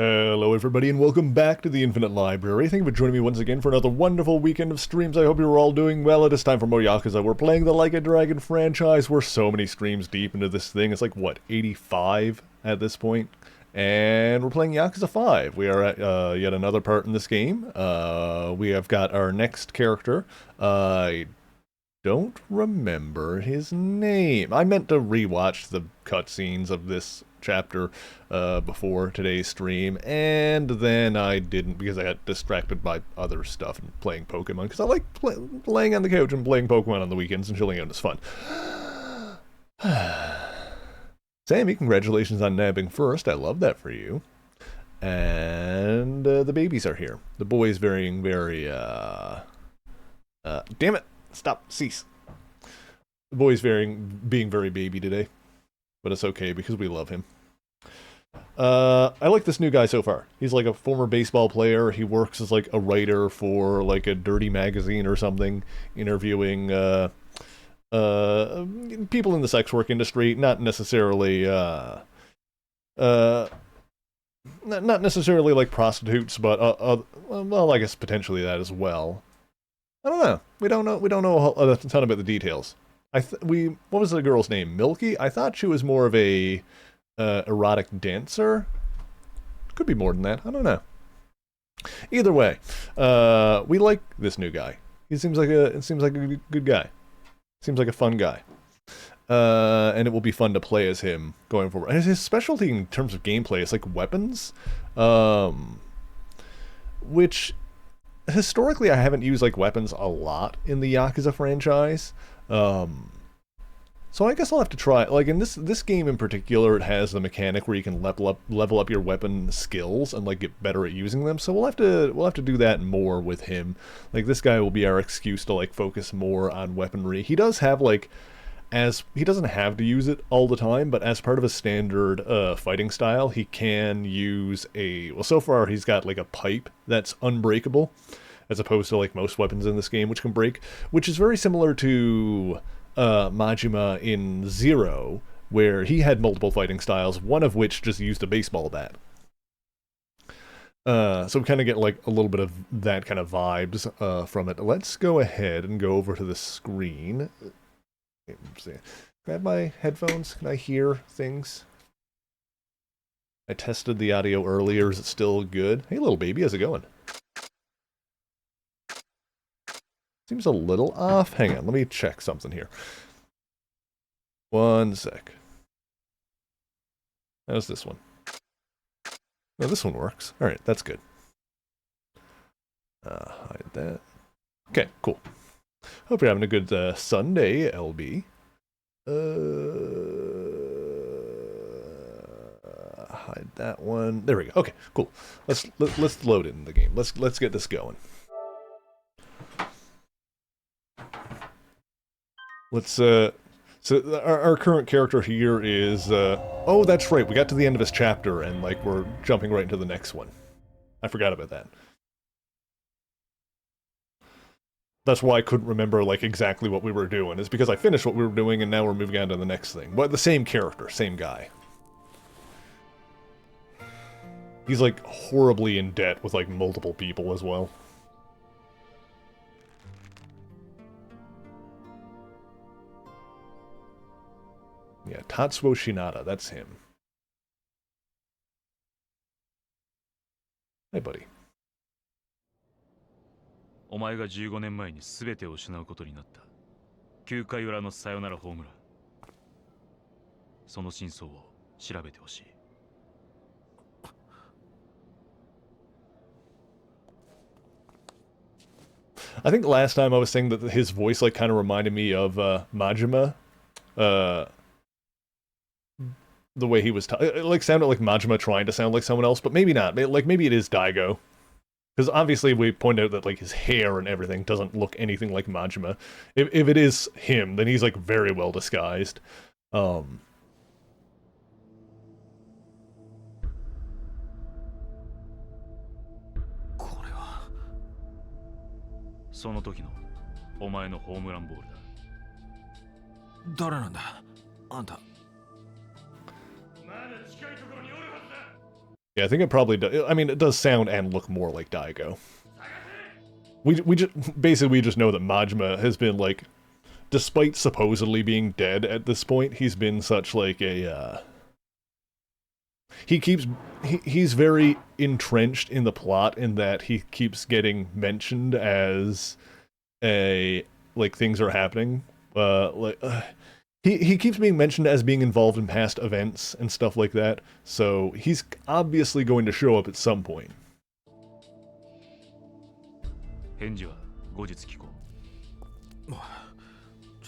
Hello everybody and welcome back to the Infinite Library. Thank you for joining me once again for another wonderful weekend of streams. I hope you're all doing well. It is time for more Yakuza. We're playing the Like a Dragon franchise. We're so many streams deep into this thing. It's like, what, 85 at this point? And we're playing Yakuza 5. We are at yet another part in this game. We have got our next character. I don't remember his name. I meant to rewatch the cutscenes of this chapter before today's stream, and then I didn't because I got distracted by other stuff and playing Pokemon, because I like laying on the couch and playing Pokemon on the weekends and chilling out is fun. Sammy, congratulations on nabbing first. I love that for you. And the babies are here. The boy's very, damn it! Stop! Cease! The boy's being very baby today. But it's okay because we love him. I like this new guy so far. He's like a former baseball player. He works as like a writer for like a dirty magazine or something, interviewing people in the sex work industry. Not necessarily not necessarily like prostitutes, but well, I guess potentially that as well. I don't know. We don't know a ton about the details. What was the girl's name? Milky? I thought she was more of a erotic dancer. Could be more than that. I don't know. Either way, we like this new guy. It seems like a good guy. Seems like a fun guy. And it will be fun to play as him going forward. And his specialty in terms of gameplay is like weapons, which historically I haven't used like weapons a lot in the Yakuza franchise. So I guess I'll have to try, like in this game in particular, it has the mechanic where you can level up your weapon skills and like get better at using them. So we'll have to do that more with him. Like this guy will be our excuse to like focus more on weaponry. He does have like, he doesn't have to use it all the time, but as part of a standard fighting style, he can use well, so far he's got like a pipe that's unbreakable, as opposed to like most weapons in this game which can break, which is very similar to Majima in Zero, where he had multiple fighting styles, one of which just used a baseball bat. So we kind of get like a little bit of that kind of vibes from it. Let's go ahead and go over to the screen. Grab my headphones. Can I hear things? I tested the audio earlier. Is it still good? Hey, little baby, how's it going? Seems a little off. Hang on, let me check something here. One sec. How's this one? No, this one works. Alright, that's good. Hide that. Okay, cool. Hope you're having a good Sunday, LB. Hide that one. There we go. Okay, cool. Let's load it in the game. Let's get this going. So our current character here is, oh, that's right, we got to the end of his chapter, and, like, we're jumping right into the next one. I forgot about that. That's why I couldn't remember, like, exactly what we were doing, is because I finished what we were doing, and now we're moving on to the next thing. But the same character, same guy. He's, like, horribly in debt with, like, multiple people as well. Yeah, Tatsuo Shinada, that's him. Hey, buddy. お前が15年前に全てを失うことになった9回裏のサヨナラホームランその真相を調べてほしい I think last time I was saying that his voice like kind of reminded me of Majima. The way he was, it like sounded like Majima trying to sound like someone else, but maybe not. Like maybe it is Daigo, because obviously we pointed out that like his hair and everything doesn't look anything like Majima. If it is him, then he's like very well disguised. その時のお前のホームランボールだ誰なんだあんたまだ近いところにおるはずだ Yeah, I think it probably does. I mean, it does sound and look more like Daigo. We just know that Majima has been like, despite supposedly being dead at this point, he's been such like a he's very entrenched in the plot in that he keeps getting mentioned as a like things are happening. He keeps being mentioned as being involved in past events and stuff like that. So he's obviously going to show up at some point. 返事は後日聞こう。ちょ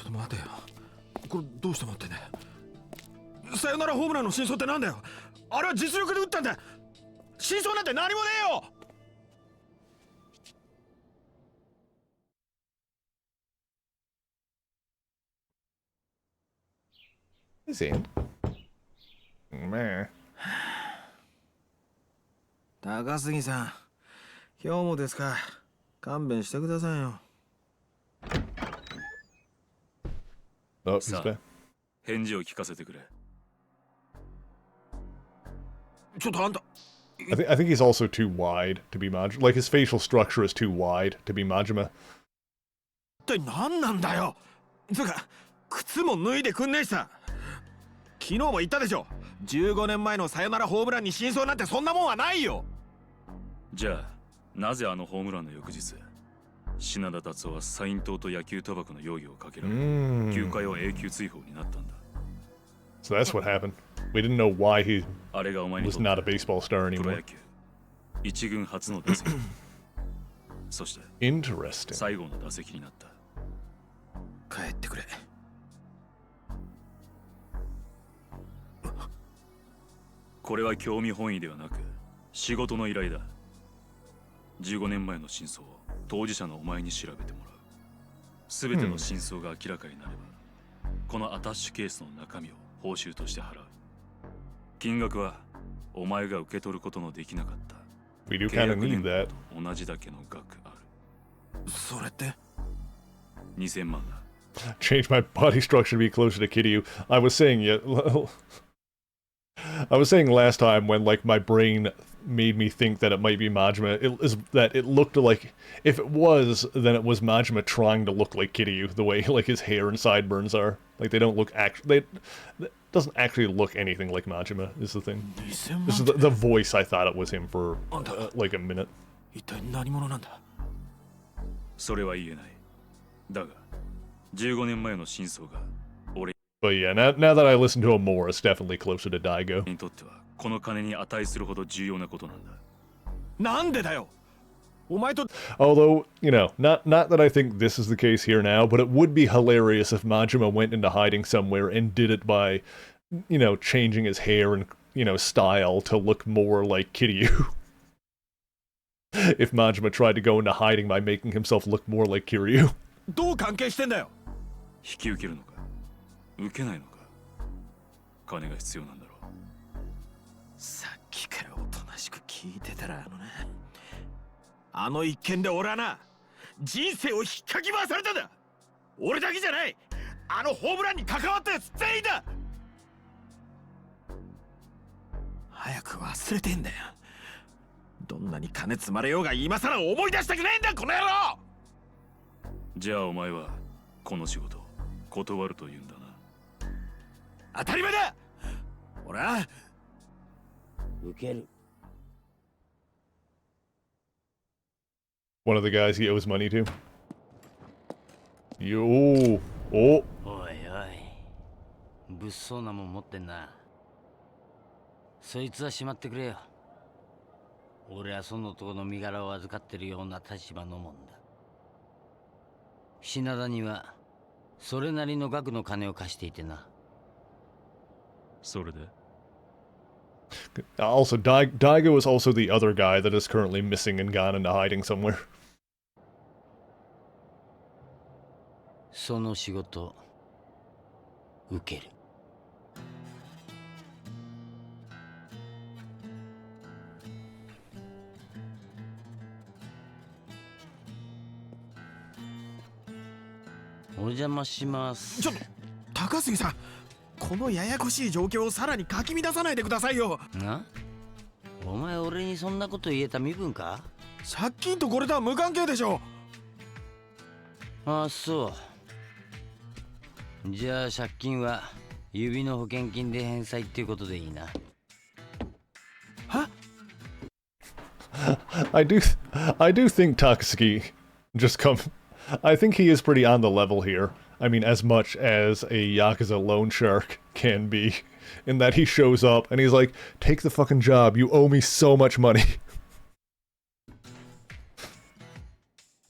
っと待てよ。これどうして待ってんだよ。さよならホームランの真相ってなんだよ。あれは実力で打ったんだ。真相なんて何もねえよ。He's in. Meh. 高杉さん、今日もですか。勘弁してくださいよ。Oh, he's back. 返事を聞かせてくれ。ちょっとあんた。I think he's also too wide to be Majima. Like his facial structure is too wide to be Majima. 一体何なんだよ。つうか、靴も脱いでくんねえしさ。昨日も言ったでしょ。15年前のさよならホームランに真相なんてそんなもんはないよ。じゃあなぜあのホームランの翌日品田達夫はサイン島と野球賭博の容疑をかけられ球界を永久追放になったんだ。 So that's what happened. We didn't know why he あれがお前に was とって not a baseball star プロ anymore. 野球一軍初の打席そして Interesting. 最後の打席になった。帰ってくれ。これは興味本位ではなく仕事の依頼だ。15年前の真相を当事者のお前に調べてもらう。全ての真相が明らかになれば、このアタッシュケースの中身を報酬として払う。金額はお前が受け取ることのできなかった We do kind of need that. 同じだけの額ある。それって2000万だ。 Change my body structure to be closer to Kiryu. I was saying I was saying last time when like my brain made me think that it might be Majima, it looked like if it was, then it was Majima trying to look like Kiryu, the way like his hair and sideburns are. Like they don't look it doesn't actually look anything like Majima is the thing. This is the voice. I thought it was him for like a minute. 一体何者なんだ。それは言えない。だが15年前の真相が俺 But yeah, now that I listen to him more, it's definitely closer to Daigo. にとってはこの金に値するほど重要なことなんだ。なんでだよ。お前と。 Although, you know, not that I think this is the case here now, but it would be hilarious if Majima went into hiding somewhere and did it by, you know, changing his hair and, you know, style to look more like Kiryu. If Majima tried to go into hiding by making himself look more like Kiryu. どう関係してんだよ。引き受けるのか受けないのか金が必要なんだろう。さっきからおとなしく聞いてたらあの一件で俺はな人生を引っかき回されたんだ。俺だけじゃない。あのホームランに関わったやつ全員だ。早く忘れてんだよ。どんなに金積まれようが今さら思い出したくないんだこの野郎。じゃあお前はこの仕事断るというんだな。当たり前だ。ほら受ける。 One of the guys he owes money to. Yo. Oh. おいおい、物騒なもん持ってんな。そいつはしまってくれよ。俺はその男の身柄を預かってるような立場のもんだ。品田にはそれなりの額の金を貸していてな。それで Also, Daigo is also the other guy that is currently missing and gone into hiding somewhere. その仕事受ける。お邪魔します。ちょっと高杉さん、このややこしい状況をさらにかき乱さないでくださいよ。な？お前俺にそんなこと言えた身分か？借金とこれとは無関係でしょ。ああそう。じゃあ借金は指の保険金で返済っていうことでいいな。は？ I do think Takasugi just come. I think he is pretty on the level here. I mean, as much as a Yakuza loan shark can be, in that he shows up and he's like, "Take the fucking job. You owe me so much money."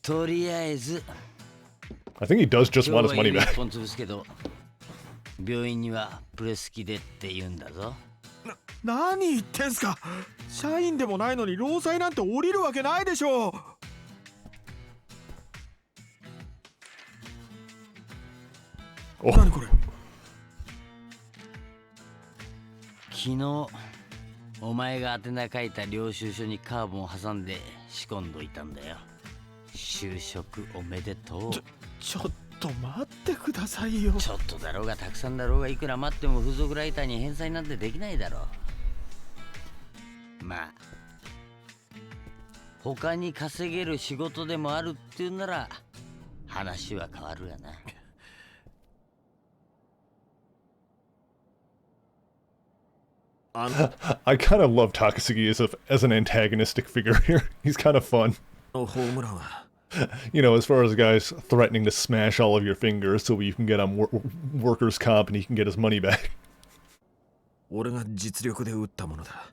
とりあえず I think he does just 今 want 日 his は money 指一 back. 本潰すけど病院にはプレス機でって言うんだぞ。何言ってんすか。社員でもないのに労災なんて降りるわけないでしょう。お何これ。昨日お前が宛名書いた領収書にカーボンを挟んで仕込んどいたんだよ。就職おめでとう。ちょっと待ってくださいよ。ちょっとだろうがたくさんだろうがいくら待っても風俗ライターに返済なんてできないだろう。まあ他に稼げる仕事でもあるっていうなら話は変わるがな。I kind of love Takasugi as an antagonistic figure here. He's kind of fun. ホームランは You know, as far as guys threatening to smash all of your fingers so you can get on workers' comp and he can get his money back. 俺が実力で打ったものだ。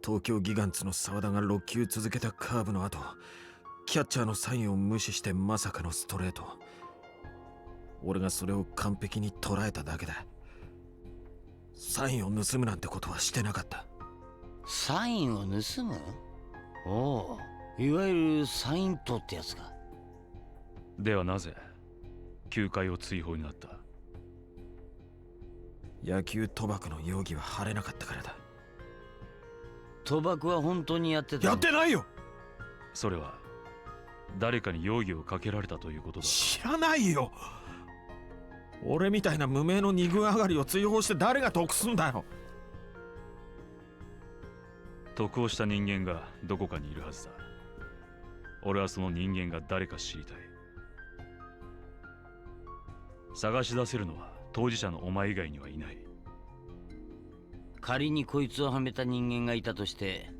東京ギガンツの沢田が6球続けたカーブの後、キャッチャーのサインを無視してまさかのストレート。俺がそれを完璧に捉えただけだ。サインを盗むなんてことはしてなかった。サインを盗む？おう、いわゆるサイン盗ってやつか。ではなぜ球界を追放になった？野球賭博の容疑は晴れなかったからだ。賭博は本当にやってたの？やってないよ。それは誰かに容疑をかけられたということだ。知らないよ。俺みたいな無名の二軍上がりを追放して誰が得すんだよ。得をした人間がどこかにいるはずだ。俺はその人間が誰か知りたい。探し出せるのは当事者のお前以外にはいない。仮にこいつをはめた人間がいたとして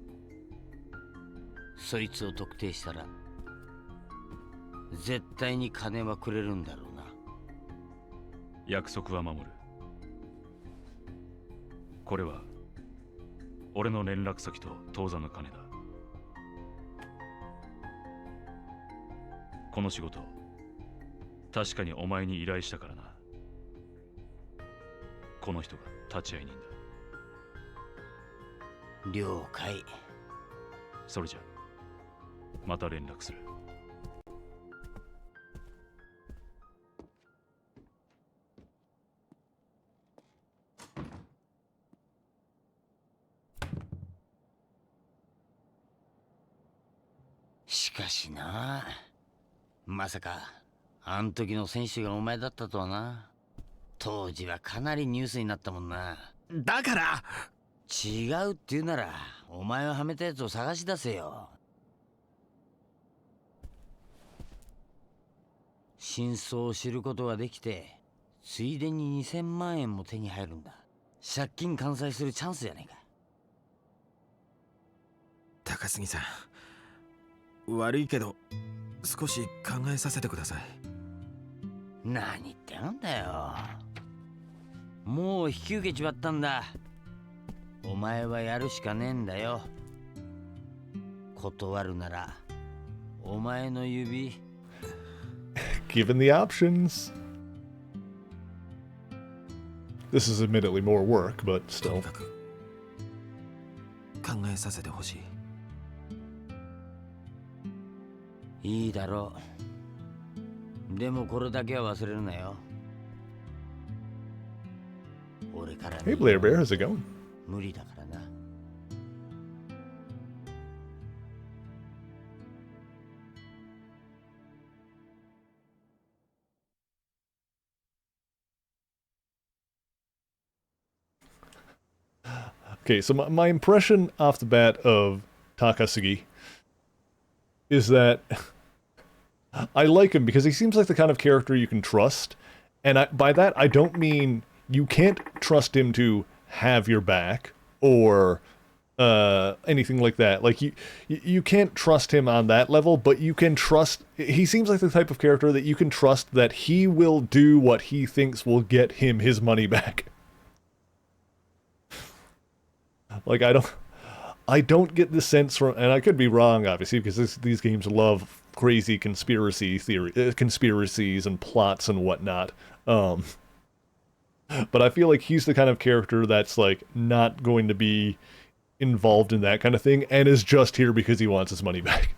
そいつを特定したら絶対に金はくれるんだろうな。約束は守る。これは俺の連絡先と当座の金だ。この仕事確かにお前に依頼したからな。この人が立ち会い人だ。了解。それじゃまた連絡する。しかしな、まさかあん時の選手がお前だったとはな。当時はかなりニュースになったもんな。だから違うって言うならお前をはめたやつを探し出せよ。真相を知ることができてついでに2000万円も手に入るんだ。借金完済するチャンスじゃねえか。高杉さん、悪いけど少し考えさせてください。何言ってんだよ。もう引き受けちまったんだ。お前はやるしかねえんだよ。断るならお前の指。Given the options. This is admittedly more work, but とに still. かく考えさせてほしい。いいだろう。でもこれだけは忘れるなよ。俺から Hey, Blair Bear, how's it going? 無理だからな。Okay, so my impression off the bat of Takasugi is that I like him because he seems like the kind of character you can trust. And by that, I don't mean you can't trust him to have your back or anything like that. Like, you can't trust him on that level, but you can trust... He seems like the type of character that you can trust that he will do what he thinks will get him his money back. Like, I don't get the sense from... And I could be wrong, obviously, because these games love crazy conspiracies and plots and whatnot. But I feel like he's the kind of character that's, like, not going to be involved in that kind of thing, and is just here because he wants his money back.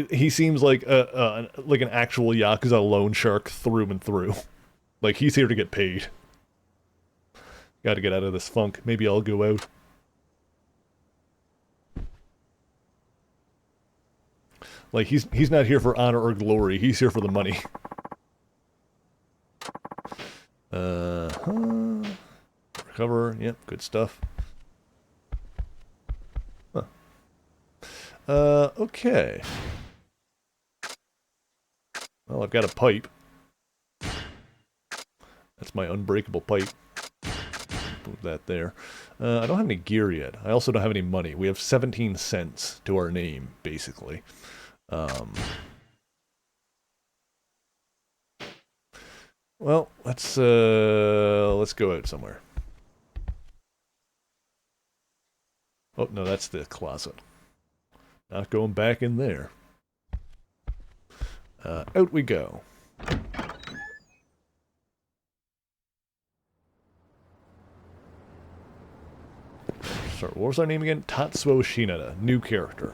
He seems like like an actual Yakuza loan shark through and through. Like, he's here to get paid. Gotta get out of this funk. Maybe I'll go out. Like, he's not here for honor or glory. He's here for the money. Recover. Yep, good stuff. Huh. Okay. Well, I've got a pipe. That's my unbreakable pipe. Move that there. I don't have any gear yet. I also don't have any money. We have 17 cents to our name, basically. Well, let's go out somewhere. Oh, no, that's the closet. Not going back in there. Out we go. Sorry, what was our name again? Tatsuo Shinada, new character.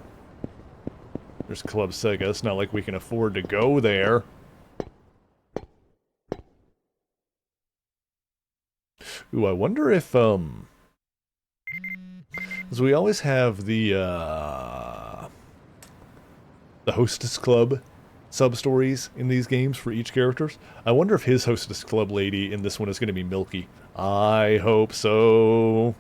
There's Club Sega. It's not like we can afford to go there. Ooh, I wonder if, because we always have the Hostess Club sub-stories in these games for each characters. I wonder if his Hostess Club lady in this one is going to be Milky. I hope so.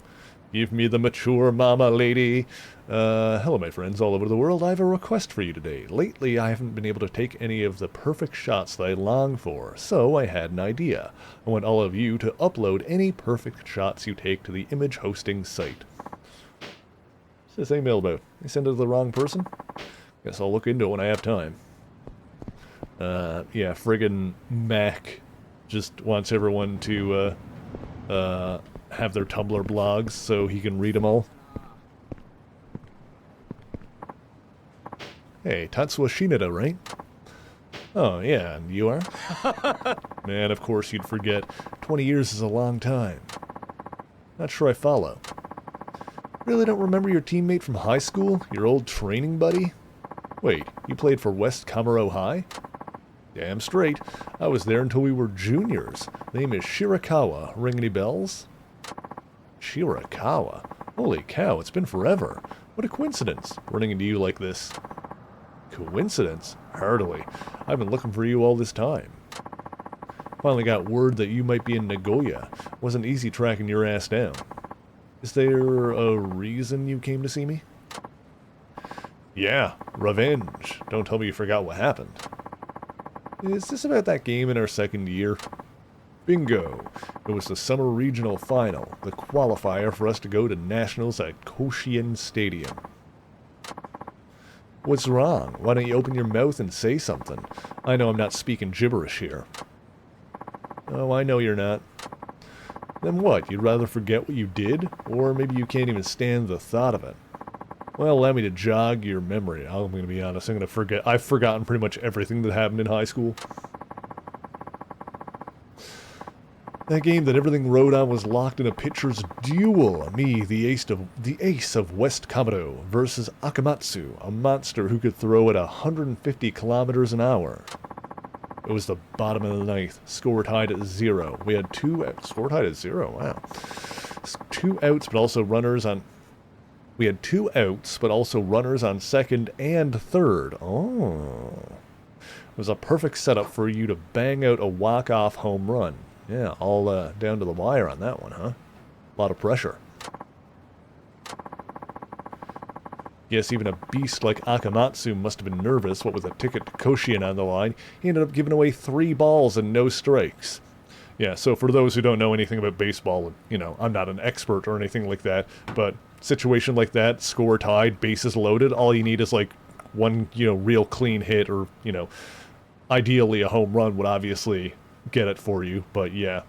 Give me the mature mama lady. Hello, my friends all over the world. I have a request for you today. Lately, I haven't been able to take any of the perfect shots that I long for, so I had an idea. I want all of you to upload any perfect shots you take to the image hosting site. What's this email about? They sent it to the wrong person? Guess I'll look into it when I have time. Yeah, friggin' Mac just wants everyone to, have their Tumblr blogs so he can read them all. Hey, Tatsuo Shinada, right? Oh, yeah, and you are? Man, of course you'd forget. 20 years is a long time. Not sure I follow. Really don't remember your teammate from high school? Your old training buddy? Wait, you played for West Kamaro High? Damn straight. I was there until we were juniors. Name is Shirakawa. Ring any bells? Shirakawa? Holy cow, it's been forever. What a coincidence, running into you like this. Coincidence? Hardly. I've been looking for you all this time. Finally got word that you might be in Nagoya. Wasn't easy tracking your ass down. Is there a reason you came to see me? Yeah, revenge. Don't tell me you forgot what happened. Is this about that game in our second year? Bingo. It was the summer regional final, the qualifier for us to go to nationals at Koshien Stadium. What's wrong? Why don't you open your mouth and say something? I know I'm not speaking gibberish here. Oh, I know you're not. Then what? You'd rather forget what you did? Or maybe you can't even stand the thought of it. Well, allow me to jog your memory. I'm going to be honest. I've forgotten pretty much everything that happened in high school. That game that everything rode on was locked in a pitcher's duel. Me, the ace of West Kamado, versus Akamatsu, a monster who could throw at 150 kilometers an hour. It was the bottom of the ninth. Score tied at 0. We had score tied at 0. Wow. 2 outs, but also runners on. We had 2 outs, but also runners on second and third. Oh. It was a perfect setup for you to bang out a walk-off home run. Yeah, all down to the wire on that one, huh? A lot of pressure. Yes, even a beast like Akamatsu must have been nervous, what with a ticket to Koshien on the line. He ended up giving away 3 balls and no strikes. Yeah, so for those who don't know anything about baseball, you know, I'm not an expert or anything like that, but situation like that, score tied, bases loaded, all you need is like one, you know, real clean hit or, you know, ideally a home run would obviously get it for you, but yeah.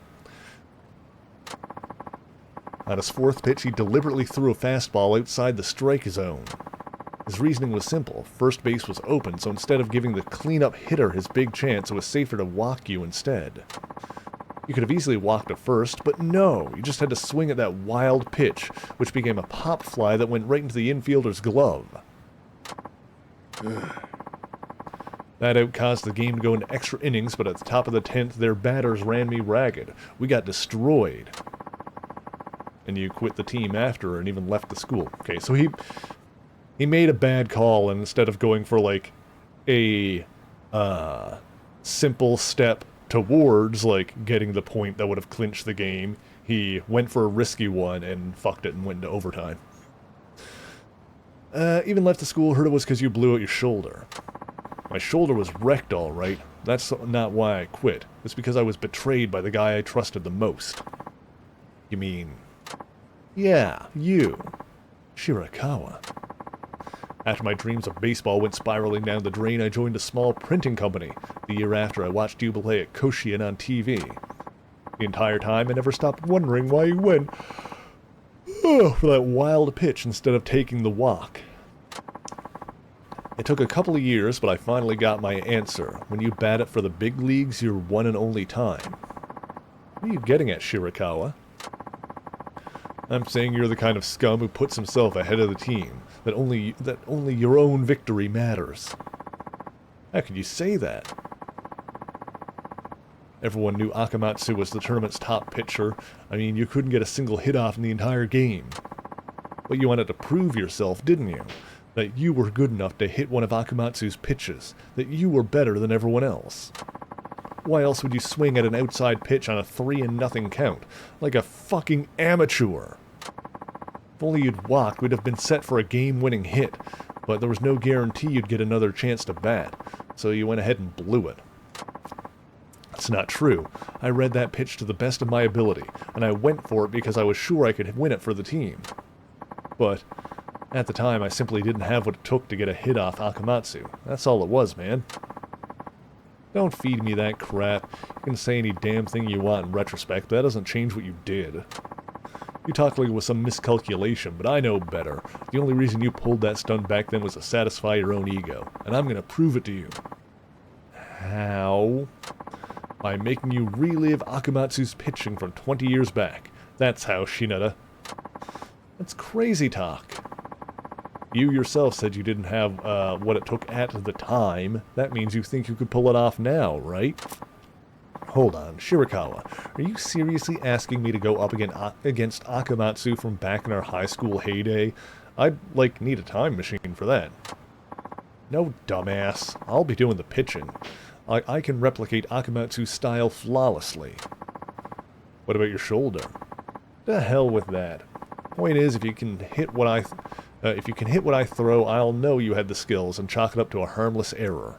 On his 4th pitch, he deliberately threw a fastball outside the strike zone. His reasoning was simple. First base was open, so instead of giving the cleanup hitter his big chance, it was safer to walk you instead. You could have easily walked to first, but no, you just had to swing at that wild pitch, which became a pop fly that went right into the infielder's glove. That out caused the game to go into extra innings, but at the top of the 10th, their batters ran me ragged. We got destroyed. And you quit the team after and even left the school. Okay, so he made a bad call, and instead of going for like a simple step towards like getting the point that would have clinched the game, he went for a risky one and fucked it and went into overtime. Even left the school, heard it was because you blew out your shoulder. My shoulder was wrecked all right. That's not why I quit. It's because I was betrayed by the guy I trusted the most. You mean... yeah, you. Shirakawa. After my dreams of baseball went spiraling down the drain, I joined a small printing company. The year after, I watched you play at Koshien on TV. The entire time, I never stopped wondering why you went for that wild pitch instead of taking the walk. It took a couple of years, but I finally got my answer. When you bat it for the big leagues, your one and only time. What are you getting at, Shirakawa? I'm saying you're the kind of scum who puts himself ahead of the team, that only your own victory matters. How could you say that? Everyone knew Akamatsu was the tournament's top pitcher. I mean, you couldn't get a single hit off in the entire game. But you wanted to prove yourself, didn't you? That you were good enough to hit one of Akamatsu's pitches, that you were better than everyone else. Why else would you swing at an outside pitch on a 3-0 count, like a fucking amateur? If only you'd walked, we'd have been set for a game-winning hit, but there was no guarantee you'd get another chance to bat, so you went ahead and blew it. It's not true. I read that pitch to the best of my ability, and I went for it because I was sure I could win it for the team. But at the time, I simply didn't have what it took to get a hit off Akamatsu. That's all it was, man. Don't feed me that crap. You can say any damn thing you want in retrospect, but that doesn't change what you did. You talk like it was some miscalculation, but I know better. The only reason you pulled that stunt back then was to satisfy your own ego, and I'm gonna prove it to you. How? By making you relive Akamatsu's pitching from 20 years back. That's how, Shinada. That's crazy talk. You yourself said you didn't have what it took at the time. That means you think you could pull it off now, right? Hold on, Shirakawa. Are you seriously asking me to go up against Akamatsu from back in our high school heyday? I'd, like, need a time machine for that. No, dumbass. I'll be doing the pitching. I can replicate Akamatsu's style flawlessly. What about your shoulder? The hell with that. Point is, if you can hit what I throw, I'll know you had the skills and chalk it up to a harmless error.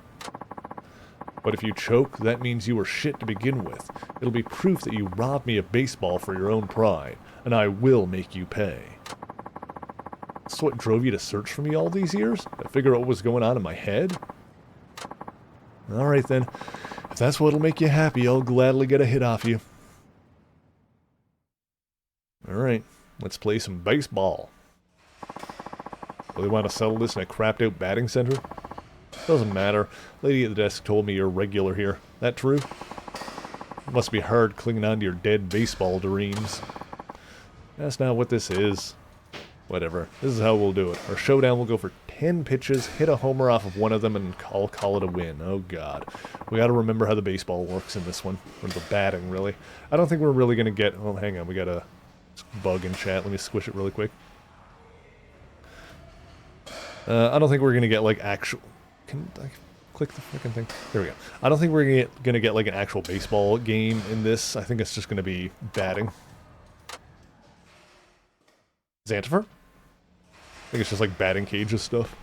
But if you choke, that means you were shit to begin with. It'll be proof that you robbed me of baseball for your own pride, and I will make you pay. That's what drove you to search for me all these years? To figure out what was going on in my head? Alright then. If that's what'll make you happy, I'll gladly get a hit off you. Alright, let's play some baseball. Really want to settle this in a crapped out batting center? Doesn't matter. Lady at the desk told me you're regular here. That true? Must be hard clinging on to your dead baseball dreams. That's not what this is. Whatever. This is how we'll do it. Our showdown will go for 10 pitches, hit a homer off of one of them, and I'll call it a win. Oh god. We gotta remember how the baseball works in this one. Or the batting, really. I don't think we're really gonna get... Oh, hang on. We got a bug in chat. Let me squish it really quick. I don't think we're gonna get, like, actual... Can I click the freaking thing? There we go. I don't think we're gonna get like an actual baseball game in this. I think it's just gonna be batting. Xantifer? I think it's just like batting cages stuff.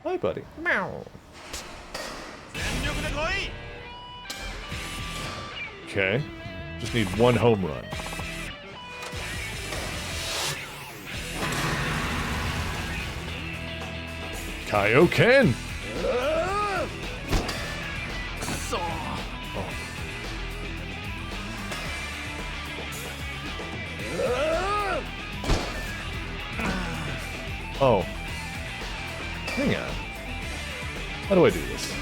Hi, buddy. Meow. Okay. Just need one home run. Kaioken! Oh. Hang on. How do I do this?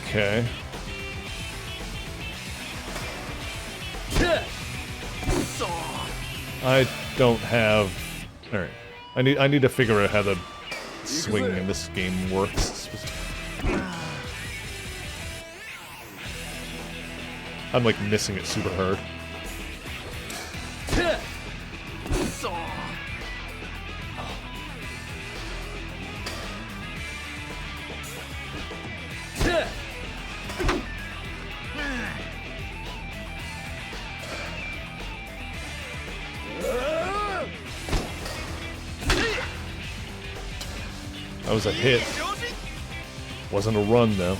Okay. I don't have... Alright. I need to figure out how the swing in this game works. I'm like missing it super hard. That was a hit. Wasn't a run though.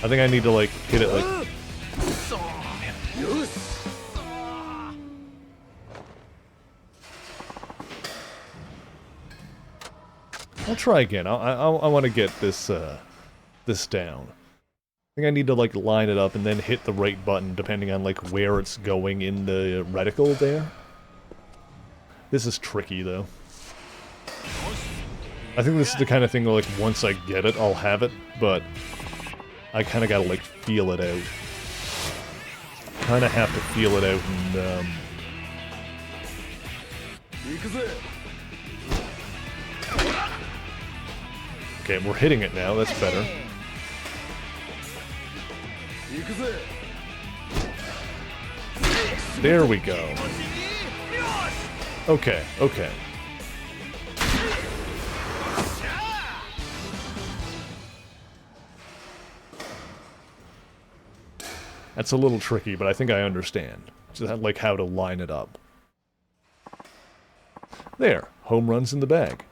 I think I need to like hit it like... I'll try again. I want to get this this down. I think I need to like line it up and then hit the right button depending on like where it's going in the reticle there. This is tricky though. I think this is the kind of thing where, like, once I get it, I'll have it, but I kind of gotta, like, feel it out. Kind of have to feel it out and, Okay, we're hitting it now, that's better. There we go. Okay, okay. That's a little tricky, but I think I understand. Just like how to line it up. There, home runs in the bag.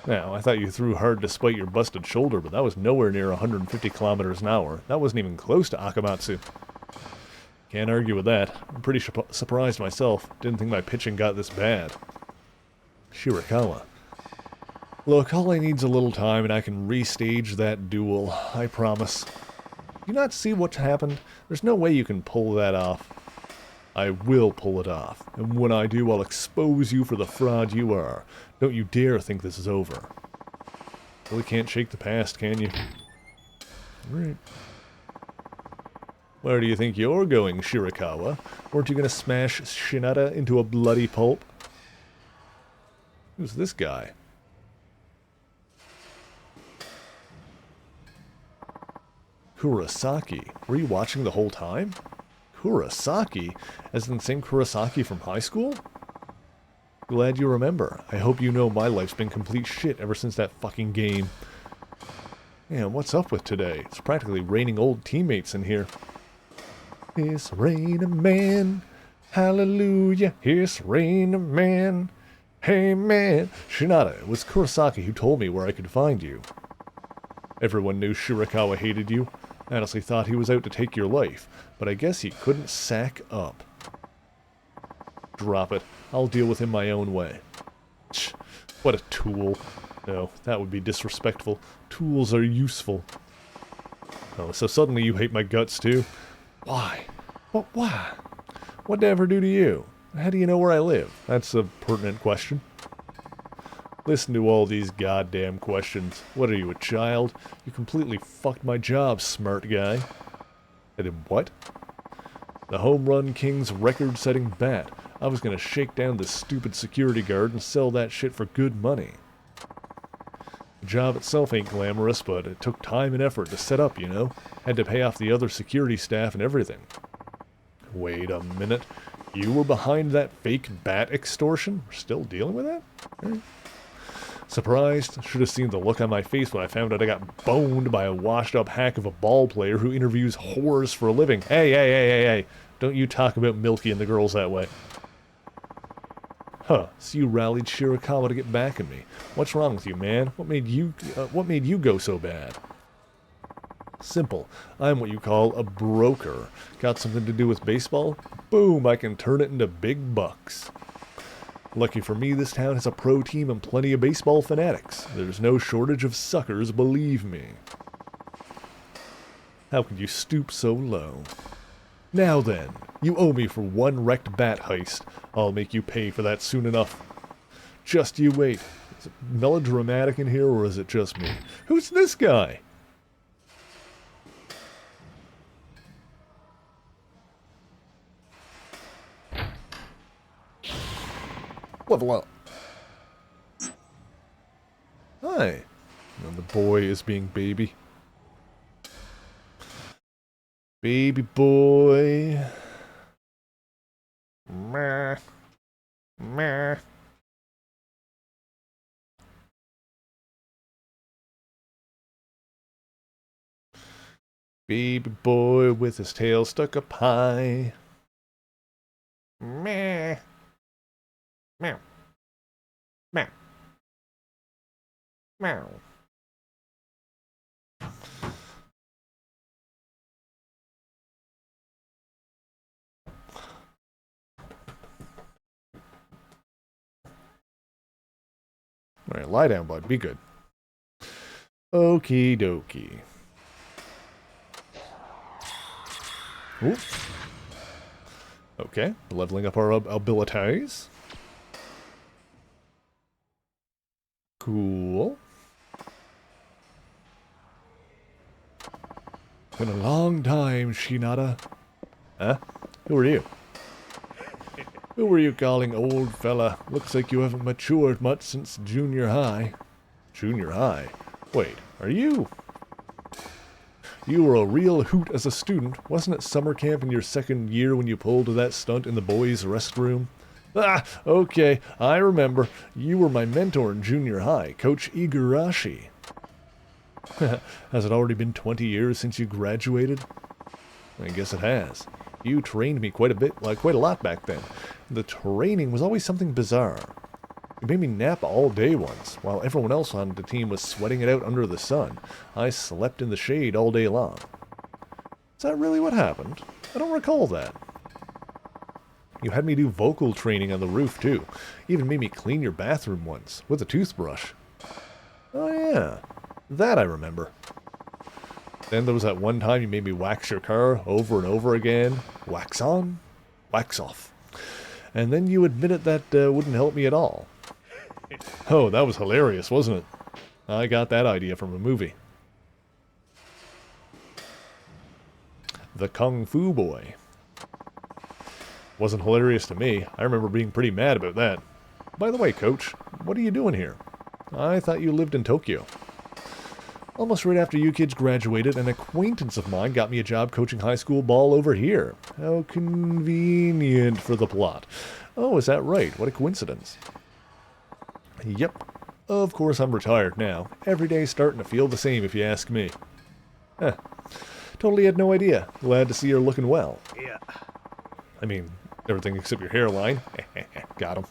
Now, I thought you threw hard despite your busted shoulder, but that was nowhere near 150 kilometers an hour. That wasn't even close to Akamatsu. Can't argue with that. I'm pretty surprised myself. Didn't think my pitching got this bad. Shirakawa. Look, all I need's a little time and I can restage that duel. I promise. You not see what's happened? There's no way you can pull that off. I will pull it off, and when I do, I'll expose you for the fraud you are. Don't you dare think this is over. Really can't shake the past, can you? Right. Where do you think you're going, Shirakawa? Weren't you gonna smash Shinada into a bloody pulp? Who's this guy? Kurosaki. Were you watching the whole time? Kurosaki? As in the same Kurosaki from high school? Glad you remember. I hope you know my life's been complete shit ever since that fucking game. Man, what's up with today? It's practically raining old teammates in here. It's raining man. Hallelujah. It's raining man. Hey man. Shinada, it was Kurosaki who told me where I could find you. Everyone knew Shirakawa hated you. I honestly thought he was out to take your life, but I guess he couldn't sack up. Drop it. I'll deal with him my own way. Tch, what a tool. No, that would be disrespectful. Tools are useful. Oh, so suddenly you hate my guts too? Why? What? Why? What'd I ever do to you? How do you know where I live? That's a pertinent question. Listen to all these goddamn questions. What are you, a child? You completely fucked my job, smart guy. I did what? The Home Run King's record-setting bat. I was gonna shake down this stupid security guard and sell that shit for good money. The job itself ain't glamorous, but it took time and effort to set up, you know? Had to pay off the other security staff and everything. Wait a minute. You were behind that fake bat extortion? We're still dealing with that? Right. Surprised? Should have seen the look on my face when I found out I got boned by a washed-up hack of a ball player who interviews whores for a living. Hey. Don't you talk about Milky and the girls that way. Huh, so you rallied Shirakawa to get back at me. What's wrong with you, man? What made you go so bad? Simple. I'm what you call a broker. Got something to do with baseball? Boom, I can turn it into big bucks. Lucky for me, this town has a pro team and plenty of baseball fanatics. There's no shortage of suckers, believe me. How could you stoop so low? Now then, you owe me for one wrecked bat heist. I'll make you pay for that soon enough. Just you wait. Is it melodramatic in here, or is it just me? Who's this guy? Level up. Hi. And the boy is being baby. Baby boy. Meh. Meh. Baby boy with his tail stuck up high. Meh. Meow. Meow. Meow. Alright, lie down, bud. Be good. Okie dokie. Ooh. Okay, leveling up our abilities. Cool. Been a long time, Shinada. Huh? Who are you? Who are you calling old fella? Looks like you haven't matured much since junior high. Junior high? Wait, are you? You were a real hoot as a student. Wasn't it summer camp in your second year when you pulled that stunt in the boys' restroom? Ah, okay, I remember. You were my mentor in junior high, Coach Igarashi. Has it already been 20 years since you graduated? I guess it has. You trained me quite a lot back then. The training was always something bizarre. You made me nap all day once, while everyone else on the team was sweating it out under the sun. I slept in the shade all day long. Is that really what happened? I don't recall that. You had me do vocal training on the roof, too. Even made me clean your bathroom once, with a toothbrush. Oh yeah, that I remember. Then there was that one time you made me wax your car over and over again. Wax on, wax off. And then you admitted that wouldn't help me at all. Oh, that was hilarious, wasn't it? I got that idea from a movie. The Kung Fu Boy. Wasn't hilarious to me. I remember being pretty mad about that. By the way, Coach, what are you doing here? I thought you lived in Tokyo. Almost right after you kids graduated, an acquaintance of mine got me a job coaching high school ball over here. How convenient for the plot. Oh, is that right? What a coincidence. Yep. Of course I'm retired now. Every day's starting to feel the same if you ask me. Huh. Totally had no idea. Glad to see you're looking well. Yeah. I mean, everything except your hairline. Got him.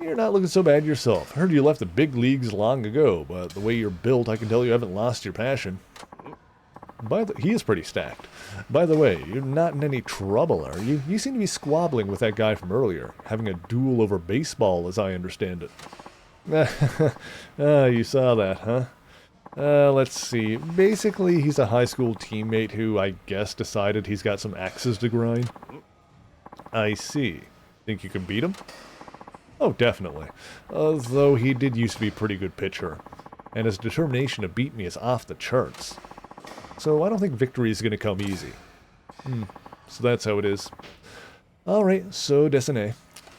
You're not looking so bad yourself. Heard you left the big leagues long ago, but the way you're built, I can tell you haven't lost your passion. He is pretty stacked. By the way, you're not in any trouble, are you? You seem to be squabbling with that guy from earlier, having a duel over baseball, as I understand it. You saw that, huh? Let's see. Basically, he's a high school teammate who, I guess, decided he's got some axes to grind. I see. Think you can beat him? Oh, definitely. Though he did used to be a pretty good pitcher, and his determination to beat me is off the charts. So I don't think victory is going to come easy. So that's how it is. Alright, so Desine.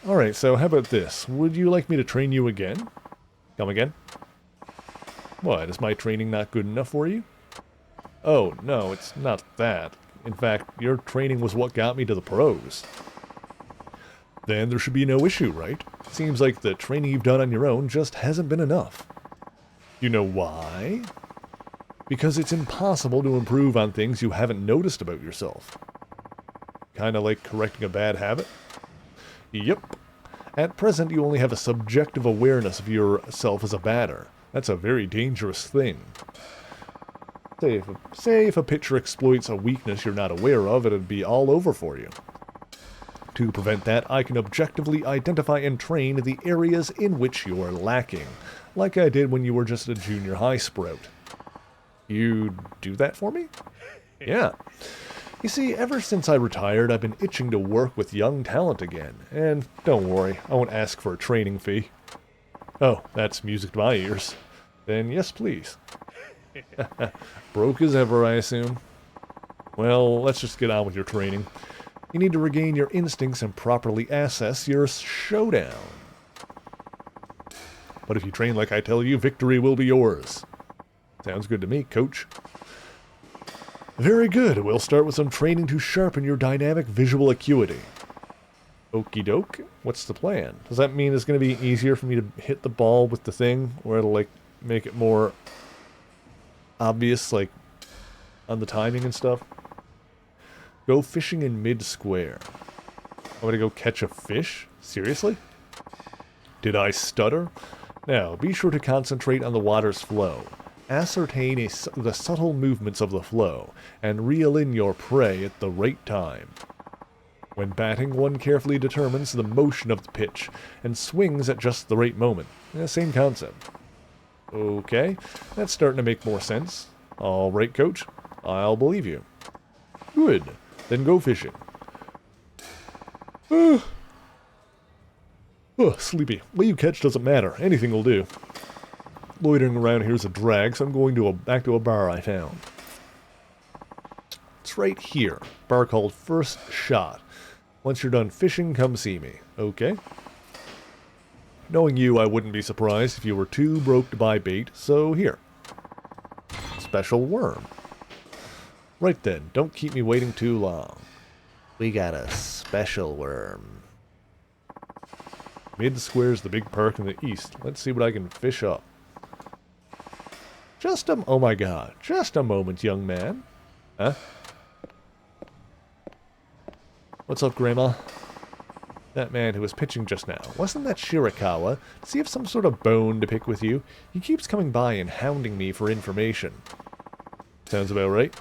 Alright, so how about this? Would you like me to train you again? Come again? What, is my training not good enough for you? Oh, no, it's not that. In fact, your training was what got me to the pros. then there should be no issue, right? Seems like the training you've done on your own just hasn't been enough. You know why? Because it's impossible to improve on things you haven't noticed about yourself. Kinda like correcting a bad habit? Yep. At present, you only have a subjective awareness of yourself as a batter. That's a very dangerous thing. Say if a pitcher exploits a weakness you're not aware of, it'd be all over for you. To prevent that, I can objectively identify and train the areas in which you're lacking, like I did when you were just a junior high sprout. You do that for me? Yeah. You see, ever since I retired, I've been itching to work with young talent again, and don't worry, I won't ask for a training fee. Oh, that's music to my ears. Then yes, please. Broke as ever, I assume. Well, let's just get on with your training. You need to regain your instincts and properly assess your showdown. But if you train like I tell you, victory will be yours. Sounds good to me, coach. Very good. We'll start with some training to sharpen your dynamic visual acuity. Okie doke. What's the plan? Does that mean it's going to be easier for me to hit the ball with the thing? Or it'll, like, make it more obvious, like, on the timing and stuff? Go fishing in mid-square. I'm going to go catch a fish? Seriously? Did I stutter? Now, be sure to concentrate on the water's flow. Ascertain the subtle movements of the flow, and reel in your prey at the right time. When batting, one carefully determines the motion of the pitch, and swings at just the right moment. Same concept. Okay, that's starting to make more sense. Alright, coach. I'll believe you. Good. Then go fishing. Sleepy. What you catch doesn't matter. Anything will do. Loitering around here is a drag, so I'm going back to a bar I found. It's right here. Bar called First Shot. Once you're done fishing, come see me. Okay? Knowing you, I wouldn't be surprised if you were too broke to buy bait, so here. Special worm. Right then, don't keep me waiting too long. We got a special worm. Mid-square's the big park in the east. Let's see what I can fish up. Oh my god, just a moment, young man. Huh? What's up, Grandma? That man who was pitching just now, wasn't that Shirakawa? Does he have some sort of bone to pick with you? He keeps coming by and hounding me for information. Sounds about right.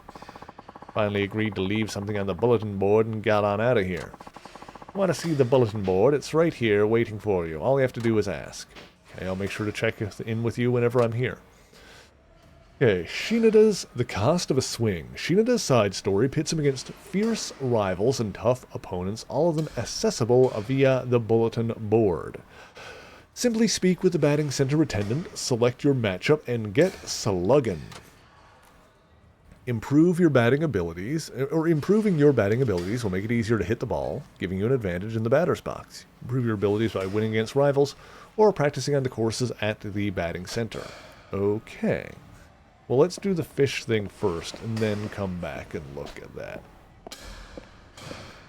Finally agreed to leave something on the bulletin board and got on out of here. Want to see the bulletin board? It's right here waiting for you. All you have to do is ask. Okay, I'll make sure to check in with you whenever I'm here. Okay, Shinada's The Cost of a Swing. Shinada's side story pits him against fierce rivals and tough opponents, all of them accessible via the bulletin board. Simply speak with the batting center attendant, select your matchup, and get sluggin'. Improving your batting abilities will make it easier to hit the ball, giving you an advantage in the batter's box. Improve your abilities by winning against rivals, or practicing on the courses at the batting center. Okay. Well, let's do the fish thing first, and then come back and look at that.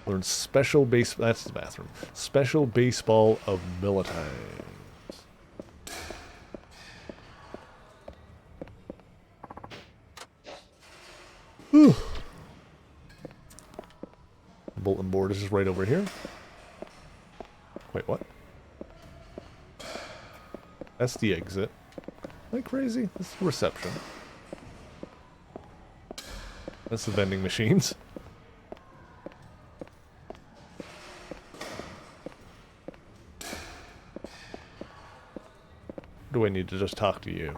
Learn that's the bathroom. Special baseball abilities. Whew. The bulletin board is just right over here. Wait, what? That's the exit. Am I crazy? This is the reception. That's the vending machines. Do I need to just talk to you?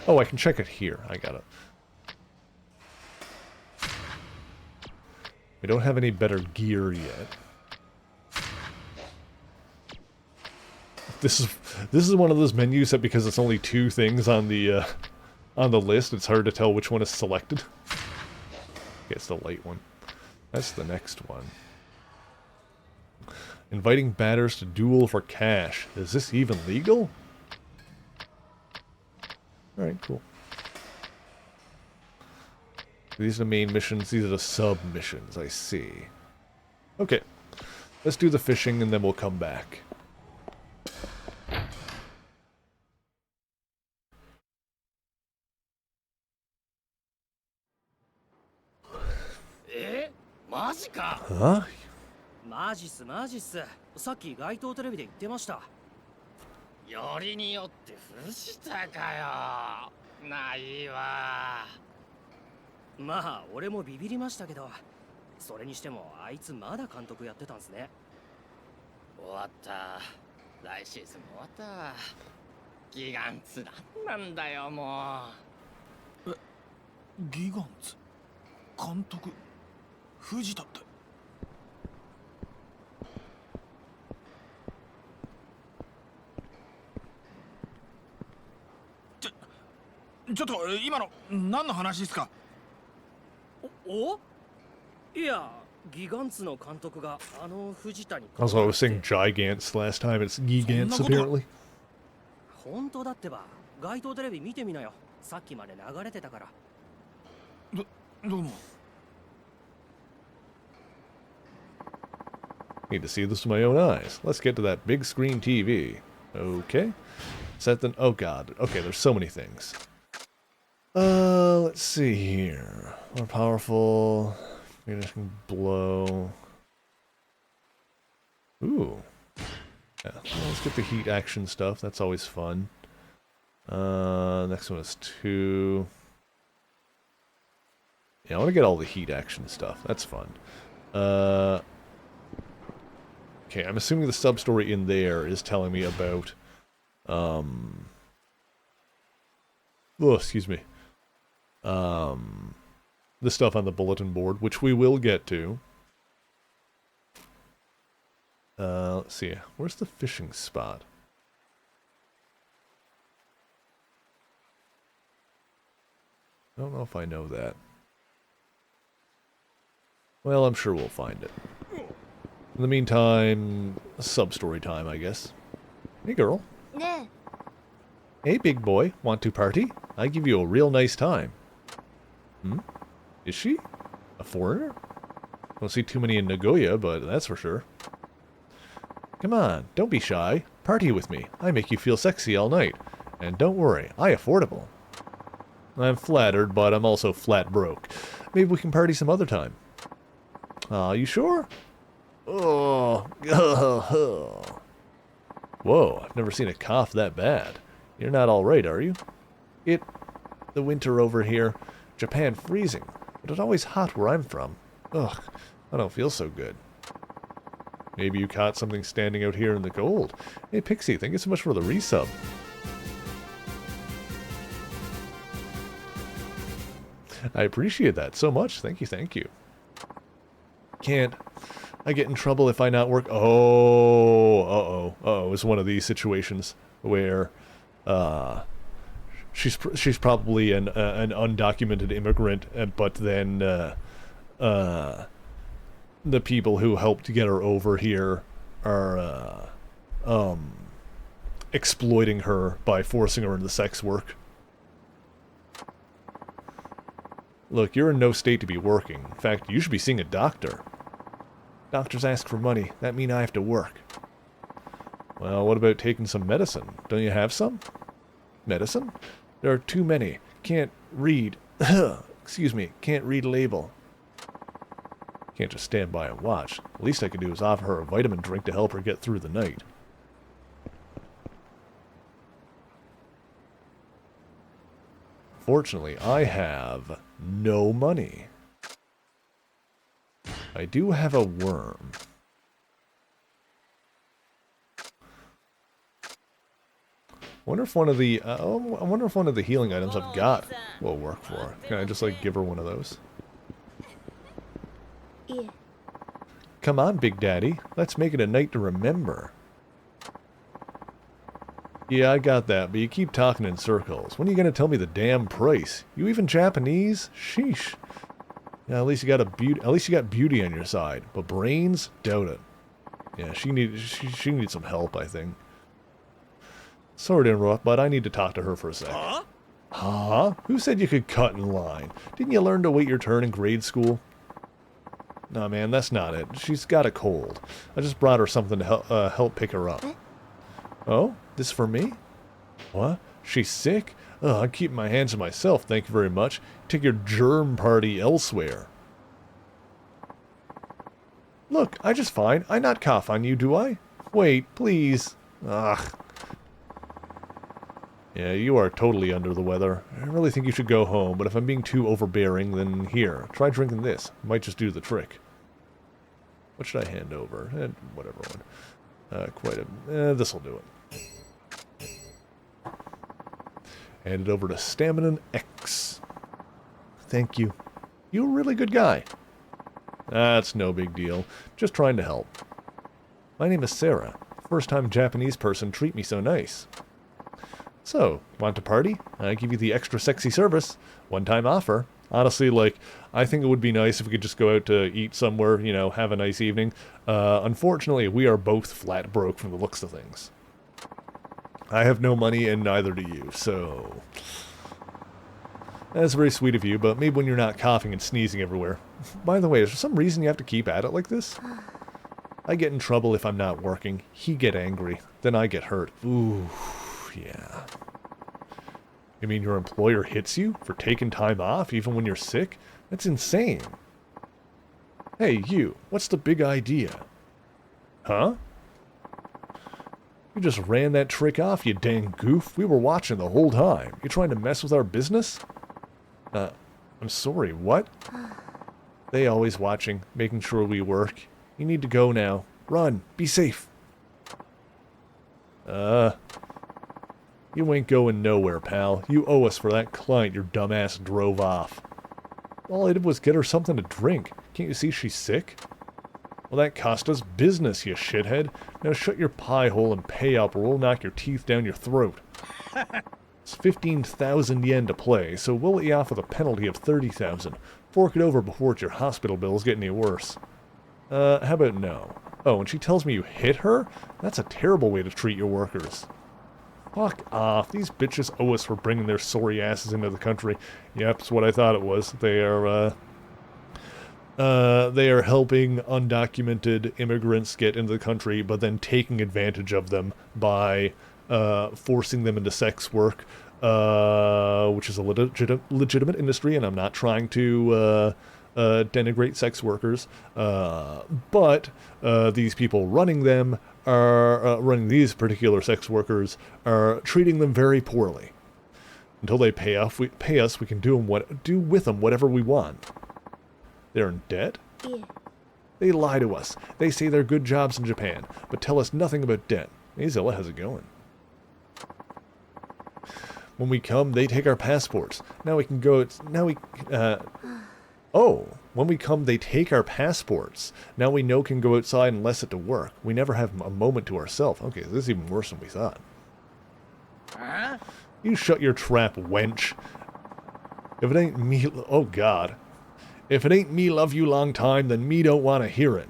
Oh, I can check it here. I got it. We don't have any better gear yet. This is one of those menus that because it's only two things on the list, it's hard to tell which one is selected. Okay, it's the light one. That's the next one. Inviting batters to duel for cash. Is this even legal? Alright, cool. These are the main missions. These are the sub-missions, I see. Okay. Let's do the fishing and then we'll come back. Huh? マジっすマジっす。さっき街頭テレビで言ってました。よりによって藤田かよ。ないわ。まあ俺もビビりましたけど、それにしてもあいつまだ監督やってたんすね。終わった。来シーズン終わった。ギガンツなんだよもう。ギガンツ監督藤田って。ちょっと今の何の話ですか？お？いや、ギガンツの監督があの藤田に。Also, I was saying Gigants last time. It's Gigants, apparently. 本当だってば、街頭テレビ見てみなよ。さっきまで流れてたから。どうも。Need to see this with my own eyes. Let's get to that big screen TV. Okay. Set the... Oh, God. Okay, there's so many things. Let's see here. More powerful. Maybe I can blow. Ooh. Yeah, well, let's get the heat action stuff. That's always fun. Next one is 2. Yeah, I want to get all the heat action stuff. That's fun. Okay, I'm assuming the sub-story in there is telling me about, oh, excuse me. The stuff on the bulletin board, which we will get to. Let's see. Where's the fishing spot? I don't know if I know that. Well, I'm sure we'll find it. In the meantime, sub-story time, I guess. Hey, girl. 네. Hey, big boy. Want to party? I give you a real nice time. Hmm? Is she? A foreigner? Don't see too many in Nagoya, but that's for sure. Come on, don't be shy. Party with me. I make you feel sexy all night. And don't worry, I affordable. I'm flattered, but I'm also flat broke. Maybe we can party some other time. Aw, you sure? Oh, whoa, I've never seen a cough that bad. You're not alright, are you? The winter over here, Japan freezing, but it's always hot where I'm from. Ugh, I don't feel so good. Maybe you caught something standing out here in the cold. Hey, Pixie, thank you so much for the resub. I appreciate that so much. Thank you, thank you. Can't I get in trouble if I not work? Oh, it's one of these situations where she's probably an undocumented immigrant, but then the people who helped get her over here are exploiting her by forcing her into sex work. Look, you're in no state to be working. In fact, you should be seeing a doctor. Doctors ask for money. That means I have to work. Well, what about taking some medicine? Don't you have some? Medicine? There are too many. Can't read. Excuse me. Can't read label. Can't just stand by and watch. The least I could do is offer her a vitamin drink to help her get through the night. Fortunately, I have no money. I do have a worm. Wonder if one of the I wonder if one of the healing items I've got will work for her. Can I just like give her one of those? Yeah. Come on, Big Daddy. Let's make it a night to remember. Yeah, I got that, but you keep talking in circles. When are you gonna tell me the damn price? You even Japanese? Sheesh. Yeah, at least you got beauty on your side, but brains, doubt it. Yeah, she needs some help, I think. Sorry to interrupt, but I need to talk to her for a sec. Huh? Who said you could cut in line? Didn't you learn to wait your turn in grade school? No, man, that's not it. She's got a cold. I just brought her something to help pick her up. Oh? This for me? What? She's sick? Oh, I'm keeping my hands to myself, thank you very much. Take your germ party elsewhere. Look, I just fine. I not cough on you, do I? Wait, please. Ugh. Yeah, you are totally under the weather. I really think you should go home, but if I'm being too overbearing, then here, try drinking this. Might just do the trick. What should I hand over? Whatever one. This'll do it. Hand it over to Stamina X. Thank you. You're a really good guy. That's no big deal. Just trying to help. My name is Sarah. First time Japanese person treat me so nice. So, want to party? I give you the extra sexy service. One-time offer. Honestly, like, I think it would be nice if we could just go out to eat somewhere, you know, have a nice evening. Unfortunately, we are both flat broke from the looks of things. I have no money and neither do you, so... That's very sweet of you, but maybe when you're not coughing and sneezing everywhere. By the way, is there some reason you have to keep at it like this? I get in trouble if I'm not working. He get angry. Then I get hurt. Ooh, yeah. You mean your employer hits you for taking time off even when you're sick? That's insane. Hey, you. What's the big idea? Huh? You just ran that trick off, you dang goof. We were watching the whole time. You trying to mess with our business? I'm sorry, what? They always watching, making sure we work. You need to go now. Run. Be safe. You ain't going nowhere, pal. You owe us for that client your dumbass drove off. All I did was get her something to drink. Can't you see she's sick? Well, that cost us business, you shithead. Now shut your pie hole and pay up or we'll knock your teeth down your throat. It's 15,000 yen to play, so we'll let you off with a penalty of 30,000. Fork it over before it's your hospital bills get any worse. How about no? Oh, and she tells me you hit her? That's a terrible way to treat your workers. Fuck off. These bitches owe us for bringing their sorry asses into the country. Yep, that's what I thought it was. They are helping undocumented immigrants get into the country, but then taking advantage of them by forcing them into sex work, which is a legitimate industry, and I'm not trying to denigrate sex workers, but these people running them are running these particular sex workers are treating them very poorly. Until they pay us, we can do with them whatever we want. They're in debt? Yeah. They lie to us. They say they're good jobs in Japan, but tell us nothing about debt. Hey Zilla, how's it going? When we come, they take our passports. Now we can go... when we come, they take our passports. Now we know can go outside and less it to work. We never have a moment to ourselves. Okay, this is even worse than we thought. Huh? You shut your trap, wench. If it ain't me... Oh, God. If it ain't me love you long time, then me don't want to hear it.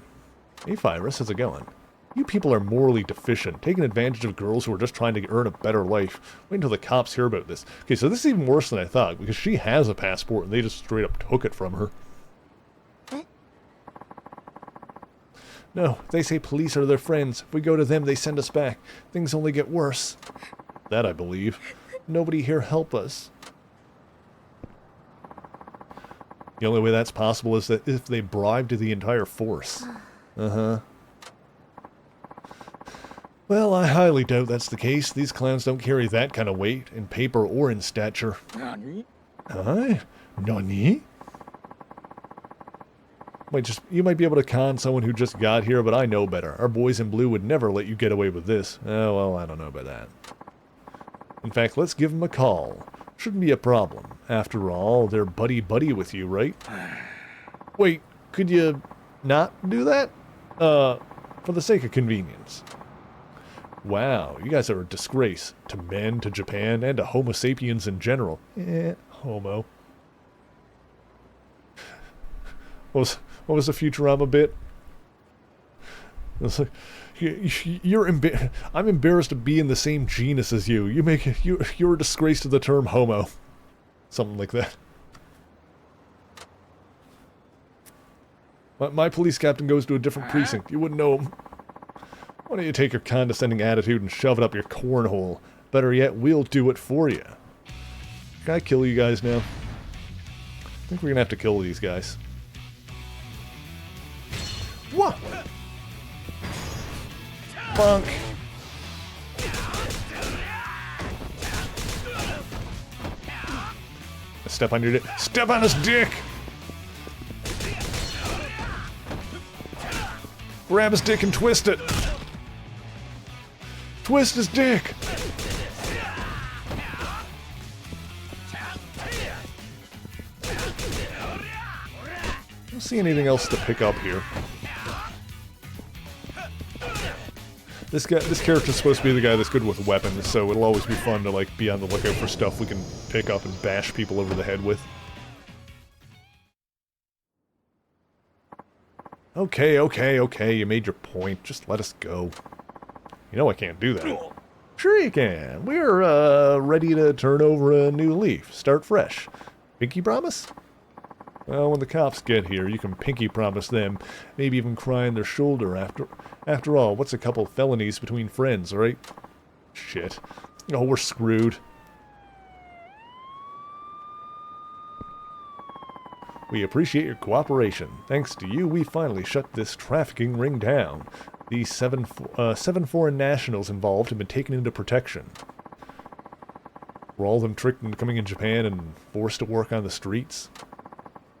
Hey, Virus, how's it going? You people are morally deficient, taking advantage of girls who are just trying to earn a better life. Wait until the cops hear about this. Okay, so this is even worse than I thought, because she has a passport and they just straight up took it from her. What? No, they say police are their friends. If we go to them, they send us back. Things only get worse. That I believe. Nobody here help us. The only way that's possible is that if they bribed the entire force. Uh-huh. Well, I highly doubt that's the case. These clowns don't carry that kind of weight, in paper or in stature. Nani? Huh? Nani? You might be able to con someone who just got here, but I know better. Our boys in blue would never let you get away with this. Oh, well, I don't know about that. In fact, let's give them a call. Shouldn't be a problem. After all, they're buddy-buddy with you, right? Wait, could you not do that? For the sake of convenience. Wow, you guys are a disgrace. To men, to Japan, and to Homo sapiens in general. Homo. What was the Futurama bit? It's like, I'm embarrassed to be in the same genus as you. You're a disgrace to the term homo. Something like that. My police captain goes to a different precinct. You wouldn't know him. Why don't you take your condescending attitude and shove it up your cornhole? Better yet, we'll do it for you. Can I kill you guys now? I think we're gonna have to kill these guys. What? Bonk. Step on your dick. Step on his dick! Grab his dick and twist it! Twist his dick! I don't see anything else to pick up here. This character's supposed to be the guy that's good with weapons, so it'll always be fun to like be on the lookout for stuff we can pick up and bash people over the head with. Okay, you made your point. Just let us go. You know I can't do that. Sure you can. We're ready to turn over a new leaf. Start fresh. Pinky promise? Well, when the cops get here, you can pinky promise them, maybe even cry on their shoulder after all, what's a couple felonies between friends, right? Shit. Oh, we're screwed. We appreciate your cooperation. Thanks to you, we finally shut this trafficking ring down. These seven foreign nationals involved have been taken into protection. Were all of them tricked into coming in Japan and forced to work on the streets?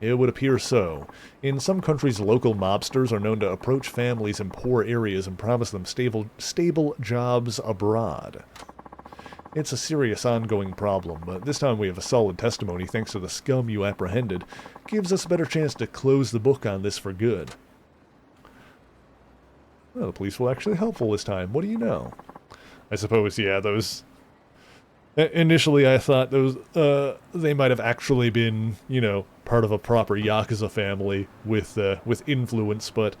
It would appear so. In some countries, local mobsters are known to approach families in poor areas and promise them stable jobs abroad. It's a serious ongoing problem, but this time we have a solid testimony thanks to the scum you apprehended. Gives us a better chance to close the book on this for good. Well, the police were actually helpful this time. What do you know? I suppose, yeah, those... Initially, I thought those, they might have actually been, you know, part of a proper Yakuza family with influence, but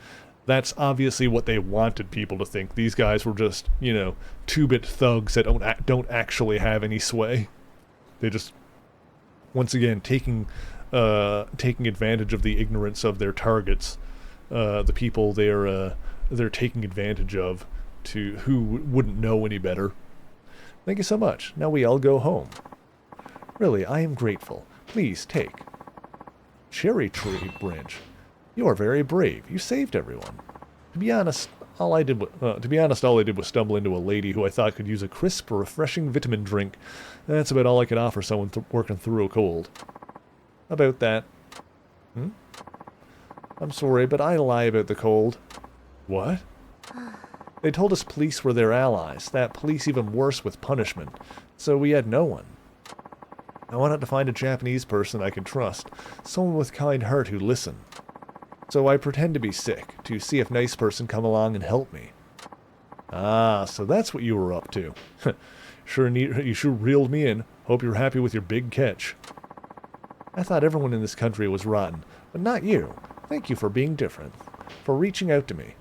that's obviously what they wanted people to think. These guys were just, you know, two-bit thugs that don't actually have any sway. They just, once again, taking advantage of the ignorance of their targets, the people they're taking advantage of, who wouldn't know any better. Thank you so much. Now we all go home. Really, I am grateful. Please take. Cherry tree branch. You are very brave. You saved everyone. To be honest, all I did was stumble into a lady who I thought could use a crisp, refreshing vitamin drink. That's about all I could offer someone working through a cold. About that. I'm sorry, but I lie about the cold. What? They told us police were their allies, that police even worse with punishment, so we had no one. I wanted to find a Japanese person I could trust, someone with kind heart who'd listen. So I pretend to be sick, to see if nice person come along and help me. Ah, so that's what you were up to. You sure reeled me in. Hope you're happy with your big catch. I thought everyone in this country was rotten, but not you. Thank you for being different, for reaching out to me.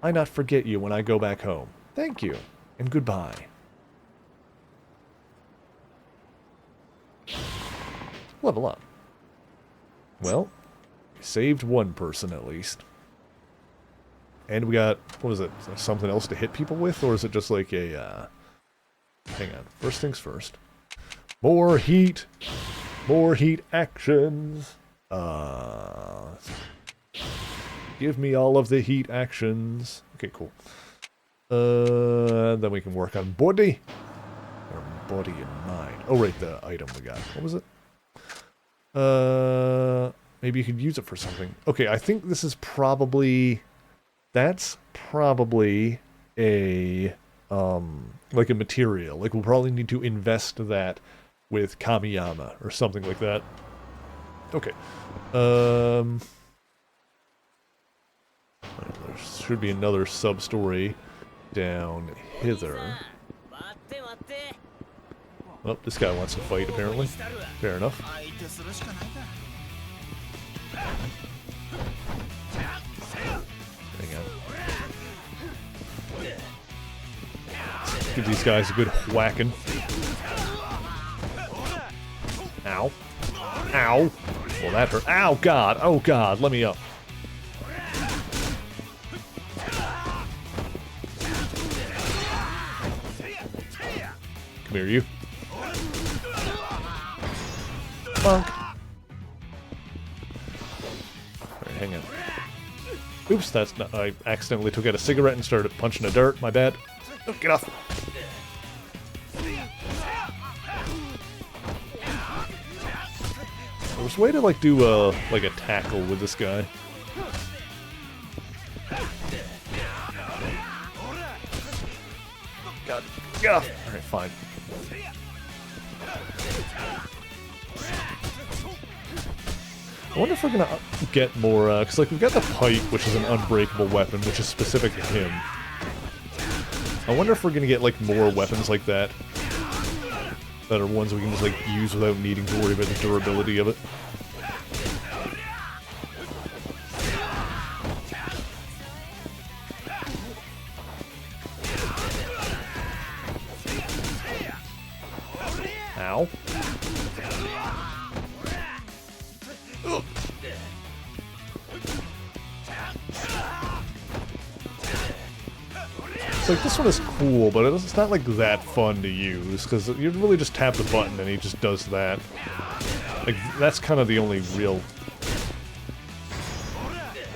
I not forget you when I go back home. Thank you, and goodbye. Level up. Well, we saved one person at least. And we got, what is it, something else to hit people with? Or is it just like a, hang on, first things first. More heat! More heat actions! Give me all of the heat actions. Okay, cool. Then we can work on body. Or body and mind. Oh, right, the item we got. What was it? Maybe you could use it for something. Okay, I think this is probably... That's probably a... like a material. Like, we'll probably need to invest that with Kamiyama or something like that. Okay. There should be another sub-story down hither. Oh, this guy wants to fight, apparently. Fair enough. Hang on. Give these guys a good whacking. Ow. Ow. Well, that hurt. Ow, God. Oh, God. Let me up. Come here, you. Bonk. Alright, hang on. Oops, that's not... I accidentally took out a cigarette and started punching the dirt. My bad. Oh, get off. There's a way to, like, do, like a tackle with this guy. God. Get off. Alright, fine. I wonder if we're gonna get more, because, like, we've got the pipe, which is an unbreakable weapon, which is specific to him. I wonder if we're gonna get, like, more weapons like that. That are ones we can just, like, use without needing to worry about the durability of it. Ow. Ugh. It's like, this one is cool, but it's not, like, that fun to use, because you really just tap the button and he just does that. Like, that's kind of the only real...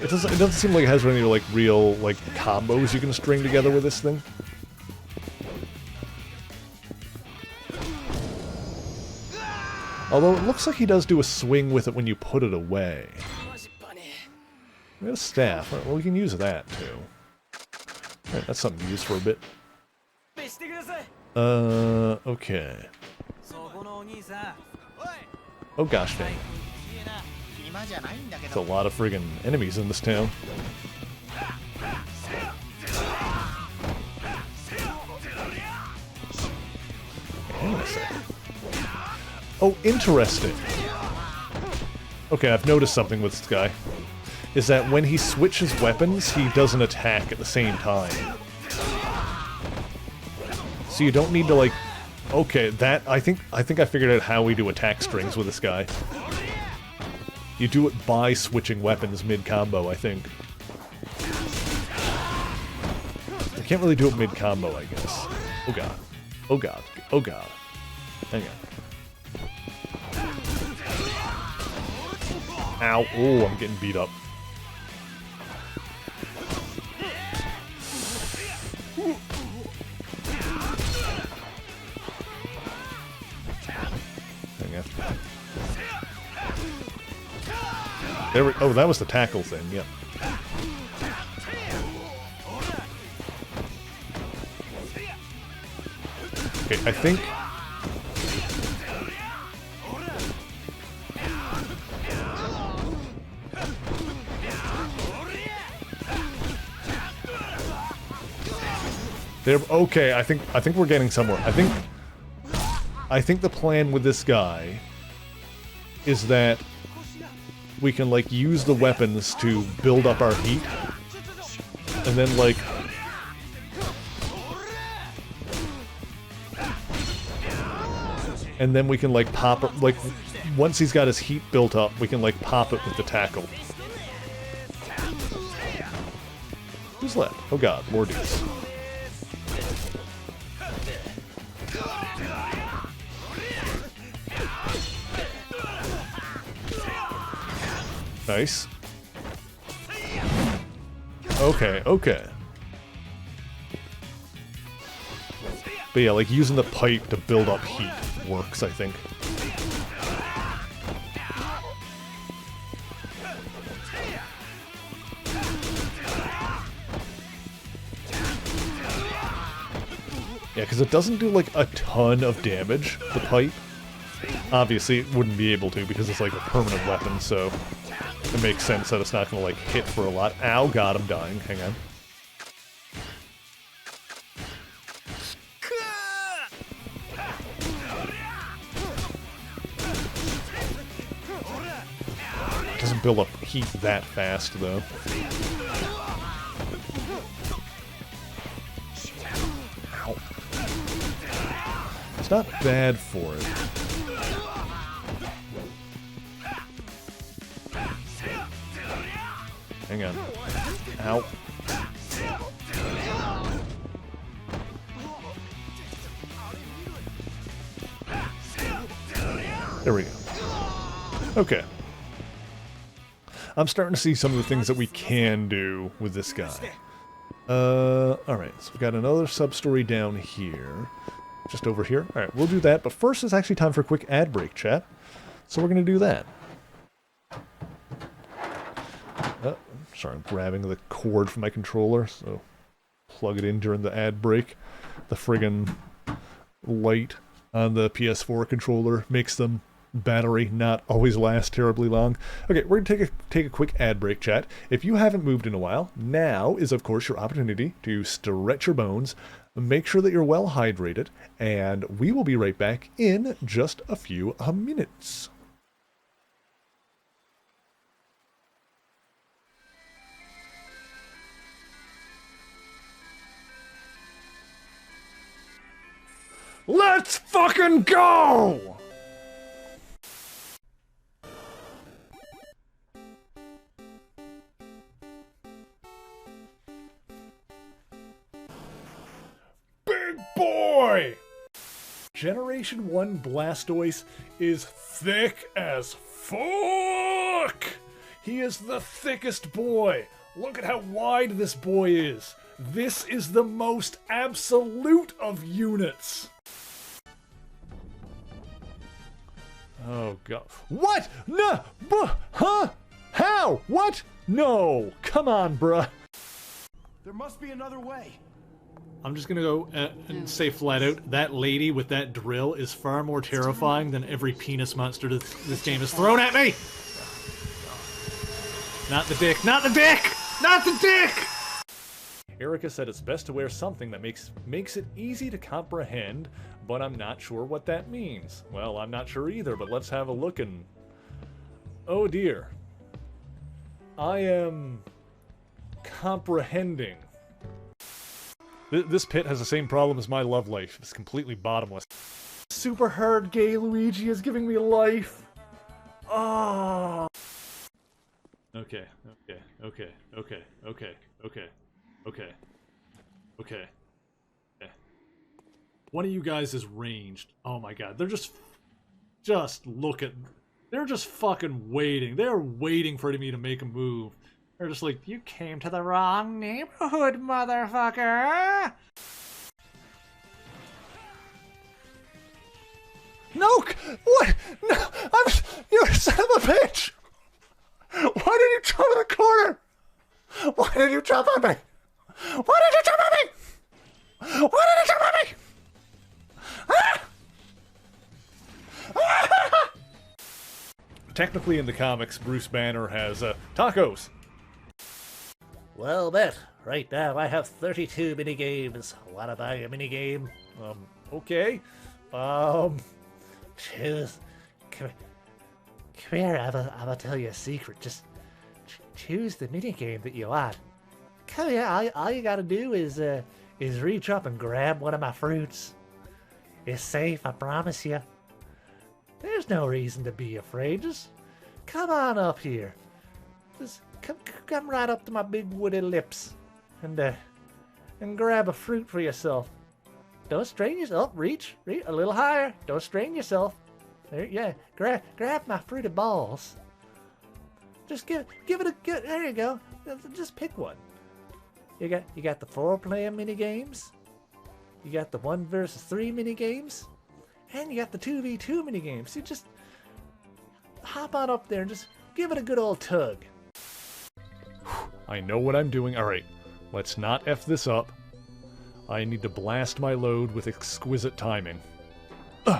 It doesn't seem like it has any, like, real, like, combos you can string together with this thing. Although it looks like he does do a swing with it when you put it away. We got a staff. Well, we can use that, too. Alright, that's something to use for a bit. Okay. Oh gosh dang. There's a lot of friggin' enemies in this town. Hang on a sec. Oh, interesting. Okay, I've noticed something with this guy. Is that when he switches weapons, he doesn't attack at the same time. So you don't need to, like... Okay, that... I think I figured out how we do attack strings with this guy. You do it by switching weapons mid-combo, I think. I can't really do it mid-combo, I guess. Oh god. Oh god. Oh god. Hang on. Ow. Oh, I'm getting beat up. Hang on. There we... Oh, that was the tackle thing, yep. Okay, I think... There, okay, I think we're getting somewhere. I think the plan with this guy is that we can, like, use the weapons to build up our heat, and then, like, we can, like, pop it, like, once he's got his heat built up, we can, like, pop it with the tackle. Who's left? Oh god, more dudes. Nice. Okay, okay. But yeah, like, using the pipe to build up heat works, I think. Yeah, because it doesn't do, like, a ton of damage, the pipe. Obviously, it wouldn't be able to because it's, like, a permanent weapon, so it makes sense that it's not going to, like, hit for a lot. Ow, god, I'm dying. Hang on. It doesn't build up heat that fast, though. Ow. It's not bad for it. Hang on. Ow. There we go. Okay. I'm starting to see some of the things that we can do with this guy. Alright, so we've got another sub-story down here. Just over here. Alright, we'll do that, but first it's actually time for a quick ad break, chat. So we're going to do that. Sorry, I'm grabbing the cord from my controller, so plug it in during the ad break. The friggin' light on the PS4 controller makes them battery not always last terribly long. Okay, we're going to take a quick ad break, chat. If you haven't moved in a while, now is of course your opportunity to stretch your bones, make sure that you're well hydrated, and we will be right back in just a few minutes. Let's fucking go! Big boy! Generation 1 Blastoise is thick as fuck! He is the thickest boy! Look at how wide this boy is! This is the most absolute of units! Oh god. What? No! Huh? How? What? No! Come on, bruh. There must be another way. I'm just gonna go and say flat out, that lady with that drill is far more terrifying than every penis monster this game has thrown at me! Not the dick! Not the dick! Not the dick! Erica said it's best to wear something that makes it easy to comprehend, but I'm not sure what that means. Well, I'm not sure either, but let's have a look and... Oh dear. I am... comprehending. This pit has the same problem as my love life. It's completely bottomless. Super hard gay Luigi is giving me life. Oh. Okay. One of you guys is ranged. Oh my god. They're just look at... They're just fucking waiting. They're waiting for me to make a move. They're just like, you came to the wrong neighborhood, motherfucker! No! What? No! You son of a bitch! Why did you jump in the corner? Why did you jump on me? Why did you jump on me? Why did you jump on me? Ah! Ah! Technically in the comics, Bruce Banner has, tacos. Well met. Right now I have 32 minigames. Wanna buy a minigame? Okay. Choose. Come here, I'm gonna tell you a secret. Just choose the minigame that you want. Come here, all you gotta do is reach up and grab one of my fruits. It's safe, I promise you. There's no reason to be afraid. Just come on up here. Just come right up to my big woody lips, and grab a fruit for yourself. Don't strain yourself. Reach a little higher. Don't strain yourself. There, yeah. Grab my fruity balls. Just give it a good. There you go. Just pick one. You got the 4-player mini games. You got the 1 versus 3 mini games, and you got the 2v2 mini games. You just hop on up there and just give it a good old tug. I know what I'm doing. Alright, let's not F this up. I need to blast my load with exquisite timing.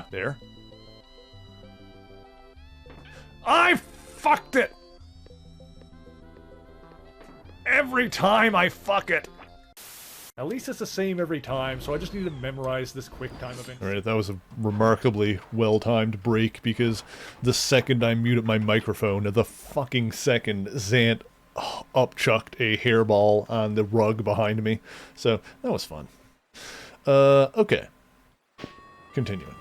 There. I fucked it! Every time I fuck it! At least it's the same every time, so I just need to memorize this quick time event. Alright, that was a remarkably well-timed break, because the second I muted my microphone, the fucking second Zant upchucked a hairball on the rug behind me. So, that was fun. Okay. Continuing.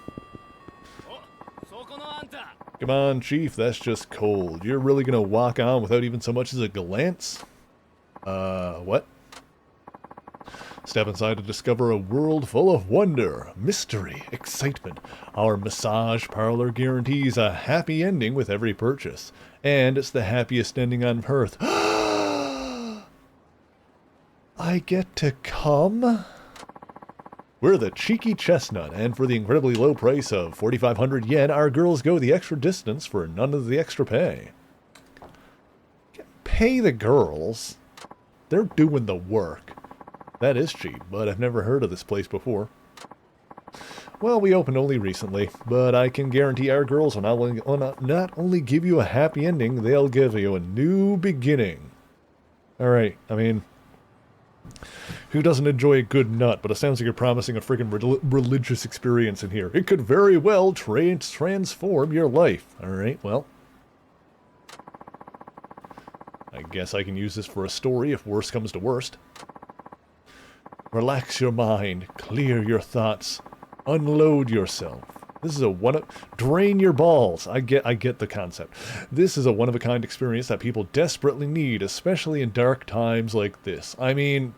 Come on, Chief, that's just cold. You're really gonna walk on without even so much as a glance? What? Step inside to discover a world full of wonder, mystery, excitement. Our massage parlor guarantees a happy ending with every purchase. And it's the happiest ending on earth. I get to come? We're the cheeky chestnut, and for the incredibly low price of 4,500 yen, our girls go the extra distance for none of the extra pay. Pay the girls? They're doing the work. That is cheap, but I've never heard of this place before. Well, we opened only recently, but I can guarantee our girls will not only give you a happy ending, they'll give you a new beginning. Alright, I mean, who doesn't enjoy a good nut, but it sounds like you're promising a freaking religious experience in here. It could very well transform your life. Alright, well, I guess I can use this for a story if worst comes to worst. Relax your mind, clear your thoughts, unload yourself. This is a drain your balls. I get the concept. This is a one-of-a-kind experience that people desperately need, especially in dark times like this. I mean,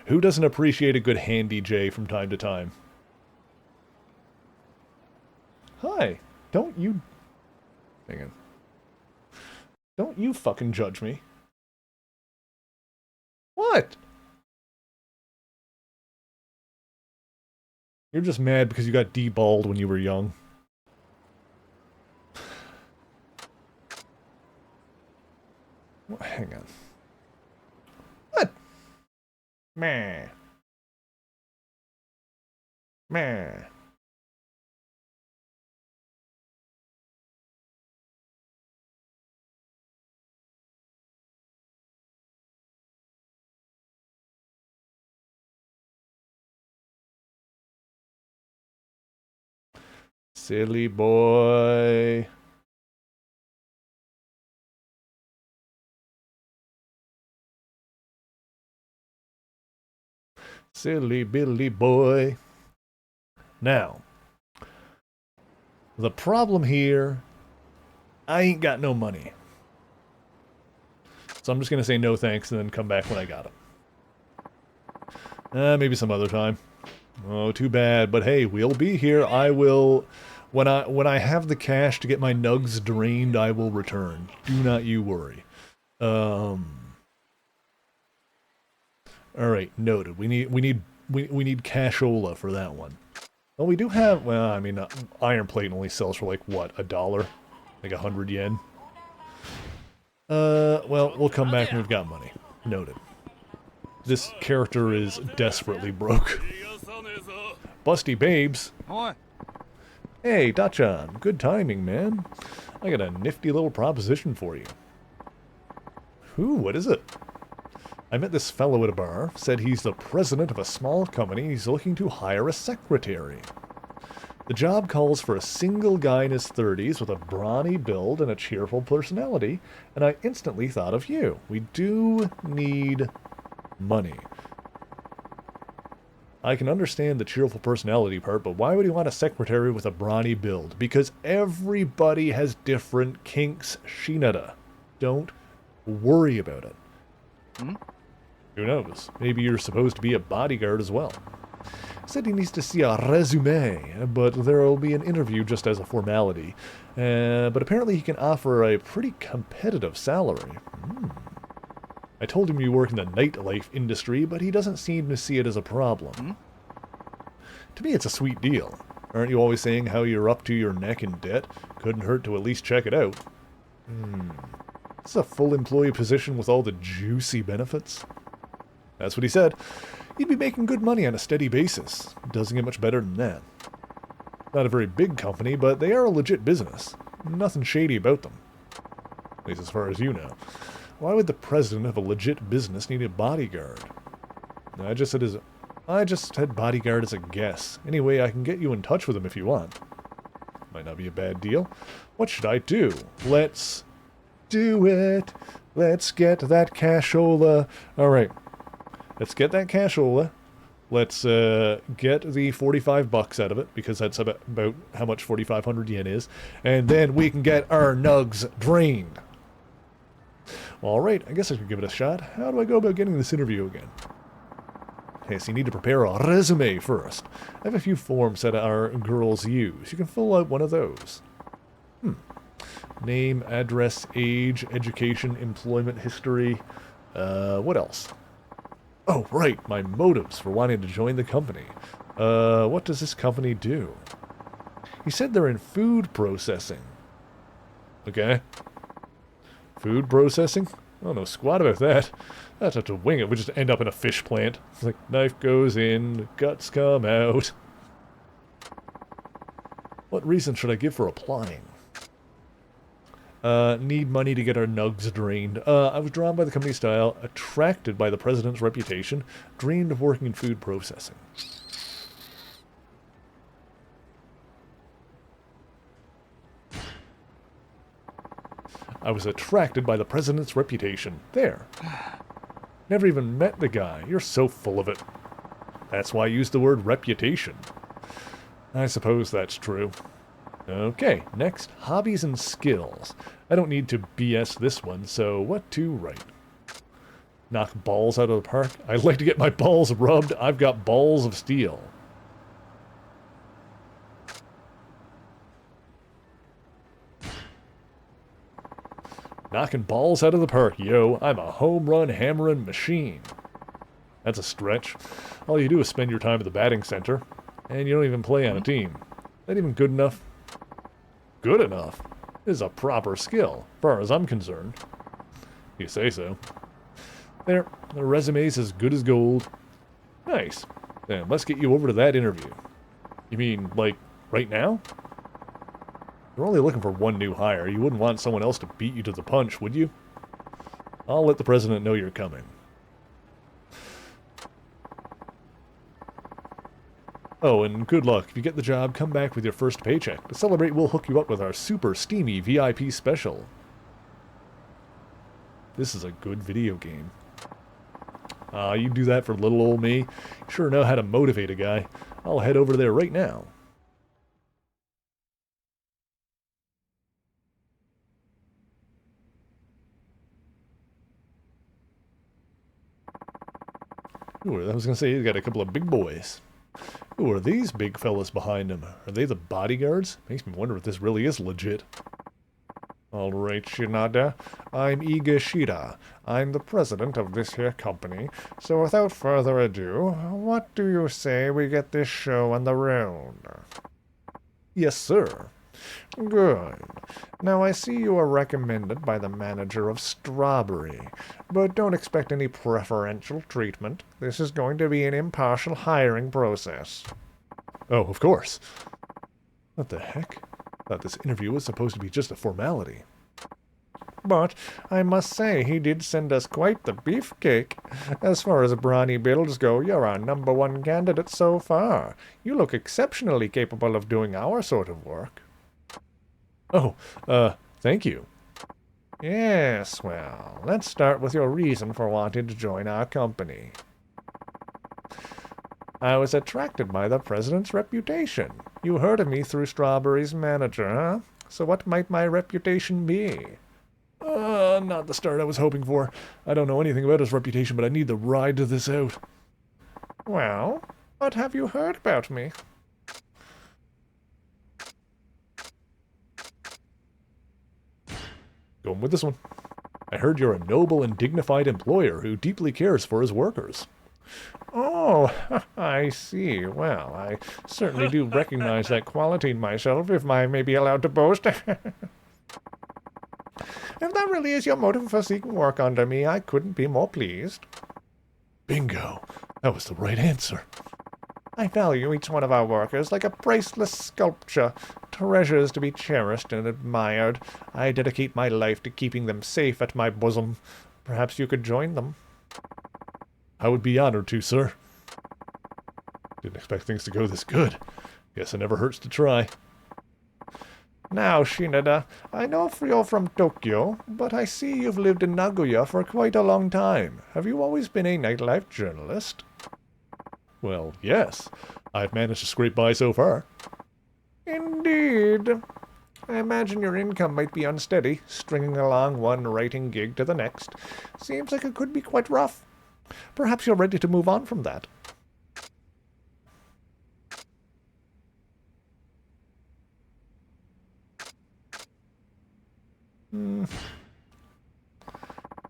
who doesn't appreciate a good handy J from time to time? Hi, don't you... Hang on. Don't you fucking judge me. What? You're just mad because you got deballed when you were young. Hang on. What? Meh. Meh. Silly boy. Silly Billy boy. Now, the problem here, I ain't got no money. So I'm just going to say no thanks and then come back when I got it. Maybe some other time. Oh, too bad. But hey, we'll be here. I will... When I have the cash to get my nugs drained, I will return. Do not you worry. Alright, noted. We need cashola for that one. Well, we do have... Well, I mean, iron plate only sells for like, what, $1? Like 100 yen? Well, we'll come back when we've got money. Noted. This character is desperately broke. Busty babes. Hey, Dachan. Good timing, man. I got a nifty little proposition for you. Ooh, what is it? I met this fellow at a bar, said he's the president of a small company, he's looking to hire a secretary. The job calls for a single guy in his 30s with a brawny build and a cheerful personality, and I instantly thought of you. We do need money. I can understand the cheerful personality part, but why would he want a secretary with a brawny build? Because everybody has different kinks, Shinada. Don't worry about it. Who knows? Maybe you're supposed to be a bodyguard as well. Said he needs to see a resume, but there will be an interview just as a formality. But apparently he can offer a pretty competitive salary. I told him you work in the nightlife industry, but he doesn't seem to see it as a problem. To me, it's a sweet deal. Aren't you always saying how you're up to your neck in debt? Couldn't hurt to at least check it out. This is a full employee position with all the juicy benefits. That's what he said. You'd be making good money on a steady basis. Doesn't get much better than that. Not a very big company, but they are a legit business. Nothing shady about them. At least as far as you know. Why would the president of a legit business need a bodyguard? I just said bodyguard as a guess. Anyway, I can get you in touch with him if you want. Might not be a bad deal. What should I do? Let's do it. Let's get that cashola. Alright. Let's get that cashola. Let's get the 45 bucks out of it, because that's about how much 4,500 yen is. And then we can get our nugs drained. Alright, I guess I could give it a shot. How do I go about getting this interview again? Yes, you need to prepare a resume first. I have a few forms that our girls use. You can fill out one of those. Name, address, age, education, employment history. What else? Oh, right, my motives for wanting to join the company. What does this company do? He said they're in food processing. Okay. Food processing? I don't know squat about that. I'd have to wing it. We just end up in a fish plant. It's like, knife goes in, guts come out. What reason should I give for applying? Need money to get our nugs drained. I was drawn by the company style, attracted by the president's reputation, dreamed of working in food processing. I was attracted by the president's reputation. There. Never even met the guy. You're so full of it. That's why I used the word reputation. I suppose that's true. Okay, next, hobbies and skills. I don't need to BS this one, so what to write? Knock balls out of the park? I'd like to get my balls rubbed. I've got balls of steel. Knocking balls out of the park, yo. I'm a home run hammering machine. That's a stretch. All you do is spend your time at the batting center, and you don't even play on a team. That even good enough? Good enough is a proper skill, as far as I'm concerned. You say so. There, the resume's as good as gold. Nice. Then let's get you over to that interview. You mean, like, right now? You're only looking for one new hire. You wouldn't want someone else to beat you to the punch, would you? I'll let the president know you're coming. Oh, and good luck. If you get the job, come back with your first paycheck. To celebrate, we'll hook you up with our super steamy VIP special. This is a good video game. You do that for little old me? You sure know how to motivate a guy. I'll head over there right now. Ooh, I was going to say, he's got a couple of big boys. Who are these big fellas behind him? Are they the bodyguards? Makes me wonder if this really is legit. All right, Shinada. I'm Igashida. I'm the president of this here company. So without further ado, what do you say we get this show on the road? Yes, sir. Good. Now I see you are recommended by the manager of Strawberry, but don't expect any preferential treatment. This is going to be an impartial hiring process. Oh, of course. What the heck? I thought this interview was supposed to be just a formality. But I must say he did send us quite the beefcake. As far as brawny builds go, you're our #1 candidate so far. You look exceptionally capable of doing our sort of work. Oh, thank you. Yes, well, let's start with your reason for wanting to join our company. I was attracted by the president's reputation. You heard of me through Strawberry's manager, huh? So what might my reputation be? Not the start I was hoping for. I don't know anything about his reputation, but I need to ride this out. Well, what have you heard about me? Going with this one. I heard you're a noble and dignified employer who deeply cares for his workers. Oh, I see. Well, I certainly do recognize that quality in myself, if I may be allowed to boast. If that really is your motive for seeking work under me, I couldn't be more pleased. Bingo. That was the right answer. I value each one of our workers like a priceless sculpture, treasures to be cherished and admired. I dedicate my life to keeping them safe at my bosom. Perhaps you could join them. I would be honored to, sir. Didn't expect things to go this good. Guess it never hurts to try. Now, Shinada, I know you're from Tokyo, but I see you've lived in Nagoya for quite a long time. Have you always been a nightlife journalist? Well, yes. I've managed to scrape by so far. Indeed. I imagine your income might be unsteady, stringing along one writing gig to the next. Seems like it could be quite rough. Perhaps you're ready to move on from that.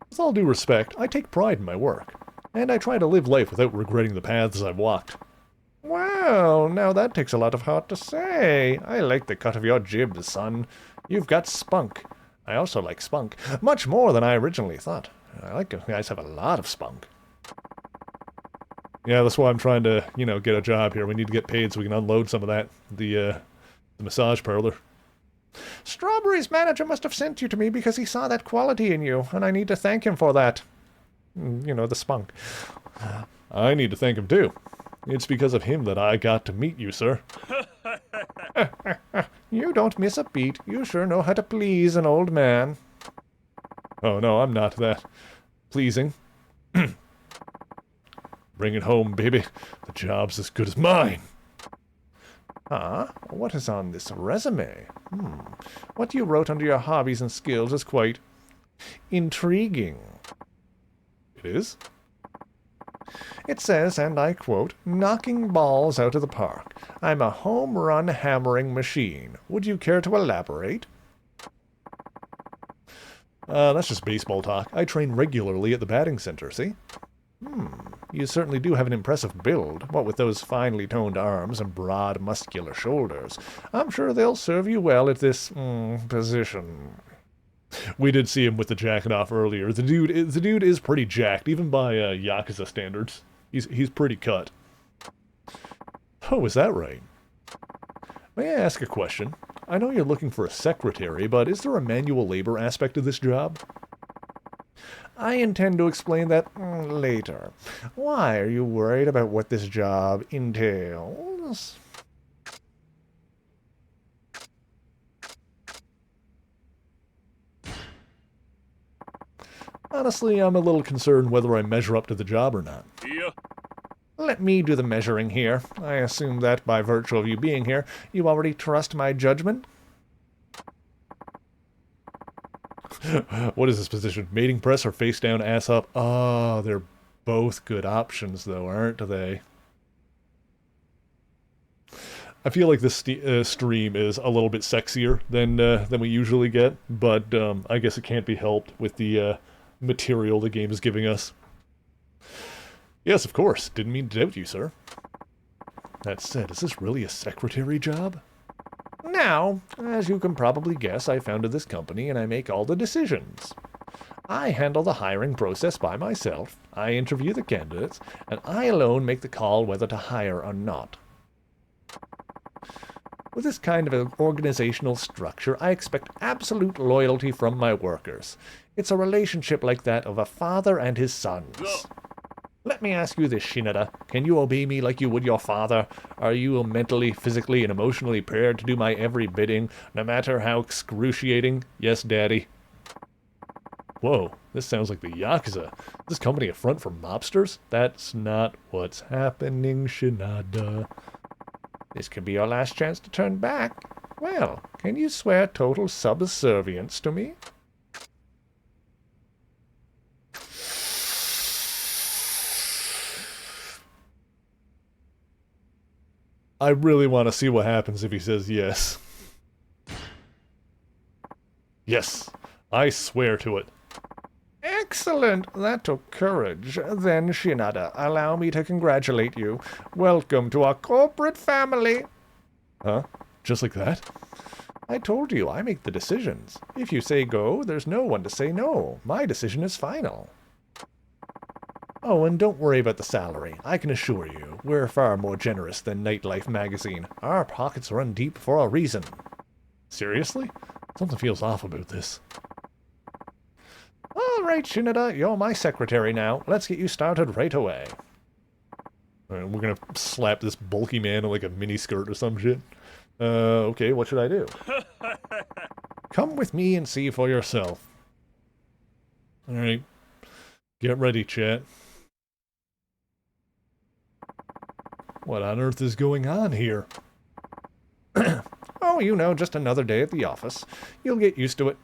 With all due respect, I take pride in my work, and I try to live life without regretting the paths I've walked. Well, now that takes a lot of heart to say. I like the cut of your jib, son. You've got spunk. I also like spunk, much more than I originally thought. I like you guys have a lot of spunk. Yeah, that's why I'm trying to, get a job here. We need to get paid so we can unload some of that. The massage parlor. Strawberry's manager must have sent you to me because he saw that quality in you, and I need to thank him for that. The spunk. I need to thank him too. It's because of him that I got to meet you, sir. You don't miss a beat. You sure know how to please an old man. Oh no, I'm not that pleasing. Bring it home, baby. The job's as good as mine. Ah, what is on this resume? What you wrote under your hobbies and skills is quite intriguing. It is? It says, and I quote, knocking balls out of the park. I'm a home run hammering machine. Would you care to elaborate? That's just baseball talk. I train regularly at the batting center, see? You certainly do have an impressive build, what with those finely toned arms and broad, muscular shoulders. I'm sure they'll serve you well at this, position. We did see him with the jacket off earlier. The dude is pretty jacked, even by Yakuza standards. He's pretty cut. Oh, is that right? May I ask a question? I know you're looking for a secretary, but is there a manual labor aspect of this job? I intend to explain that later. Why are you worried about what this job entails? Honestly, I'm a little concerned whether I measure up to the job or not. Yeah. Let me do the measuring here. I assume that, by virtue of you being here, you already trust my judgment? What is this position? Mating press or face down, ass up? Oh, they're both good options, though, aren't they? I feel like this stream is a little bit sexier than we usually get, but I guess it can't be helped with the material the game is giving us. Yes, of course. Didn't mean to doubt you, sir. That said, is this really a secretary job? Now, as you can probably guess, I founded this company and I make all the decisions. I handle the hiring process by myself, I interview the candidates, and I alone make the call whether to hire or not. With this kind of an organizational structure, I expect absolute loyalty from my workers. It's a relationship like that of a father and his sons. Let me ask you this, Shinada. Can you obey me like you would your father? Are you mentally, physically, and emotionally prepared to do my every bidding, no matter how excruciating? Yes, Daddy. Whoa, this sounds like the Yakuza. Is this company a front for mobsters? That's not what's happening, Shinada. This could be your last chance to turn back. Well, can you swear total subservience to me? I really want to see what happens if he says yes. Yes, I swear to it. Excellent! That took courage. Then, Shinada, allow me to congratulate you. Welcome to our corporate family! Huh? Just like that? I told you, I make the decisions. If you say go, there's no one to say no. My decision is final. Oh, and don't worry about the salary. I can assure you, we're far more generous than Nightlife magazine. Our pockets run deep for a reason. Seriously? Something feels off about this. All right, Shinada, you're my secretary now. Let's get you started right away. All right, we're gonna slap this bulky man in like a miniskirt or some shit. Okay, what should I do? Come with me and see for yourself. All right, get ready, chat. What on earth is going on here? Oh, you know, just another day at the office. You'll get used to it.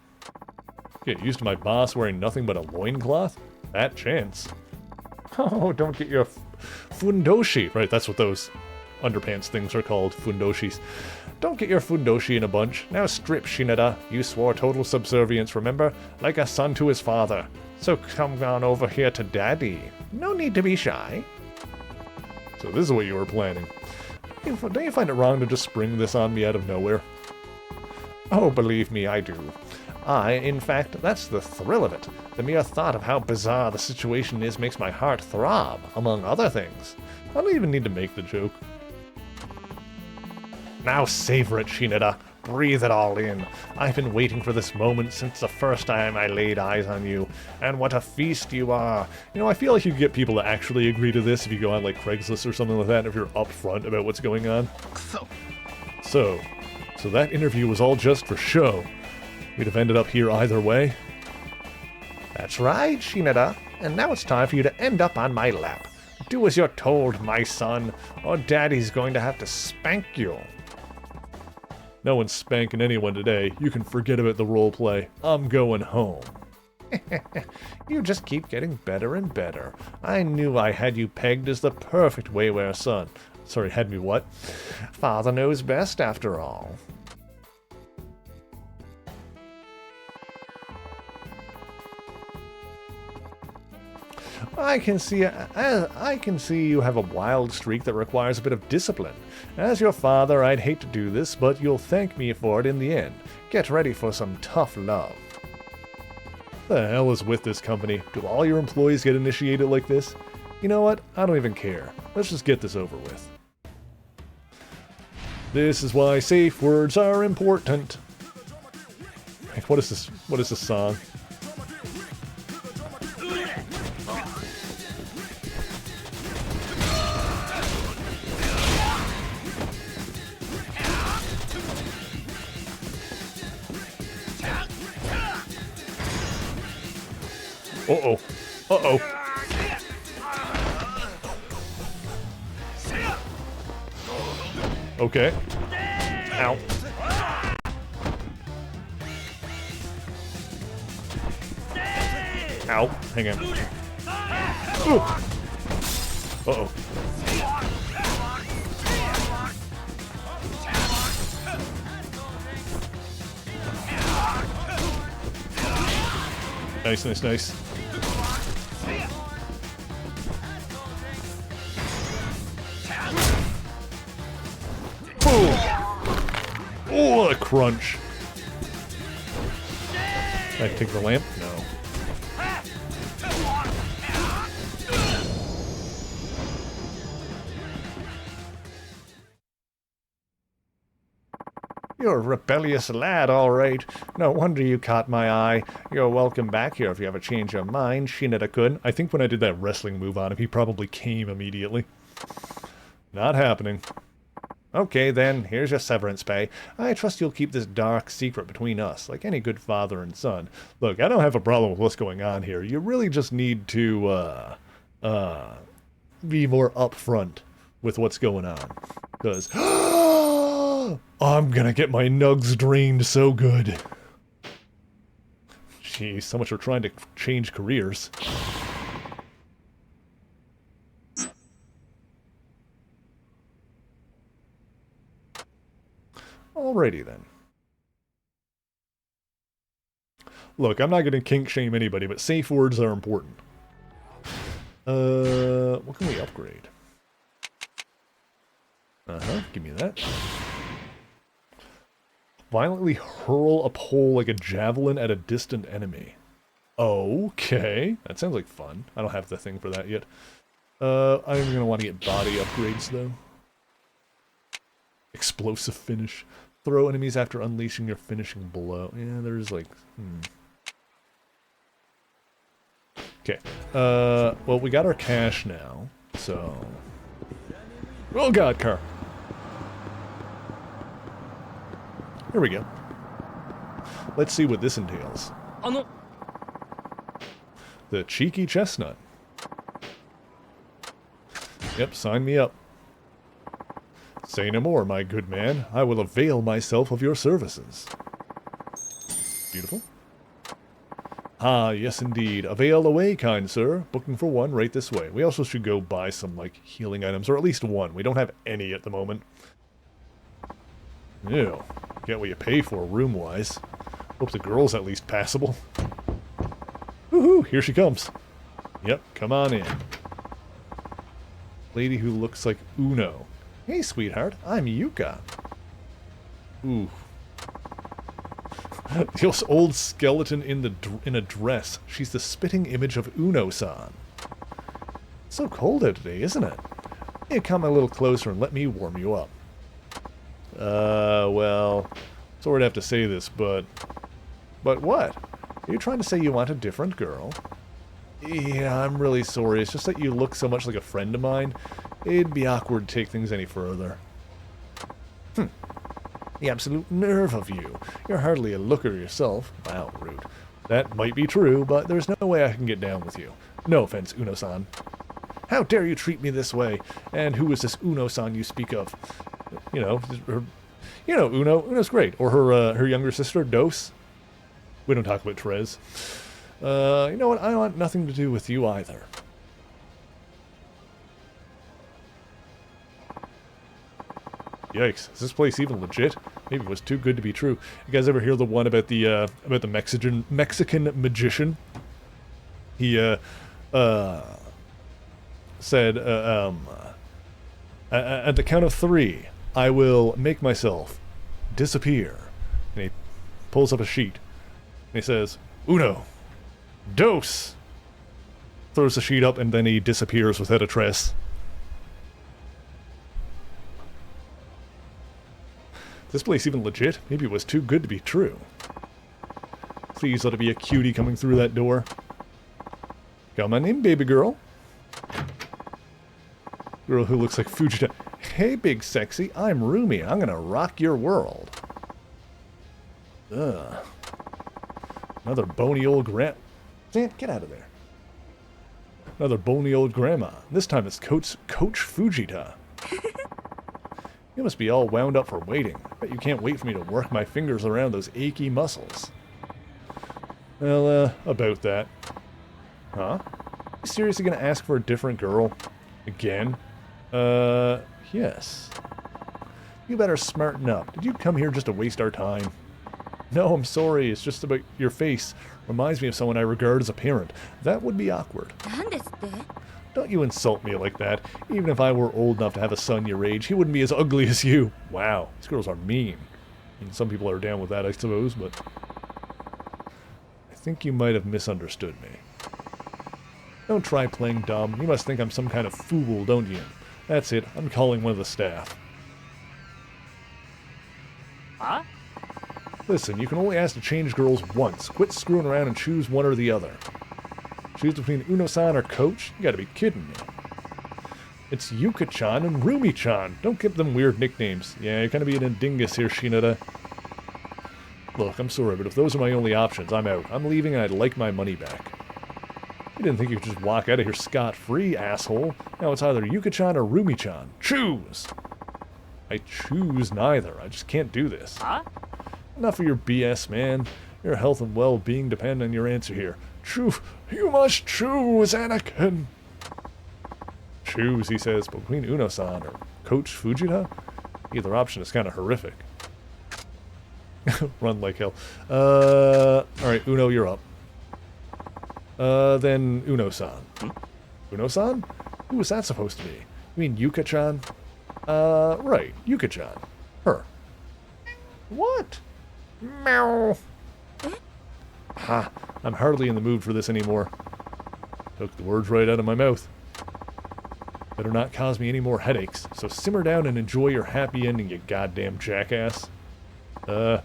Get used to my boss wearing nothing but a loincloth? That chance. Oh, don't get your fundoshi. Right, that's what those underpants things are called, fundoshis. Don't get your fundoshi in a bunch. Now strip, Shinada. You swore total subservience, remember? Like a son to his father. So come on over here to Daddy. No need to be shy. So this is what you were planning. Don't you find it wrong to just spring this on me out of nowhere? Oh, believe me, I do. In fact, that's the thrill of it. The mere thought of how bizarre the situation is makes my heart throb, among other things. I don't even need to make the joke. Now savor it, Shinada. Breathe it all in. I've been waiting for this moment since the first time I laid eyes on you. And what a feast you are. You know, I feel like you get people to actually agree to this if you go on like Craigslist or something like that, if you're upfront about what's going on. So that interview was all just for show. We'd have ended up here either way. That's right, Shinada. And now it's time for you to end up on my lap. Do as you're told, my son, or Daddy's going to have to spank you. No one's spanking anyone today. You can forget about the roleplay. I'm going home. You just keep getting better and better. I knew I had you pegged as the perfect Wayware son. Sorry, had me what? Father knows best, after all. I can see you have a wild streak that requires a bit of discipline. As your father, I'd hate to do this, but you'll thank me for it in the end. Get ready for some tough love. The hell is with this company? Do all your employees get initiated like this? You know what? I don't even care. Let's just get this over with. This is why safe words are important. What is this? What is this song? Uh-oh. Uh-oh. Okay. Ow. Ow. Hang on. Ooh. Uh-oh. Nice, nice, nice. Oh, a crunch. Can I take the lamp? No. You're a rebellious lad, all right. No wonder you caught my eye. You're welcome back here if you ever change your mind, Shinada-kun. I think when I did that wrestling move on him, he probably came immediately. Not happening. Okay, then, here's your severance pay. I trust you'll keep this dark secret between us, like any good father and son. Look, I don't have a problem with what's going on here. You really just need to, be more upfront with what's going on. Because, I'm gonna get my nugs drained so good. Jeez, so much for trying to change careers. Alrighty then. Look, I'm not going to kink shame anybody, but safe words are important. What can we upgrade? Give me that. Violently hurl a pole like a javelin at a distant enemy. Okay, that sounds like fun. I don't have the thing for that yet. I'm going to want to get body upgrades though. Explosive finish. Throw enemies after unleashing your finishing blow. Yeah, there's like... Okay. Well, we got our cash now, so... Oh god, car! Here we go. Let's see what this entails. The cheeky chestnut. Yep, sign me up. Say no more, my good man. I will avail myself of your services. Beautiful. Ah, yes indeed. Avail away, kind sir. Booking for one right this way. We also should go buy some, like, healing items, or at least one. We don't have any at the moment. Ew. Get what you pay for, room-wise. Hope the girl's at least passable. Woohoo! Here she comes. Yep, come on in. Lady who looks like Uno. Hey, sweetheart. I'm Yuka. Ooh. This old skeleton in a dress. She's the spitting image of Uno-san. It's so cold out today, isn't it? Hey, come a little closer and let me warm you up. Well, sorry to have to say this, but what? Are you trying to say you want a different girl? Yeah, I'm really sorry. It's just that you look so much like a friend of mine. It'd be awkward to take things any further. The absolute nerve of you. You're hardly a looker yourself. Wow, rude. That might be true, but there's no way I can get down with you. No offense, Uno-san. How dare you treat me this way? And who is this Uno-san you speak of? You know, Uno. Uno's great. Or her younger sister, Dose. We don't talk about Therese. You know what? I want nothing to do with you either. Yikes. Is this place even legit? Maybe it was too good to be true. You guys ever hear the one about the Mexican magician? He, said, at the count of 3, I will make myself disappear. And he pulls up a sheet. And he says, Uno, dos. Throws the sheet up and then he disappears without a trace. This place even legit? Maybe it was too good to be true. Please let it be a cutie coming through that door. Come on in, baby girl. Girl who looks like Fujita. Hey, big sexy, I'm Rumi. I'm gonna rock your world. Ugh. Another bony old get out of there. Another bony old grandma. This time it's Coach Fujita. You must be all wound up for waiting. Bet you can't wait for me to work my fingers around those achy muscles. Well, about that. Huh? You seriously gonna ask for a different girl? Again? Yes. You better smarten up. Did you come here just to waste our time? No, I'm sorry. It's just about your face. Reminds me of someone I regard as a parent. That would be awkward. Don't you insult me like that. Even if I were old enough to have a son your age, he wouldn't be as ugly as you. Wow, these girls are mean. I mean, some people are down with that, I suppose, but I think you might have misunderstood me. Don't try playing dumb. You must think I'm some kind of fool, don't you? That's it. I'm calling one of the staff. Huh? Listen, you can only ask to change girls once. Quit screwing around and choose one or the other. Choose between Uno-san or Coach? You gotta be kidding me. It's Yuka-chan and Rumi-chan. Don't give them weird nicknames. Yeah, you're kinda being a dingus here, Shinada. Look, I'm sorry, but if those are my only options, I'm out. I'm leaving and I'd like my money back. You didn't think you could just walk out of here scot-free, asshole. Now it's either Yuka-chan or Rumi-chan. Choose! I choose neither. I just can't do this. Huh? Enough of your BS, man. Your health and well-being depend on your answer here. You must choose, Anakin! Choose, he says, but between Uno-san or Coach Fujita? Either option is kind of horrific. Run like hell. Alright, Uno, you're up. Then Uno-san. Uno-san? Who was that supposed to be? You mean Yuka-chan? Right, Yuka-chan. Her. What? Meow. Ha, I'm hardly in the mood for this anymore. Took the words right out of my mouth. Better not cause me any more headaches, so simmer down and enjoy your happy ending, you goddamn jackass. Uh-huh.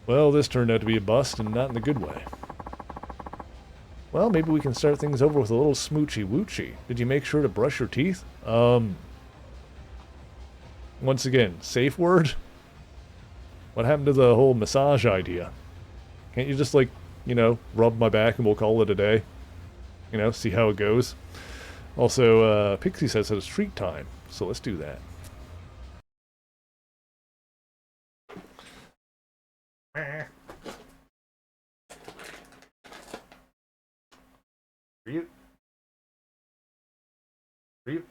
Well, this turned out to be a bust, and not in the good way. Well, maybe we can start things over with a little smoochy-woochy. Did you make sure to brush your teeth? Once again, safe word? What happened to the whole massage idea? Can't you just, like, you know, rub my back and we'll call it a day? You know, see how it goes? Also, Pixie says it's treat time, so let's do that. Reap. Reap. Reap.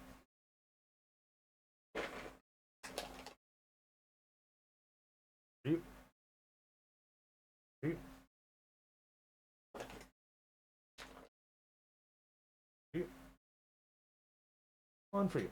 Reap. Reap. On for you.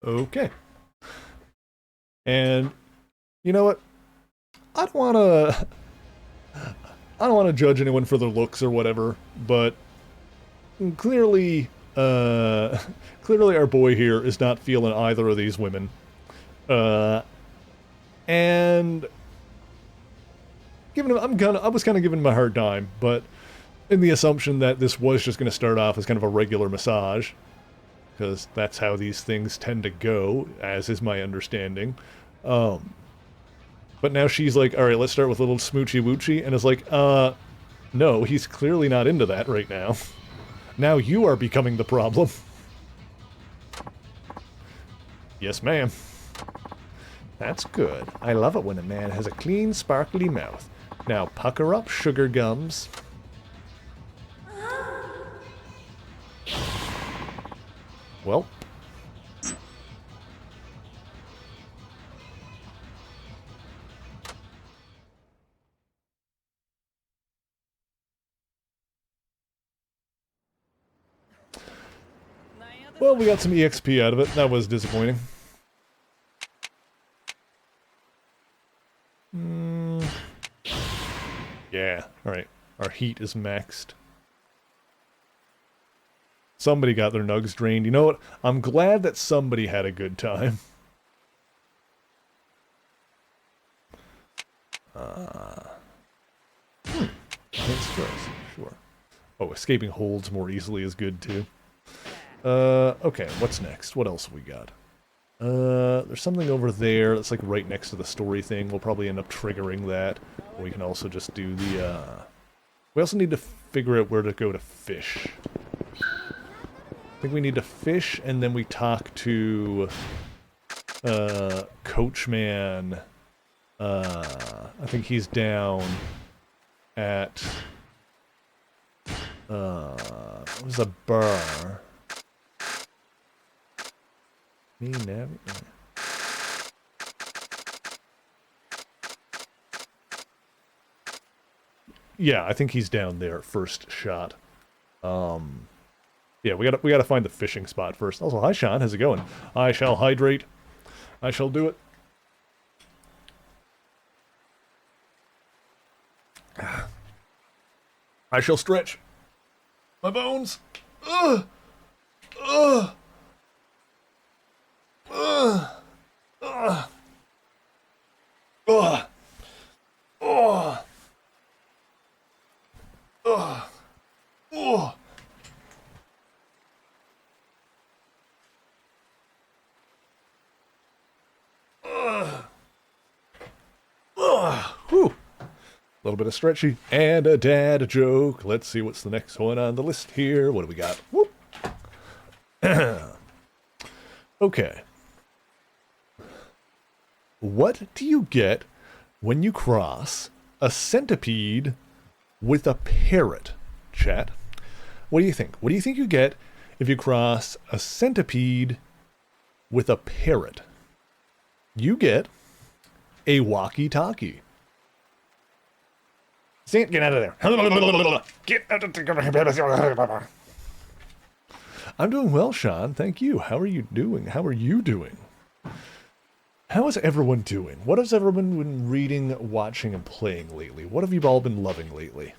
Okay. And you know what? I don't want to I don't want to judge anyone for their looks or whatever, but clearly clearly our boy here is not feeling either of these women. And I was kind of giving him a hard time, but in the assumption that this was just going to start off as kind of a regular massage, because that's how these things tend to go, as is my understanding. But now she's like, all right, let's start with a little smoochy woochy, and it's like, no, he's clearly not into that right now. Now you are becoming the problem. Yes, ma'am. That's good. I love it when a man has a clean, sparkly mouth. Now pucker up, sugar gums. Well. Well, we got some EXP out of it. That was disappointing. Yeah, alright. Our heat is maxed. Somebody got their nugs drained. You know what? I'm glad that somebody had a good time. Can't stress. Sure. Oh, escaping holds more easily is good too. Okay, what's next? What else have we got? There's something over there that's like right next to the story thing. We'll probably end up triggering that. We can also just do the, we also need to figure out where to go to fish. I think we need to fish, and then we talk to, Coachman. I think he's down at, what was a bar? Me, Navi? Yeah, I think he's down there, first shot. Yeah, we gotta find the fishing spot first. Also, hi Sean, how's it going? I shall hydrate. I shall do it. I shall stretch. My bones. Ugh. Ugh. Ugh. Ugh. Ugh. Ugh. Ugh. Ugh. Whew. A little bit of stretchy and a dad joke. Let's see what's the next one on the list here. What do we got? Whoop. Okay. What do you get when you cross a centipede with a parrot, chat? What do you think? What do you think you get if you cross a centipede with a parrot? You get a walkie-talkie. Get out of there. Get out of there. I'm doing well, Sean. Thank you. How are you doing? How are you doing? How is everyone doing? What has everyone been reading, watching, and playing lately? What have you all been loving lately?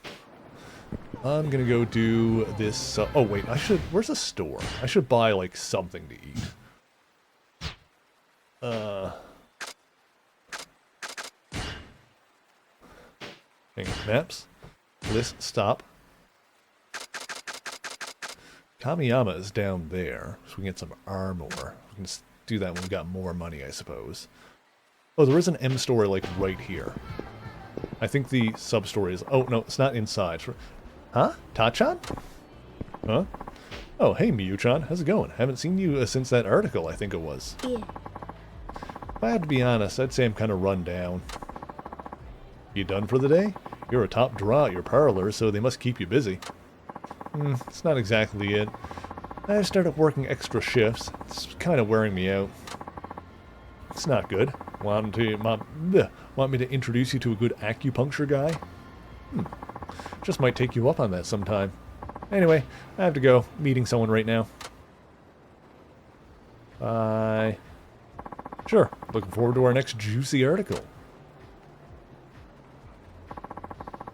I'm gonna go do this. Oh, wait. Where's a store? I should buy, like, something to eat. Hang on, maps. List, stop. Kamiyama is down there, so we can get some armor. We can just do that when we've got more money, I suppose. Oh, there is an M story, like, right here. I think the sub-story is... Oh, no, it's not inside. Huh? Tachan? Huh? Oh, hey, Miyu-chan. How's it going? Haven't seen you since that article, I think it was. Yeah. If I had to be honest, I'd say I'm kind of run down. You done for the day? You're a top draw at your parlor, so they must keep you busy. It's not exactly it. I started working extra shifts. It's kind of wearing me out. It's not good. Want me to introduce you to a good acupuncture guy? Just might take you up on that sometime. Anyway, I have to go. Meeting someone right now. Bye. Sure. Looking forward to our next juicy article.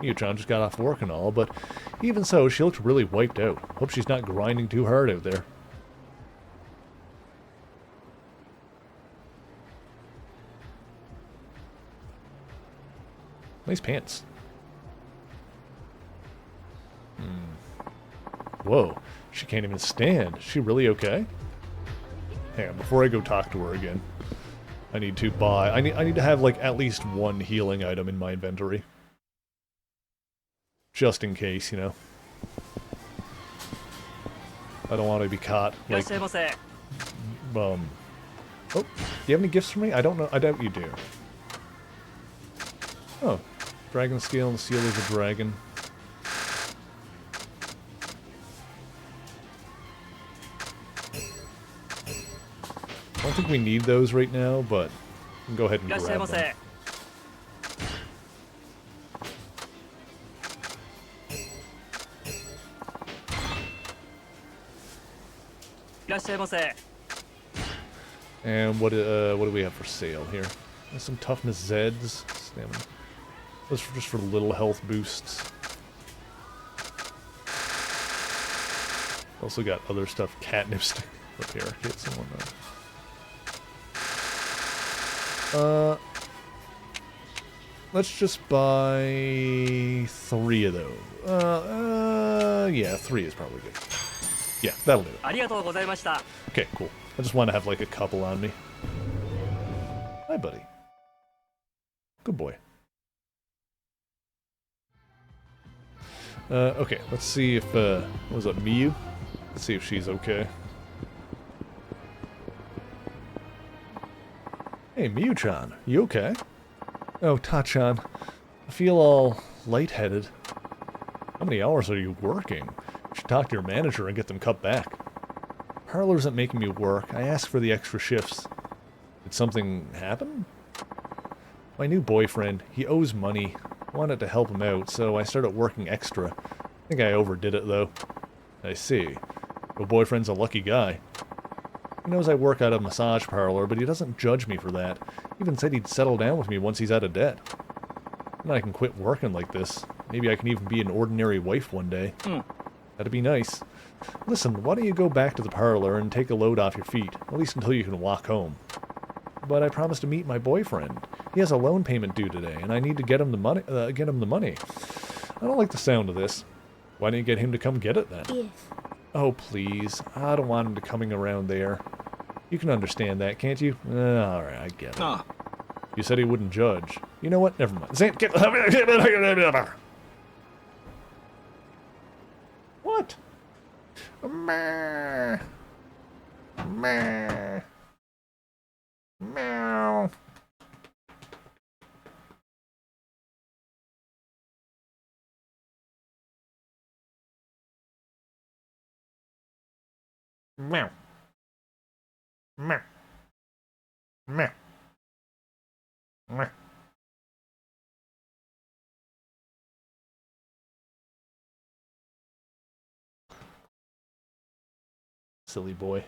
Miyu-chan just got off work and all, but even so, she looked really wiped out. Hope she's not grinding too hard out there. Nice pants. Whoa, she can't even stand. Is she really okay? Hang on, before I go talk to her again, I need to buy... I need to have, like, at least one healing item in my inventory. Just in case, you know. I don't want to be caught, like... Oh, do you have any gifts for me? I don't know. I doubt you do. Oh, dragon scale and seal of the dragon. I don't think we need those right now, but we can go ahead and grab them. And what do we have for sale here? There's some toughness Zeds. Stamina. Those are just for little health boosts. Also got other stuff. Catnip stick. Repair kits and whatnot. Let's just buy 3 of those. Yeah, 3 is probably good. Yeah, that'll do it. Okay, cool. I just want to have like a couple on me. Hi, buddy. Good boy. Okay, let's see if, what was that, Miyu? Let's see if she's okay. Hey, Miyu-chan, you okay? Oh, Ta-chan, I feel all lightheaded. How many hours are you working? You should talk to your manager and get them cut back. Parlor isn't making me work. I asked for the extra shifts. Did something happen? My new boyfriend, he owes money. I wanted to help him out, so I started working extra. I think I overdid it, though. I see. Your boyfriend's a lucky guy. He knows I work at a massage parlor, but he doesn't judge me for that. He even said he'd settle down with me once he's out of debt. And I can quit working like this. Maybe I can even be an ordinary wife one day. That'd be nice. Listen, why don't you go back to the parlor and take a load off your feet, at least until you can walk home. But I promised to meet my boyfriend. He has a loan payment due today, and I need to get him the money. I don't like the sound of this. Why don't you get him to come get it then? Yes. Oh, please. I don't want him to coming around there. You can understand that, can't you? Alright, I get it. You said he wouldn't judge. You know what? Never mind. What? Meow. Meow. Meow. Meow. Meow. Meow. Meow. Silly boy.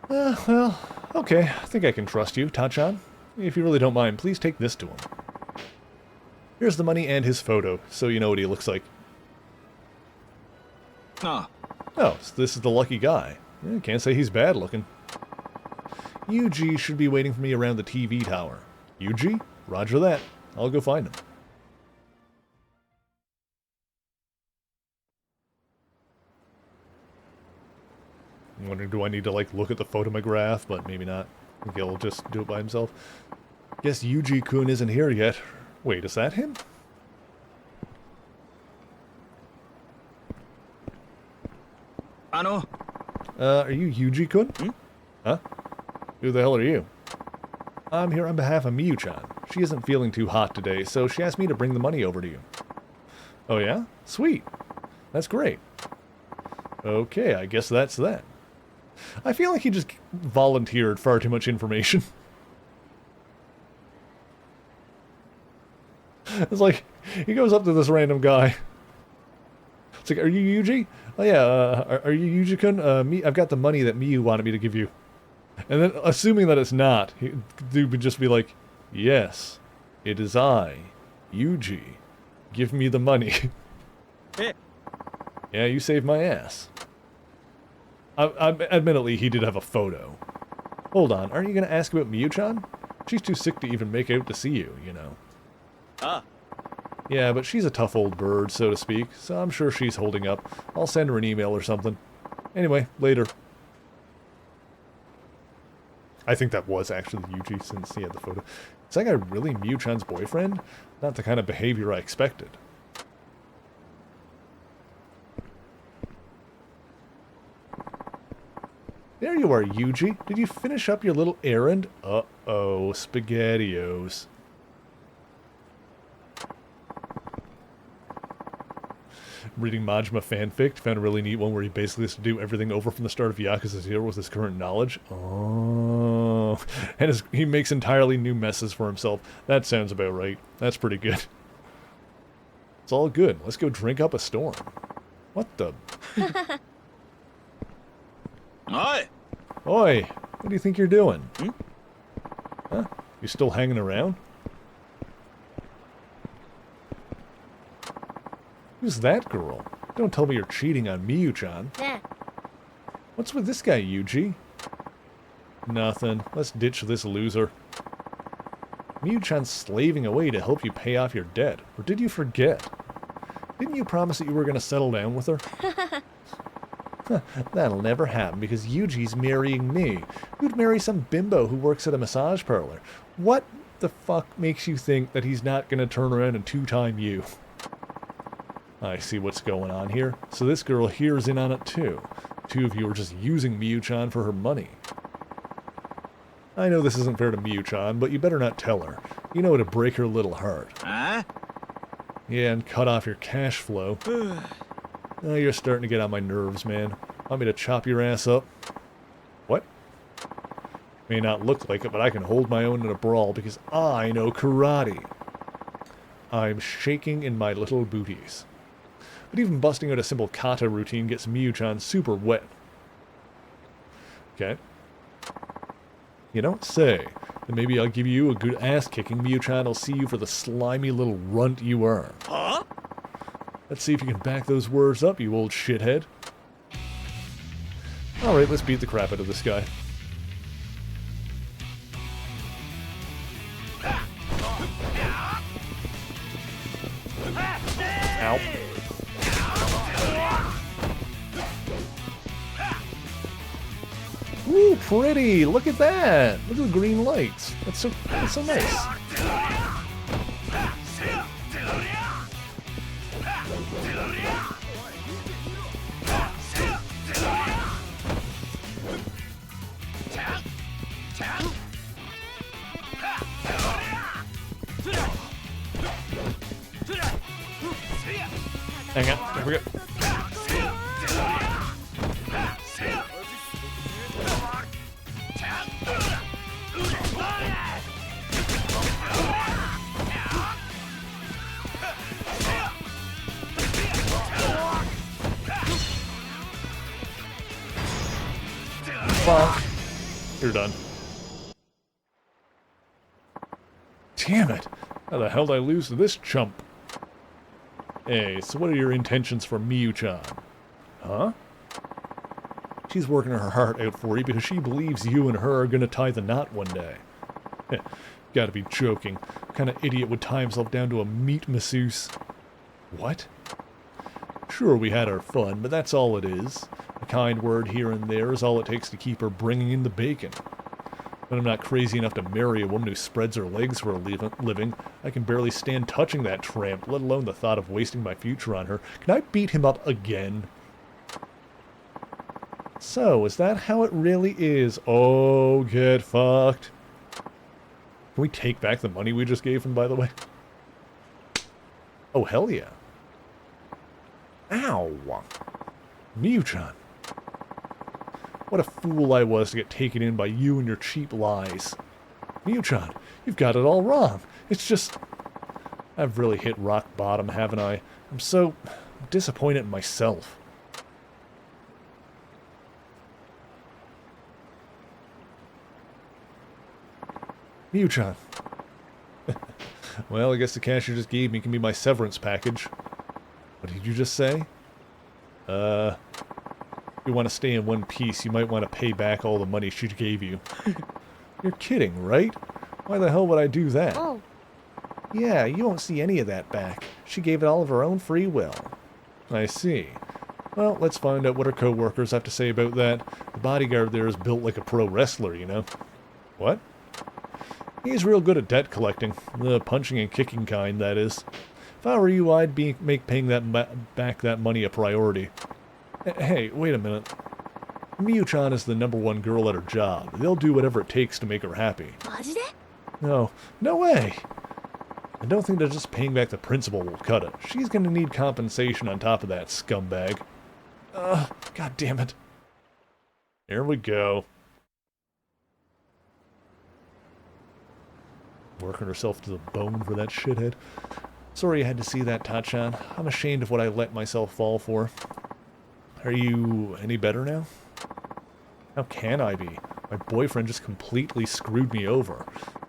Well, okay. I think I can trust you, Ta-chan. If you really don't mind, please take this to him. Here's the money and his photo, so you know what he looks like. Oh, so this is the lucky guy. Can't say he's bad looking. Yuji should be waiting for me around the TV tower. Yuji? Roger that. I'll go find him. I'm wondering, do I need to, like, look at the photomograph? But maybe not. I think he'll just do it by himself. Guess Yuji-kun isn't here yet. Wait, is that him? Are you Yuji-kun? Hmm? Huh? Who the hell are you? I'm here on behalf of Miyu-chan. She isn't feeling too hot today, so she asked me to bring the money over to you. Oh yeah? Sweet. That's great. Okay, I guess that's that. I feel like he just volunteered far too much information. It's like, he goes up to this random guy. It's like, are you Yuji? Oh yeah, are you Yuji-kun? I've got the money that Miyu wanted me to give you. And then, assuming that it's not, dude would just be like, yes, it is I, Yuji. Give me the money. Yeah, you saved my ass. Admittedly, he did have a photo. Hold on, aren't you going to ask about Miyu-chan? She's too sick to even make out to see you, you know. Yeah, but she's a tough old bird, so to speak, so I'm sure she's holding up. I'll send her an email or something. Anyway, later. I think that was actually Yuji, since he had the photo. Is that guy really Miyu-chan's boyfriend? Not the kind of behavior I expected. There you are, Yuji. Did you finish up your little errand? Uh-oh, SpaghettiOs. Reading Majima fanfic, found a really neat one where he basically has to do everything over from the start of Yakuza 0 with his current knowledge. Oh, and he makes entirely new messes for himself. That sounds about right. That's pretty good. It's all good. Let's go drink up a storm. What the? Oi! Oi, what do you think you're doing? Huh? You still hanging around? Who's that girl? Don't tell me you're cheating on Miyu-chan. What's with this guy, Yuji? Nothing. Let's ditch this loser. Miyu-chan's slaving away to help you pay off your debt. Or did you forget? Didn't you promise that you were going to settle down with her? That'll never happen because Yuji's marrying me. Who'd marry some bimbo who works at a massage parlor? What the fuck makes you think that he's not going to turn around and two-time you? I see what's going on here. So this girl here is in on it too. Two of you are just using Miyu-chan for her money. I know this isn't fair to Miyu-chan, but you better not tell her. You know it'd break her little heart. Huh? Yeah, and cut off your cash flow. Oh, you're starting to get on my nerves, man. Want me to chop your ass up? What? May not look like it, but I can hold my own in a brawl because I know karate. I'm shaking in my little booties. But even busting out a simple kata routine gets Miyu-chan super wet. Okay. You don't say. Then maybe I'll give you a good ass-kicking. Miyu-chan will see you for the slimy little runt you are. Huh? Let's see if you can back those words up, you old shithead. Alright, let's beat the crap out of this guy. Ow. Ooh, pretty! Look at that! Look at the green lights. That's so nice. Hang on, there we go. Fuck. You're done. Damn it! How the hell did I lose to this chump? Hey, so what are your intentions for Miyu-chan? Huh? She's working her heart out for you because she believes you and her are gonna tie the knot one day. Gotta be joking. What kind of idiot would tie himself down to a meat masseuse? What? Sure, we had our fun, but that's all it is. A kind word here and there is all it takes to keep her bringing in the bacon. But I'm not crazy enough to marry a woman who spreads her legs for a living. I can barely stand touching that tramp, let alone the thought of wasting my future on her. Can I beat him up again? So, is that how it really is? Oh, get fucked. Can we take back the money we just gave him, by the way? Oh, hell yeah. Ow! Miyu-chan. What a fool I was to get taken in by you and your cheap lies. Miyu-chan, you've got it all wrong. It's just... I've really hit rock bottom, haven't I? I'm so disappointed in myself. Miyu-chan. Well, I guess the cash you just gave me can be my severance package. What did you just say? If you want to stay in one piece, you might want to pay back all the money she gave you. You're kidding, right? Why the hell would I do that? Oh. Yeah, you won't see any of that back. She gave it all of her own free will. I see. Well, let's find out what her co-workers have to say about that. The bodyguard there is built like a pro wrestler, you know? What? He's real good at debt collecting. The punching and kicking kind, that is. If I were you, I'd make paying back that money a priority. Hey, wait a minute. Miyu-chan is the #1 girl at her job. They'll do whatever it takes to make her happy. No way! I don't think that just paying back the principal will cut it. She's gonna need compensation on top of that scumbag. God damn it. Here we go. Working herself to the bone for that shithead. Sorry you had to see that, Tachan. I'm ashamed of what I let myself fall for. Are you any better now? How can I be? My boyfriend just completely screwed me over.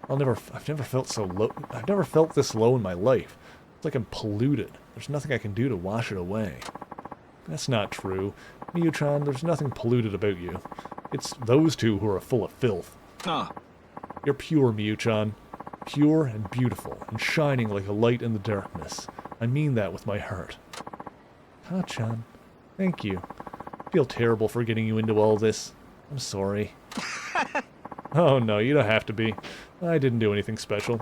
I've never felt so low. I've never felt this low in my life. It's like I'm polluted. There's nothing I can do to wash it away. That's not true. Miyu-chan, there's nothing polluted about you. It's those two who are full of filth. You're pure, Miyu-chan. Pure and beautiful, and shining like a light in the darkness. I mean that with my heart. Ta-chan, thank you. I feel terrible for getting you into all this. I'm sorry. Oh no, you don't have to be. I didn't do anything special.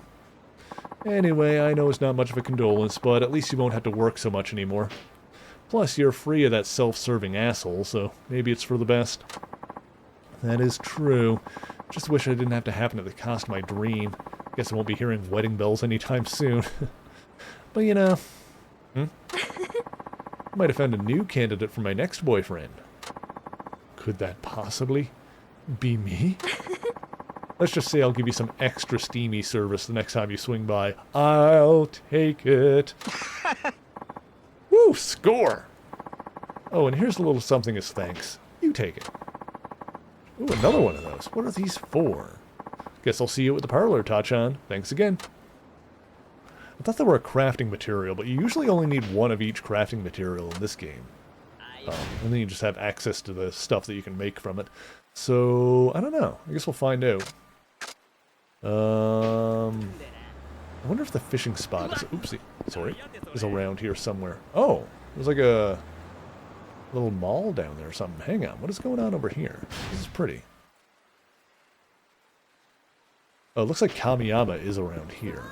Anyway, I know it's not much of a condolence, but at least you won't have to work so much anymore. Plus, you're free of that self-serving asshole, so maybe it's for the best. That is true. Just wish I didn't have to happen at the cost of my dream. Guess I won't be hearing wedding bells anytime soon. But you know... I might have found a new candidate for my next boyfriend. Could that possibly be me? Let's just say I'll give you some extra steamy service the next time you swing by. I'll take it. Woo, score! Oh, and here's a little something as thanks. You take it. Ooh, another one of those. What are these for? Guess I'll see you at the parlor, Tachan. Thanks again. I thought they were a crafting material, but you usually only need one of each crafting material in this game. And then you just have access to the stuff that you can make from it. So, I don't know. I guess we'll find out. I wonder if the fishing spot is... Oopsie. Sorry. Is around here somewhere. Oh! There's like a little mall down there or something. Hang on. What is going on over here? This is pretty. Oh, it looks like Kamiyama is around here.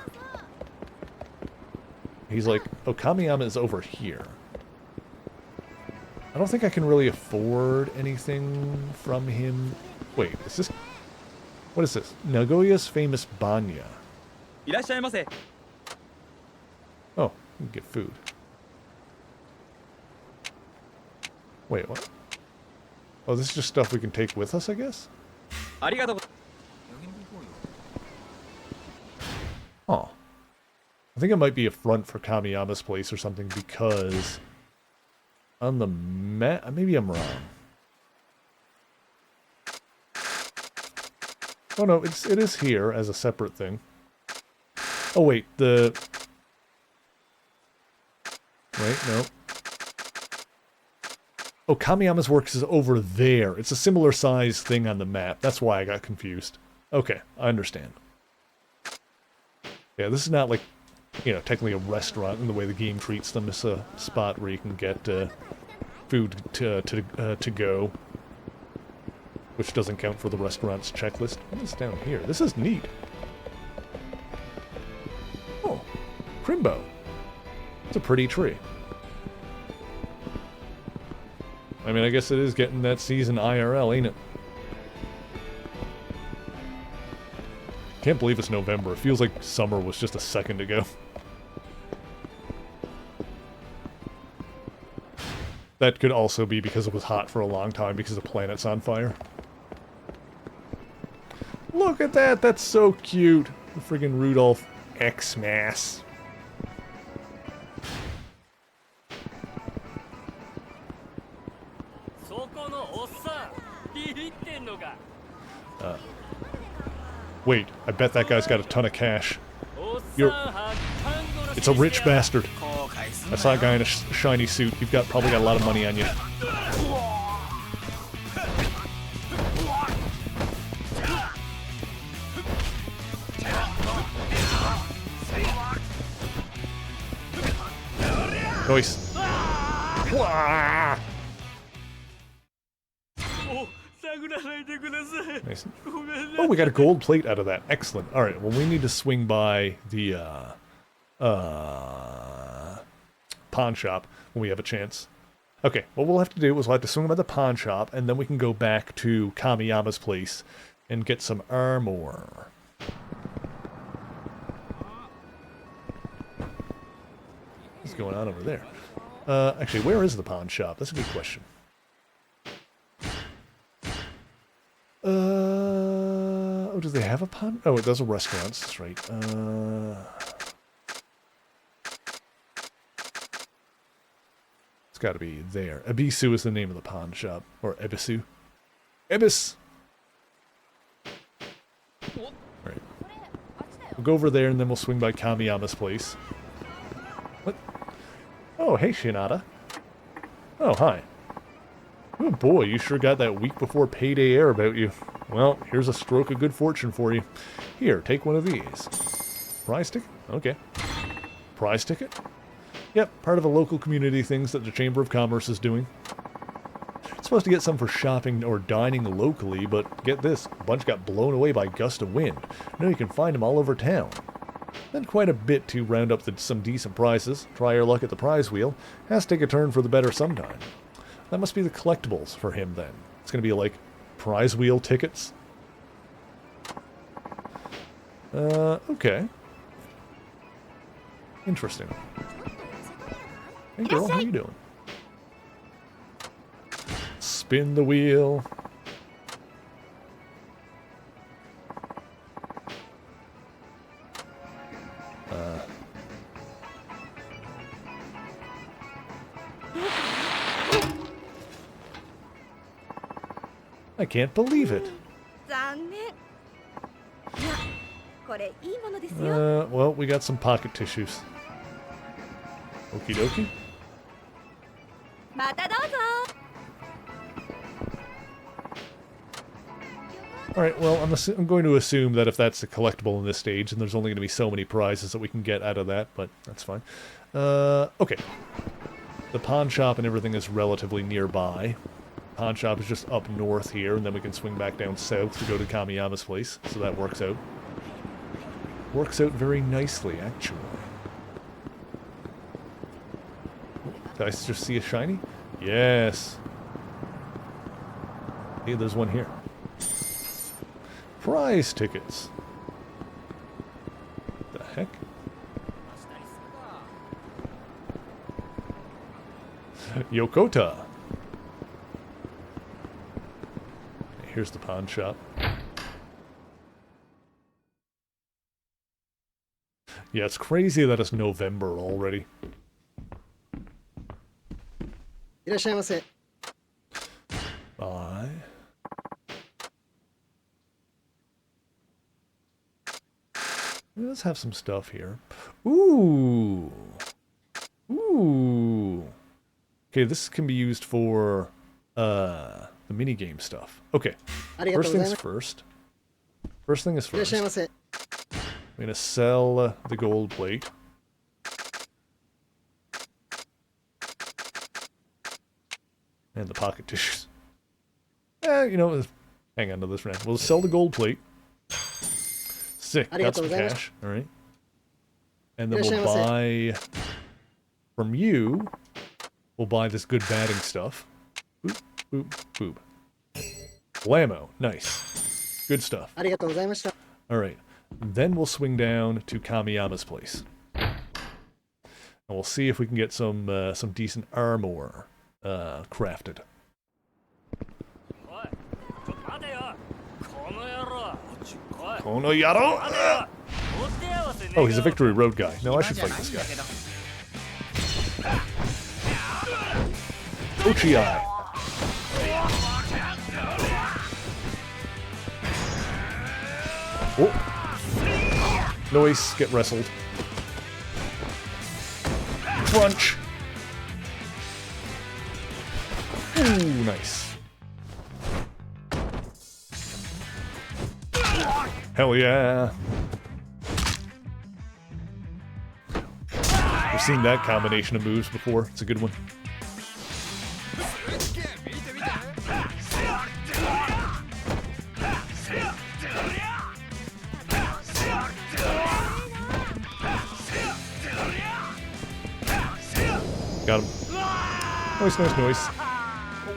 He's like... Oh, Kamiyama is over here. I don't think I can really afford anything from him. Wait, is this... What is this? Nagoya's famous banya. Oh, you can get food. Wait, what? Oh, this is just stuff we can take with us, I guess? Oh. I think it might be a front for Kamiyama's place or something because... On the map... Maybe I'm wrong. Oh no, it is here as a separate thing. Oh wait, the... Wait, no. Oh, Kamiyama's works is over there. It's a similar size thing on the map. That's why I got confused. Okay, I understand. Yeah, this is not like, you know, technically a restaurant in the way the game treats them. It's a spot where you can get food to go, which doesn't count for the restaurant's checklist. What is down here? This is neat. Oh, Crimbo. It's a pretty tree. I mean, I guess it is getting that season IRL, ain't it? Can't believe it's November. It feels like summer was just a second ago. That could also be because it was hot for a long time because the planet's on fire. Look at that! That's so cute! The friggin' Rudolph Xmas. Wait, I bet that guy's got a ton of cash. It's a rich bastard. I saw a guy in a shiny suit. You've probably got a lot of money on you. Nice. Nice. Oh, we got a gold plate out of that. Excellent. All right. Well, we need to swing by the pawn shop when we have a chance. Okay. What we'll have to do is we'll have to swing by the pawn shop, and then we can go back to Kamiyama's place and get some armor. What's going on over there? Actually, where is the pawn shop? That's a good question. Oh, do they have a pawn? Oh, it does a restaurant. That's right. It's got to be there. Ebisu is the name of the pawn shop. Or Ebisu. Ebis! Alright. We'll go over there and then we'll swing by Kamiyama's place. What? Oh, hey, Shinada. Oh, hi. Oh boy, you sure got that week before payday air about you. Well, here's a stroke of good fortune for you. Here, take one of these. Prize ticket? Okay. Prize ticket? Yep, part of the local community things that the Chamber of Commerce is doing. Supposed to get some for shopping or dining locally, but get this, a bunch got blown away by a gust of wind. Now you can find them all over town. Then quite a bit to round up some decent prizes. Try your luck at the prize wheel. Has to take a turn for the better sometime. That must be the collectibles for him then. It's going to be like prize wheel tickets. Okay. Interesting. Hey girl, how you doing? Spin the wheel. I can't believe it. Well, we got some pocket tissues. Okie dokie. Alright, well, I'm going to assume that if that's a collectible in this stage, then there's only going to be so many prizes that we can get out of that, but that's fine. Okay. The pawn shop and everything is relatively nearby. Pawn shop is just up north here, and then we can swing back down south to go to Kamiyama's place, so that works out. Works out very nicely, actually. Did I just see a shiny? Yes. Hey, there's one here. Prize tickets. The heck? Yokota. Here's the pawn shop. Yeah, it's crazy that it's November already. Bye. Let's have some stuff here. Ooh. Ooh. Okay, this can be used for the minigame stuff. Okay. First things first. First thing is first. I'm gonna sell the gold plate. And the pocket tissues. You know, hang on to this for now. We'll sell the gold plate. Sick, got some cash. Alright. And then we'll buy... From you, we'll buy this good batting stuff. Boop, boop, boop. Blammo. Nice. Good stuff. Alright. Then we'll swing down to Kamiyama's place. And we'll see if we can get some decent armor crafted. Konoyaro! Oh, he's a Victory Road guy. No, I should fight this guy. Uchiai. Oh. Noise, get wrestled. Crunch. Ooh, nice. Hell yeah. We've seen that combination of moves before. It's a good one. Got him. Nice, nice, nice.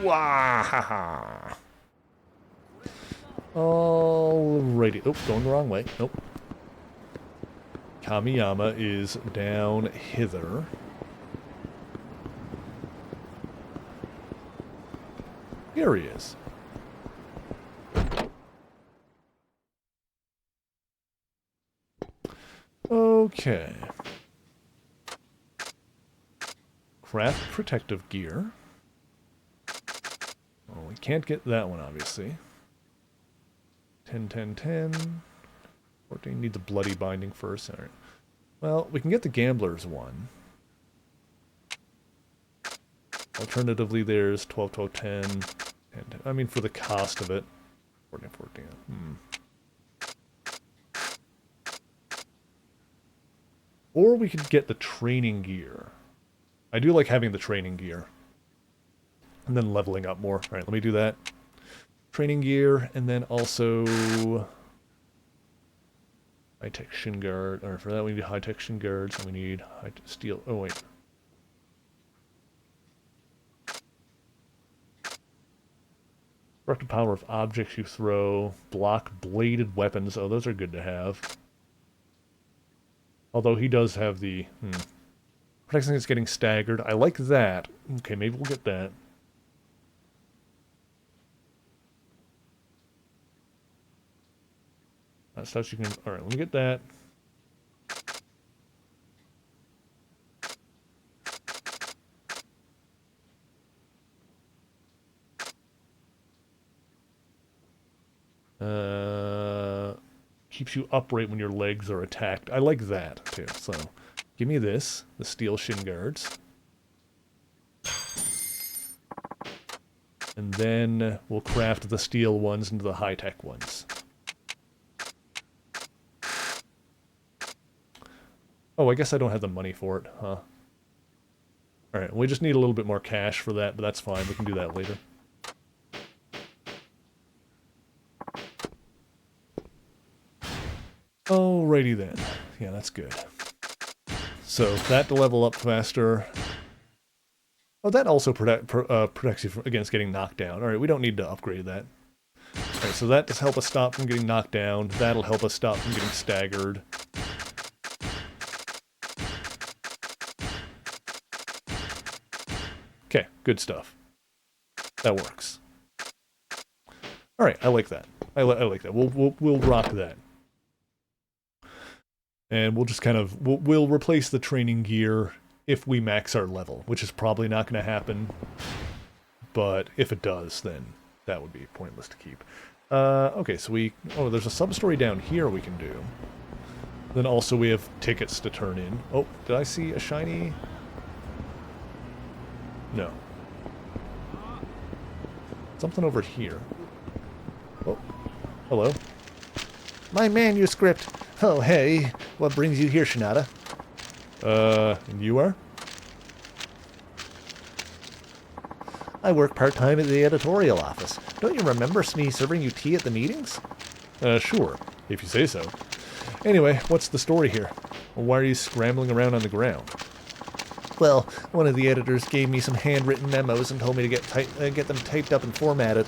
Wahaha. Alrighty. Oh, going the wrong way. Nope. Kamiyama is down hither. Here he is. Okay. Craft protective gear. Well, we can't get that one, obviously. 10, 10, 10. 14. Need the bloody binding first. All right. Well, we can get the gambler's one. Alternatively, there's 12, 12, 10. 10, 10. I mean, for the cost of it. 14, 14. Or we could get the training gear. I do like having the training gear. And then leveling up more. Alright, let me do that. Training gear, and then also... high-tech shin guard. Or for that we need high-tech shin guards, and we need high steel... Oh, wait. Destructive power of objects you throw. Block bladed weapons. Oh, those are good to have. Although he does have the... Protecting is getting staggered. I like that. Okay, maybe we'll get that. That stuff you can... Alright, let me get that. Keeps you upright when your legs are attacked. I like that, too. So, give me this. The steel shin guards. And then we'll craft the steel ones into the high-tech ones. Oh, I guess I don't have the money for it, huh? Alright, we just need a little bit more cash for that, but that's fine. We can do that later. Alrighty then. Yeah, that's good. So, that to level up faster. Oh, that also protects you against getting knocked down. Alright, we don't need to upgrade that. Alright, so that does help us stop from getting knocked down. That'll help us stop from getting staggered. Okay, good stuff. That works. Alright, I like that. I like that. We'll rock that. And we'll just kind of... We'll replace the training gear if we max our level, which is probably not going to happen. But if it does, then that would be pointless to keep. Okay, so we... Oh, there's a sub-story down here we can do. Then also we have tickets to turn in. Oh, did I see a shiny... No. Something over here. Oh, hello. My manuscript! Oh, hey. What brings you here, Shinada? And you are? I work part-time at the editorial office. Don't you remember me serving you tea at the meetings? Sure, if you say so. Anyway, what's the story here? Why are you scrambling around on the ground? Well, one of the editors gave me some handwritten memos and told me to get them typed up and formatted.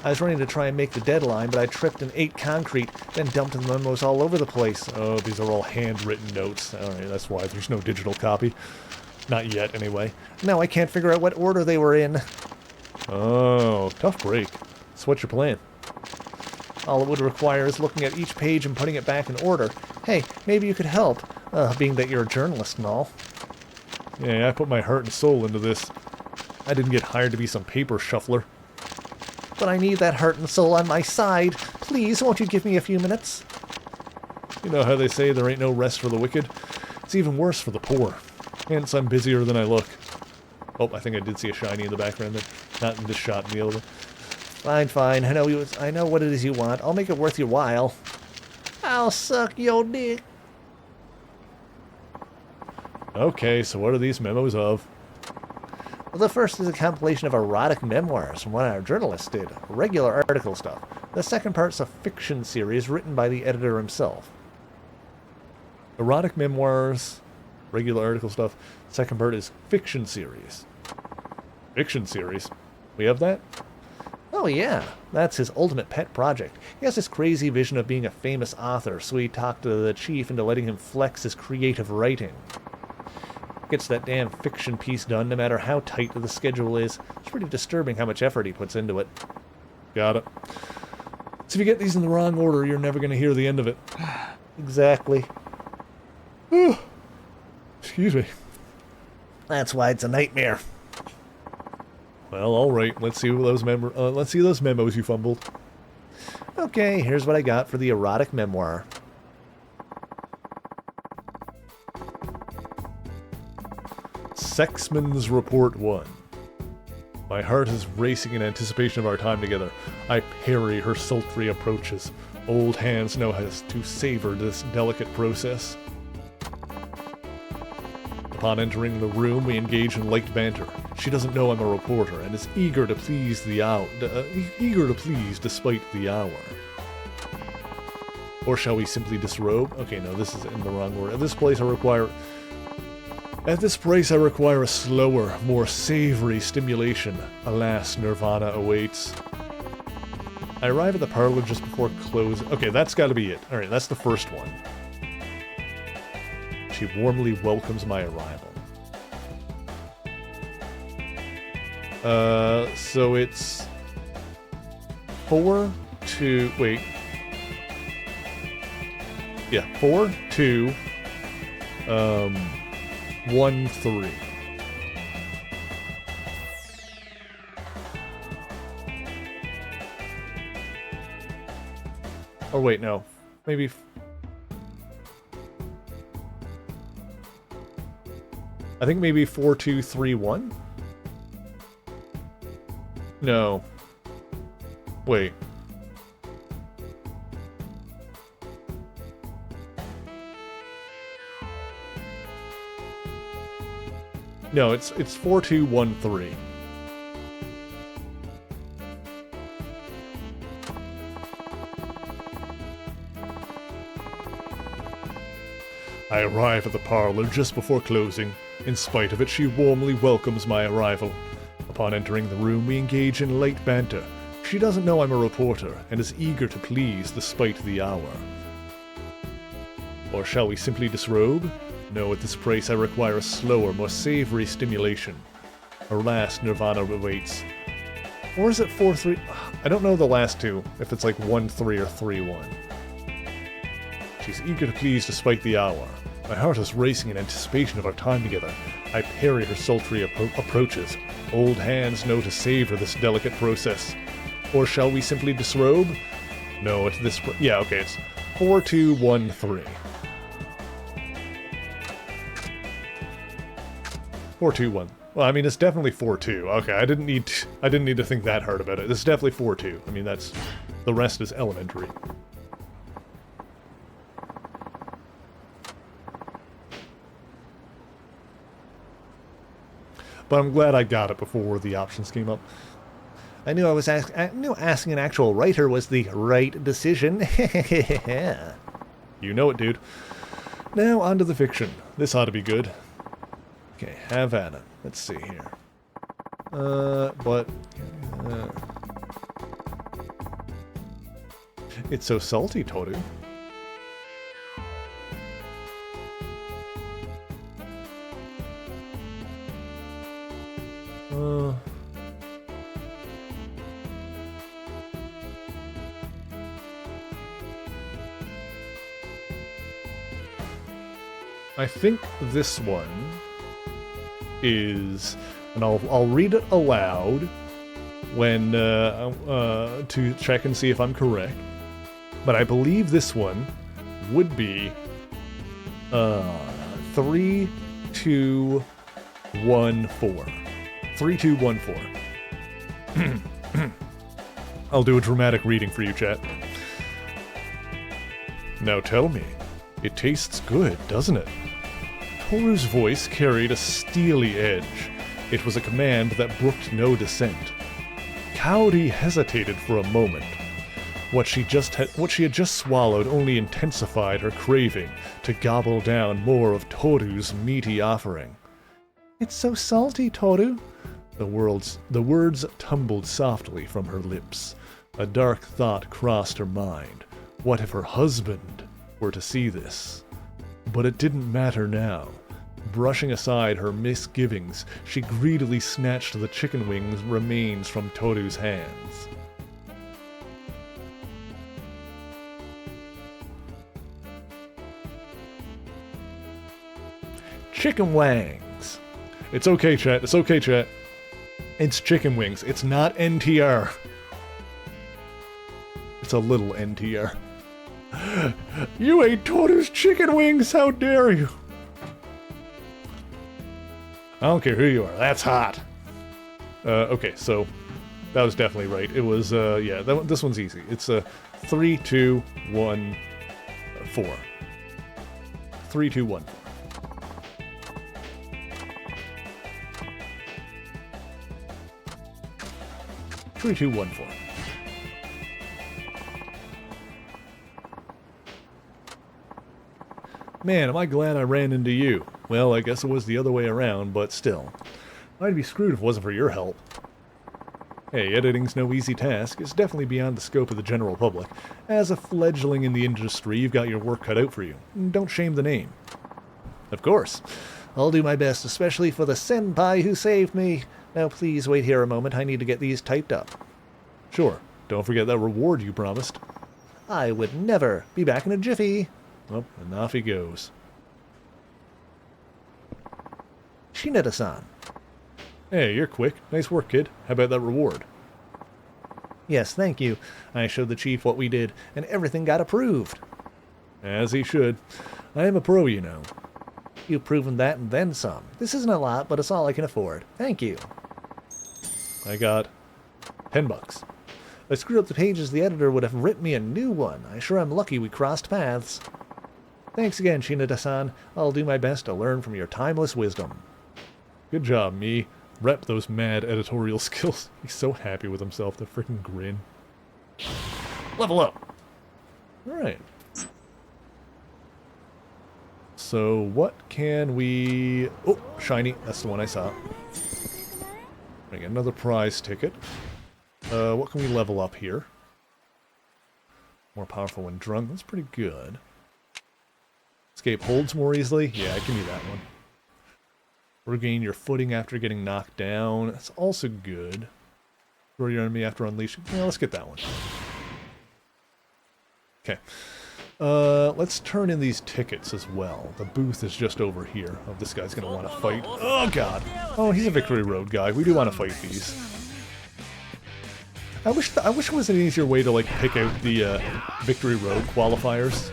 I was running to try and make the deadline, but I tripped and ate concrete, then dumped the memos all over the place. Oh, these are all handwritten notes. Alright, that's why there's no digital copy. Not yet, anyway. Now I can't figure out what order they were in. Oh, tough break. So what's your plan? All it would require is looking at each page and putting it back in order. Hey, maybe you could help, being that you're a journalist and all. Yeah, I put my heart and soul into this. I didn't get hired to be some paper shuffler. But I need that heart and soul on my side. Please, won't you give me a few minutes? You know how they say there ain't no rest for the wicked? It's even worse for the poor. Hence, I'm busier than I look. Oh, I think I did see a shiny in the background there. Not in this shot, in the other one. Fine, fine. I know what it is you want. I'll make it worth your while. I'll suck your dick. Okay, so what are these memos of? Well, the first is a compilation of erotic memoirs from what our journalists did. Regular article stuff. The second part's a fiction series written by the editor himself. Erotic memoirs, regular article stuff. Second part is fiction series. Fiction series? We have that? Oh yeah, that's his ultimate pet project. He has this crazy vision of being a famous author, so he talked to the chief into letting him flex his creative writing. Gets that damn fiction piece done no matter how tight the schedule is. It's pretty disturbing how much effort he puts into it. Got it. So if you get these in the wrong order, you're never going to hear the end of it. Exactly. Excuse me. That's why it's a nightmare. Well, all right. Let's see those memos you fumbled. Okay, here's what I got for the erotic memoir. Sexman's Report 1. My heart is racing in anticipation of our time together. I parry her sultry approaches. Old hands know how to savor this delicate process. Upon entering the room, we engage in light banter. She doesn't know I'm a reporter and is eager to please despite the hour. Or shall we simply disrobe? Okay, no, this is in the wrong order. At this price, I require a slower, more savory stimulation. Alas, nirvana awaits. I arrive at the parlor just before close. Okay, that's got to be it. All right, that's the first one. She warmly welcomes my arrival. So it's 4, 2, wait. Yeah, 4, 2, 1, 3. Or wait, no. Maybe... I think maybe 4, 2, 3, 1? No. Wait. No, it's 4, 2, 1, 3. I arrive at the parlor just before closing. In spite of it, she warmly welcomes my arrival. Upon entering the room, we engage in light banter. She doesn't know I'm a reporter, and is eager to please despite the hour. Or shall we simply disrobe? No, at this price I require a slower, more savory stimulation. Alas, nirvana awaits. Or is it 4-3? I don't know the last two, if it's like 1-3 or 3-1. She's eager to please despite the hour. My heart is racing in anticipation of our time together. I parry her sultry approaches. Old hands know to savor this delicate process. Or shall we simply disrobe? No, it's this... Yeah, okay, it's 4, 2, 1, 3. 4, 2, 1. Well, I mean, it's definitely 4, 2. Okay, I didn't need to think that hard about it. It's definitely 4, 2. I mean, that's... The rest is elementary. but I'm glad I got it before the options came up. I knew asking an actual writer was the right decision. You know it, dude. Now, on to the fiction. This ought to be good. Okay, Havana. Let's see here. It's so salty, Toru. I think this one is, and I'll read it aloud when to check and see if I'm correct. But I believe this one would be 3, 2, 1, 4. 3, 2, 1, 4. I'll do a dramatic reading for you, chat. Now tell me, it tastes good, doesn't it? Toru's voice carried a steely edge. It was a command that brooked no dissent. Kaori hesitated for a moment. What she had just swallowed only intensified her craving to gobble down more of Toru's meaty offering. It's so salty, Toru. The words tumbled softly from her lips. A dark thought crossed her mind. What if her husband were to see this? But it didn't matter now. Brushing aside her misgivings, she greedily snatched the chicken wings remains from Toru's hands. Chicken wings. It's okay, chat. It's okay, chat. It's chicken wings. It's not NTR. It's a little NTR. You ate Toru's chicken wings! How dare you! I don't care who you are. That's hot. Okay, so that was definitely right. It was, yeah, this one's easy. It's 3, 2, 1, 4. 3, 2, 1, 4. 3, 2, 1, 4. Man, am I glad I ran into you. Well, I guess it was the other way around, but still. I'd be screwed if it wasn't for your help. Hey, editing's no easy task. It's definitely beyond the scope of the general public. As a fledgling in the industry, you've got your work cut out for you. Don't shame the name. Of course. I'll do my best, especially for the senpai who saved me. Now please wait here a moment. I need to get these typed up. Sure. Don't forget that reward you promised. I would never. Be back in a jiffy. Oh, and off he goes. Shinada-san. Hey, you're quick. Nice work, kid. How about that reward? Yes, thank you. I showed the chief what we did, and everything got approved. As he should. I am a pro, you know. You've proven that and then some. This isn't a lot, but it's all I can afford. Thank you. I got $10. If I screwed up the pages, the editor would have written me a new one. I sure am lucky we crossed paths. Thanks again, Shinada-san. I'll do my best to learn from your timeless wisdom. Good job, me. Rep those mad editorial skills. He's so happy with himself, the freaking grin. Level up! Alright. So, what can we... Oh, shiny. That's the one I saw. I get another prize ticket. What can we level up here? More powerful when drunk. That's pretty good. Escape holds more easily. Yeah, I can do that one. Regain your footing after getting knocked down. That's also good. Throw your enemy after unleashing. Yeah, let's get that one. Okay. Let's turn in these tickets as well. The booth is just over here. Oh, this guy's gonna want to fight. Oh, God. Oh, he's a Victory Road guy. We do want to fight these. I wish it was an easier way to, like, pick out the Victory Road qualifiers.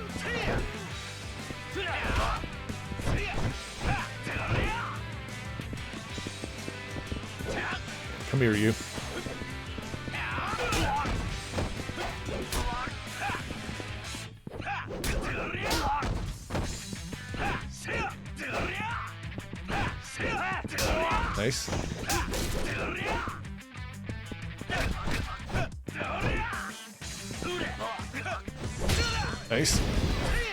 Come here, you. Nice. Nice.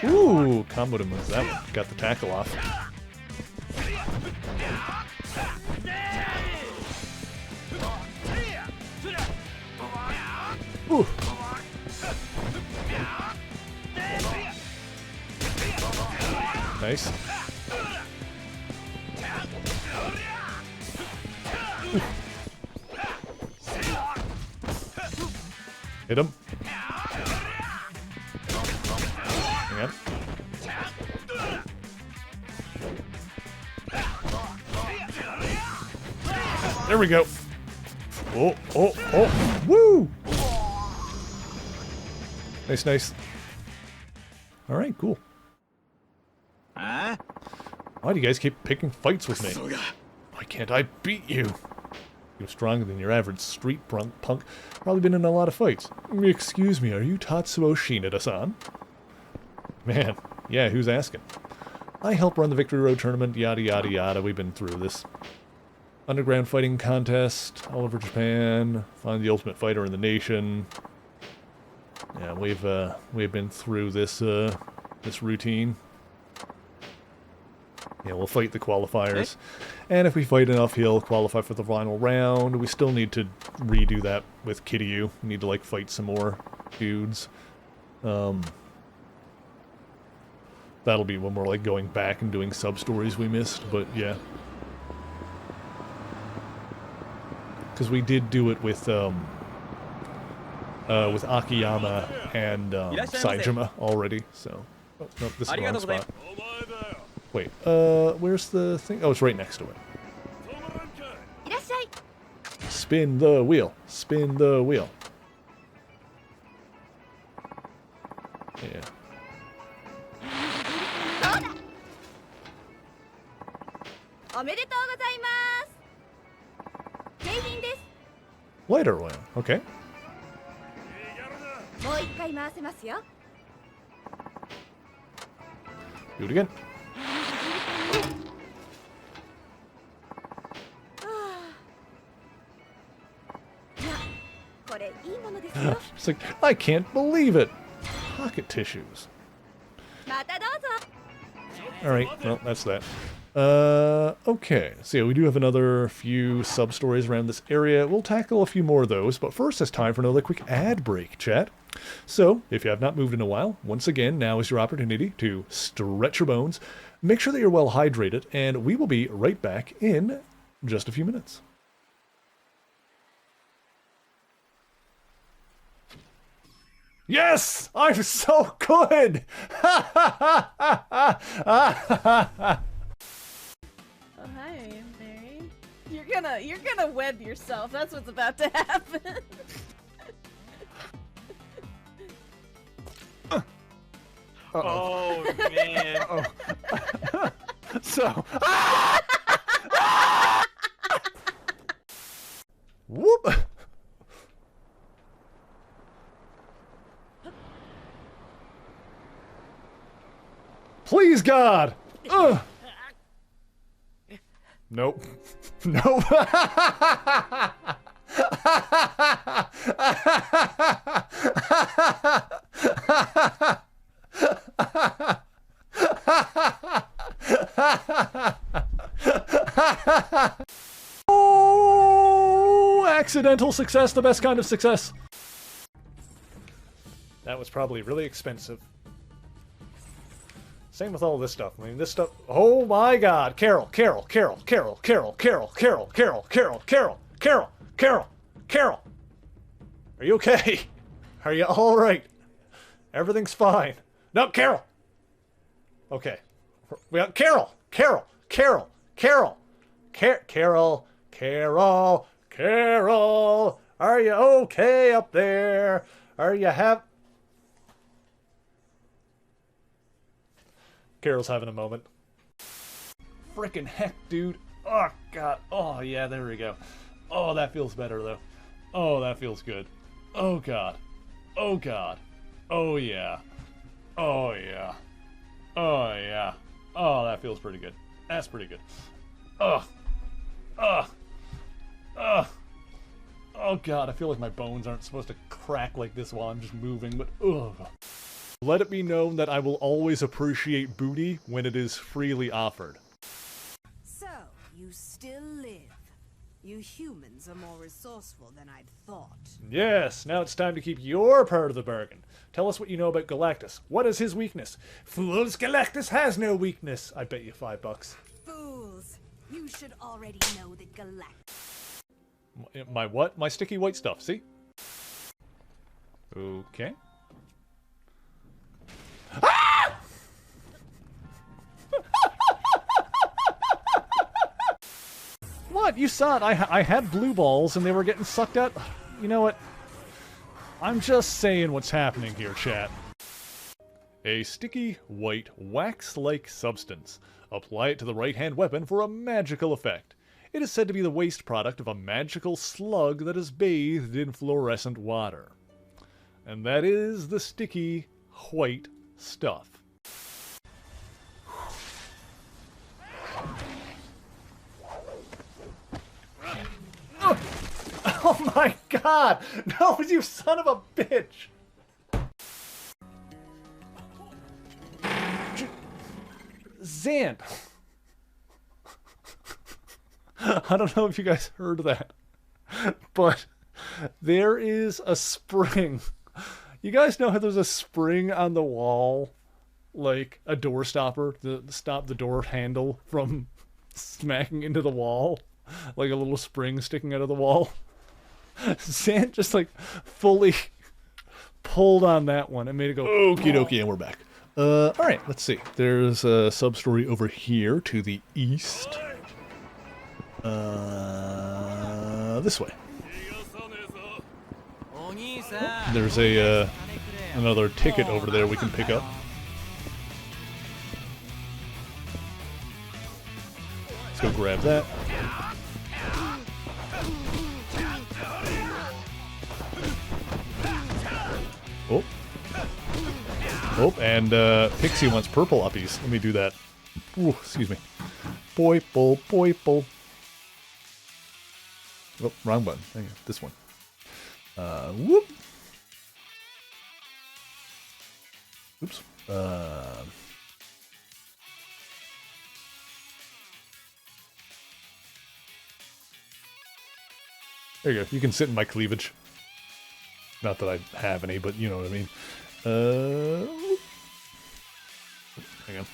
Ooh, comboed him with that one. Got the tackle off. Ooh. Nice. Ooh. Hit him. Hang on. There we go. Oh, oh, oh. Woo! Nice, nice. Alright, cool. Huh? Why do you guys keep picking fights with me? Why can't I beat you? You're stronger than your average street punk. Probably been in a lot of fights. Excuse me, are you Tatsuo Shinada-san? Man, yeah, who's asking? I help run the Victory Road tournament, yada yada yada. We've been through this. Underground fighting contest all over Japan. Find the ultimate fighter in the nation. Yeah, we've been through this this routine. Yeah, we'll fight the qualifiers. And if we fight enough, he'll qualify for the final round. We still need to redo that with Kiryu. We need to, like, fight some more dudes. That'll be when we're, like, going back and doing sub-stories we missed, but yeah. Because we did do it with Akiyama and Saejima already, so... Oh, nope, this is the wrong spot. Wait, where's the thing? Oh, it's right next to it. Spin the wheel. Spin the wheel. Yeah. Lighter oil. Okay. Do it again. It's like, I can't believe it. Pocket tissues. Alright, well, that's that. Okay. So yeah, we do have another few sub-stories around this area. We'll tackle a few more of those, but first it's time for another quick ad break, chat. So, if you have not moved in a while, once again, now is your opportunity to stretch your bones, make sure that you're well hydrated, and we will be right back in just a few minutes. Yes! I'm so good! Oh, hi, Mary. You're gonna web yourself. That's what's about to happen. Oh, man. Oh. So. Whoop! Please, God! Ugh. Nope. Nope. Oh, accidental success, the best kind of success. That was probably really expensive. Same with all this stuff. I mean, this stuff. Oh my God, Carol, Carol, Carol, Carol, Carol, Carol, Carol, Carol, Carol, Carol, Carol, Carol, Carol. Are you okay? Are you all right? Everything's fine. No, Carol. Okay. We got Carol, Carol, Carol, Carol, Carol, Carol, Carol. Are you okay up there? Are you Carol's having a moment. Frickin' heck, dude. Oh, God. Oh, yeah, there we go. Oh, that feels better, though. Oh, that feels good. Oh, God. Oh, God. Oh, yeah. Oh, yeah. Oh, yeah. Oh, that feels pretty good. That's pretty good. Oh. Oh god, I feel like my bones aren't supposed to crack like this while I'm just moving, but ugh. Let it be known that I will always appreciate booty when it is freely offered. So, you still live. You humans are more resourceful than I'd thought. Yes, now it's time to keep your part of the bargain. Tell us what you know about Galactus. What is his weakness? Fools, Galactus has no weakness. I bet you $5. Fools! You should already know that Galactus. My what? My sticky white stuff, see? Okay. Ah! What? You saw it. I had blue balls and they were getting sucked out. You know what? I'm just saying what's happening here, chat. A sticky, white, wax-like substance. Apply it to the right-hand weapon for a magical effect. It is said to be the waste product of a magical slug that is bathed in fluorescent water. And that is the sticky, white stuff. Oh my god! No, you son of a bitch! Zant! I don't know if you guys heard that, but there is a spring. You guys know how there's a spring on the wall, like a door stopper, to stop the door handle from smacking into the wall? Like a little spring sticking out of the wall? Zant just like fully pulled on that one and made it go okie dokie, and we're back. Alright, let's see. There's a sub-story over here to the east. This way. There's a, another ticket over there we can pick up. Let's go grab that. Oh. Oh, and Pixie wants purple uppies. Let me do that. Ooh, excuse me. Boiple, boiple. Oh, wrong button. Hang on, this one. Whoop. Oops. There you go. You can sit in my cleavage. Not that I have any, but you know what I mean. Hang on.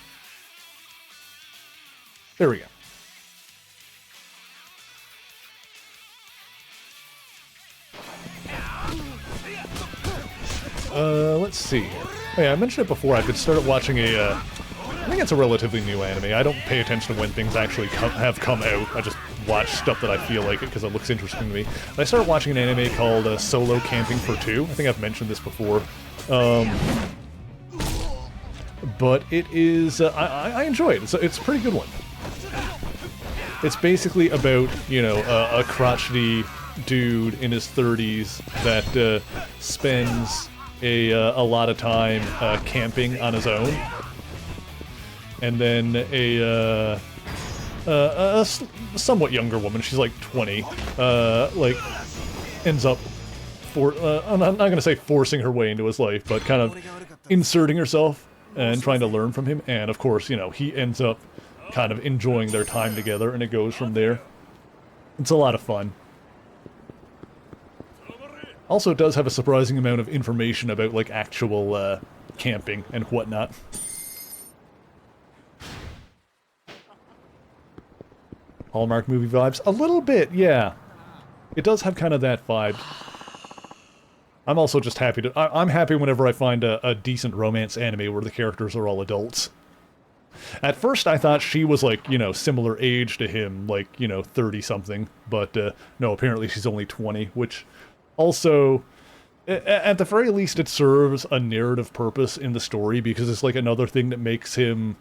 There we go. Let's see here. Oh yeah, I mentioned it before. I could start watching a, I think it's a relatively new anime. I don't pay attention to when things actually have come out. I just watch stuff that I feel like it because it looks interesting to me. And I started watching an anime called Solo Camping for Two. I think I've mentioned this before. But it is, I enjoy it. It's a pretty good one. It's basically about, you know, a crotchety dude in his 30s that spends a lot of time camping on his own. And then a somewhat younger woman, she's like 20, like, ends up I'm not gonna say forcing her way into his life, but kind of inserting herself and trying to learn from him. And of course, you know, he ends up kind of enjoying their time together, and it goes from there. It's a lot of fun. Also, it does have a surprising amount of information about, like, actual camping and whatnot. Hallmark movie vibes? A little bit, yeah. It does have kind of that vibe. I'm also just happy to... I'm happy whenever I find a decent romance anime where the characters are all adults. At first I thought she was, like, you know, similar age to him, like, you know, 30-something. But, no, apparently she's only 20, which also... At the very least, it serves a narrative purpose in the story, because it's, like, another thing that makes him,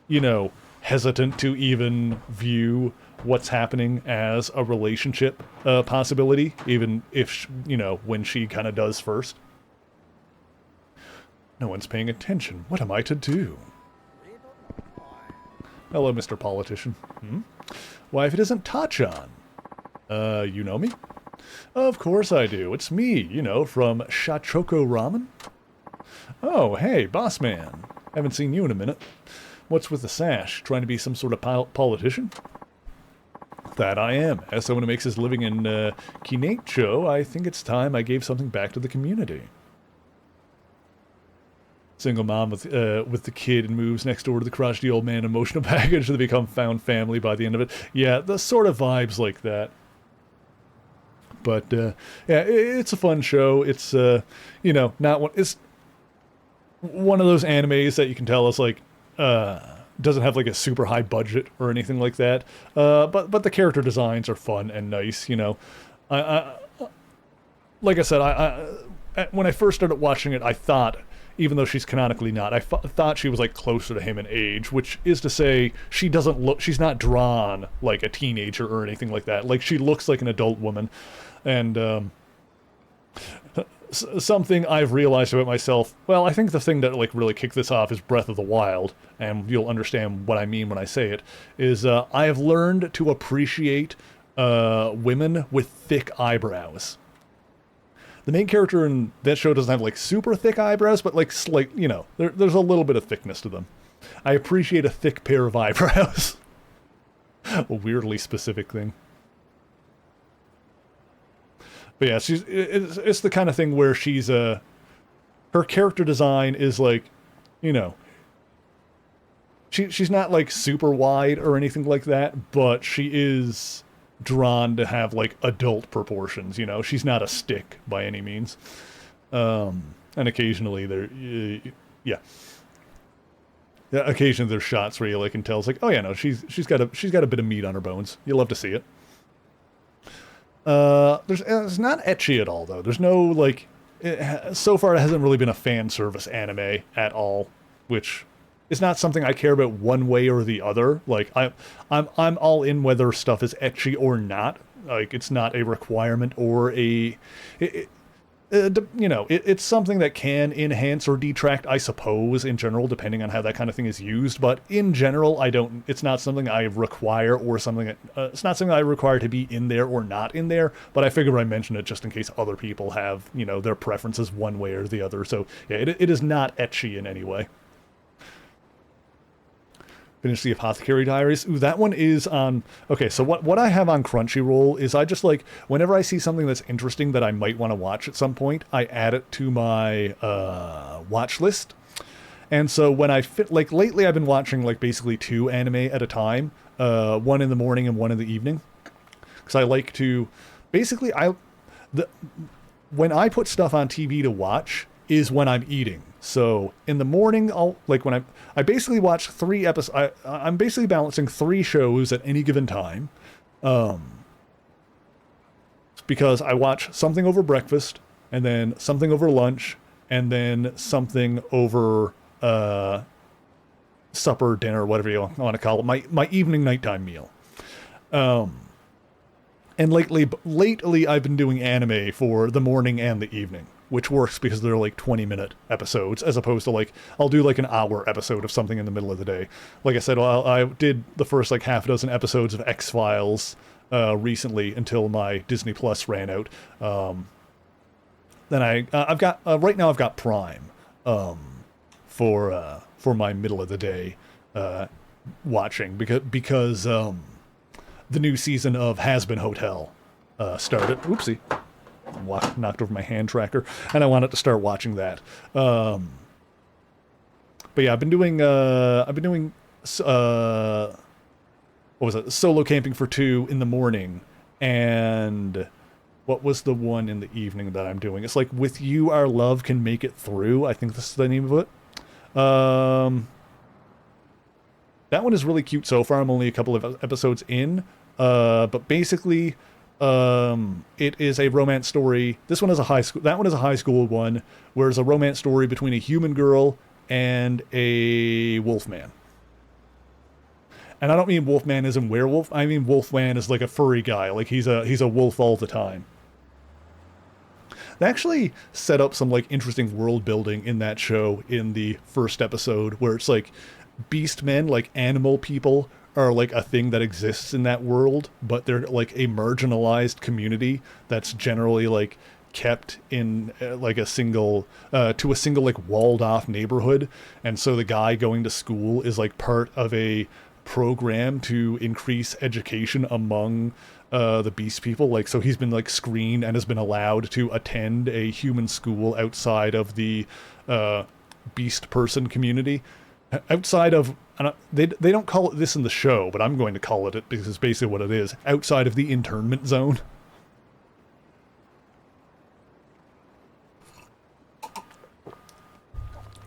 you know, hesitant to even view what's happening as a relationship possibility, even if, you know, when she kind of does first. No one's paying attention. What am I to do? Hello, Mr. Politician. Why, if it isn't Tachan? You know me? Of course I do. It's me, you know, from Shachoko Ramen. Oh, hey, boss man. Haven't seen you in a minute. What's with the sash? Trying to be some sort of politician? That I am. As someone who makes his living in Kinecho, I think it's time I gave something back to the community. Single mom with the kid and moves next door to the crotchety old man emotional package to become found family by the end of it. Yeah, the sort of vibes like that. But, yeah, it's a fun show. It's, you know, not one... It's one of those animes that you can tell is, like, doesn't have, like, a super high budget or anything like that. But the character designs are fun and nice, you know. Like I said, when I first started watching it, I thought, even though she's canonically not, I thought she was, like, closer to him in age, which is to say she doesn't look... She's not drawn like a teenager or anything like that. Like, she looks like an adult woman. And, something I've realized about myself, well, I think the thing that, like, really kicked this off is Breath of the Wild, and you'll understand what I mean when I say it, is, I have learned to appreciate, women with thick eyebrows. The main character in that show doesn't have, like, super thick eyebrows, but, like, slight, you know, there's a little bit of thickness to them. I appreciate a thick pair of eyebrows. A weirdly specific thing. But yeah, it's the kind of thing where she's, her character design is, like, you know, she's not, like, super wide or anything like that, but she is drawn to have, like, adult proportions, you know? She's not a stick by any means. And occasionally there, yeah. Occasionally there's shots where you, like, can tell it's like, oh yeah, no, she's got a bit of meat on her bones. You love to see it. It's not ecchi at all, though. There's no, like, so far it hasn't really been a fan service anime at all, which is not something I care about one way or the other. Like, I'm all in whether stuff is ecchi or not. Like, it's not a requirement or a... you know, it's something that can enhance or detract, I suppose, in general, depending on how that kind of thing is used. But in general, it's not something I require or something, it's not something I require to be in there or not in there. But I figure I mention it just in case other people have, you know, their preferences one way or the other. So yeah, it is not ecchi in any way. Finish the Apothecary Diaries. Ooh, that one is on... Okay, so what I have on Crunchyroll is I just, like, whenever I see something that's interesting that I might want to watch at some point, I add it to my watch list. And so when like, lately I've been watching, like, basically 2 anime at a time. One in the morning and one in the evening. Because I like to... Basically, when I put stuff on TV to watch is when I'm eating. So in the morning, I basically watch 3 episodes. I'm basically balancing 3 shows at any given time. Because I watch something over breakfast, and then something over lunch, and then something over supper, dinner, whatever you want to call it. My evening nighttime meal. And lately I've been doing anime for the morning and the evening, which works because they're like 20-minute episodes, as opposed to, like, I'll do like an hour episode of something in the middle of the day. Like I said, I did the first like half a dozen episodes of X-Files recently until my Disney Plus ran out. Then I've got right now I've got Prime for my middle of the day watching because the new season of Has Been Hotel started. Oopsie. Knocked over my hand tracker, and I wanted to start watching that. But yeah, I've been doing what was it? Solo camping for 2 in the morning, and what was the one in the evening that I'm doing? It's like With You Our Love Can Make It Through. I think this is the name of it. That one is really cute so far. I'm only a couple of episodes in, but basically. It is a romance story. This one is a high school. That one is a high school one, where it's a romance story between a human girl and a wolfman. And I don't mean wolfman as in werewolf. I mean wolfman as like a furry guy. Like he's a wolf all the time. They actually set up some like interesting world building in that show in the first episode, where it's like beast men, like animal people, are like a thing that exists in that world, but they're like a marginalized community that's generally like kept in like a single to a single like walled off neighborhood. And so the guy going to school is like part of a program to increase education among the beast people. Like, so he's been like screened and has been allowed to attend a human school outside of the beast person community, outside of, they don't call it this in the show, but I'm going to call it because it's basically what it is, outside of the internment zone.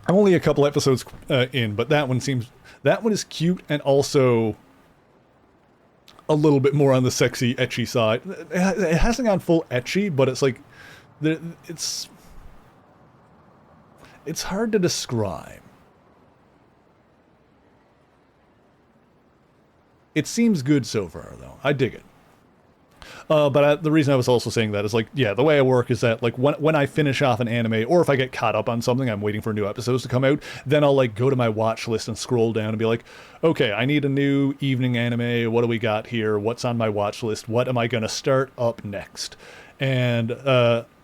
I'm only a couple episodes in, but that one is cute and also a little bit more on the sexy, ecchi side. It hasn't gone full ecchi, but it's like, it's hard to describe. It seems good so far, though. I dig it. But the reason I was also saying that is, like, yeah, the way I work is that, like, when I finish off an anime, or if I get caught up on something, I'm waiting for new episodes to come out, then I'll, like, go to my watch list and scroll down and be like, okay, I need a new evening anime, what do we got here, what's on my watch list, what am I gonna start up next? And,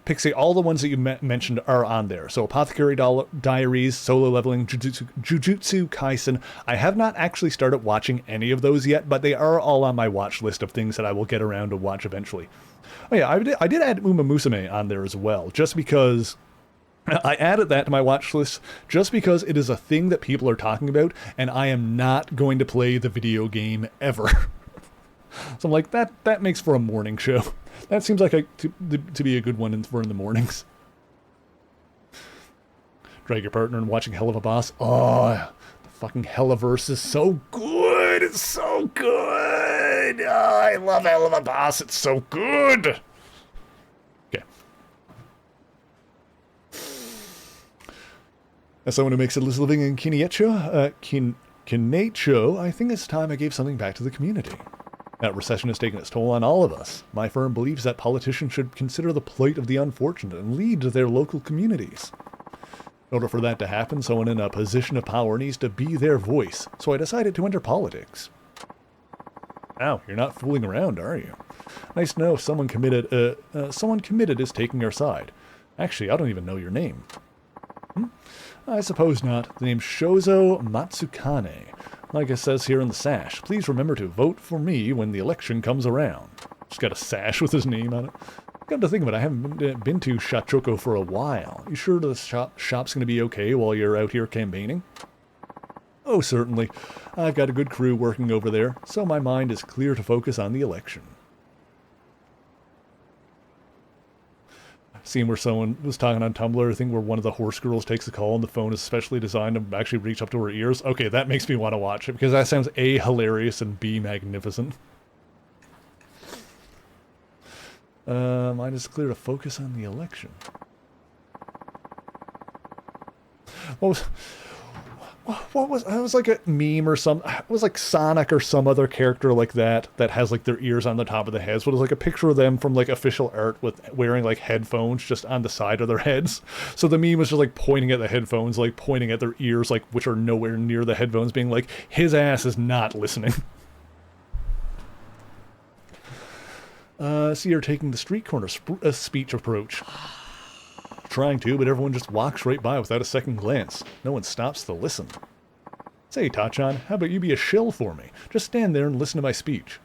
Pixie, all the ones that you mentioned are on there. So Apothecary Diaries, Solo Leveling, Jujutsu Kaisen. I have not actually started watching any of those yet, but they are all on my watch list of things that I will get around to watch eventually. Oh yeah, I did add Uma Musume on there as well, just because I added that to my watch list just because it is a thing that people are talking about, and I am not going to play the video game ever. So I'm like, that makes for a morning show. That seems like to be a good one for in the mornings. Drag your partner and watching Hell of a Boss. Oh, the fucking Hellaverse is so good. It's so good. Oh, I love Hell of a Boss. It's so good. Okay. As someone who makes a living in Kinecho, I think it's time I gave something back to the community. That recession has taken its toll on all of us. My firm believes that politicians should consider the plight of the unfortunate and lead to their local communities. In order for that to happen, someone in a position of power needs to be their voice, so I decided to enter politics. Wow, you're not fooling around, are you? Nice to know if someone committed is taking our side. Actually, I don't even know your name. I suppose not. The name's Shozo Matsukane. Like it says here in the sash, please remember to vote for me when the election comes around. Just got a sash with his name on it. Come to think of it, I haven't been to Shachoko for a while. You sure the shop's going to be okay while you're out here campaigning? Oh, certainly. I've got a good crew working over there, so my mind is clear to focus on the election. Scene where someone was talking on Tumblr, I think where one of the horse girls takes a call and the phone is specially designed to actually reach up to her ears. Okay, that makes me want to watch it, because that sounds A, hilarious, and B, magnificent. Mine is clear to focus on the election. What was it was like a meme or some, it was like Sonic or some other character like that has like their ears on the top of the heads, but it was like a picture of them from like official art with wearing like headphones just on the side of their heads. So the meme was just like pointing at the headphones, like pointing at their ears, like which are nowhere near the headphones, being like, his ass is not listening. See, you're taking the street corner speech approach. Trying to, but everyone just walks right by without a second glance. No one stops to listen. Say, Tachan, how about you be a shill for me? Just stand there and listen to my speech.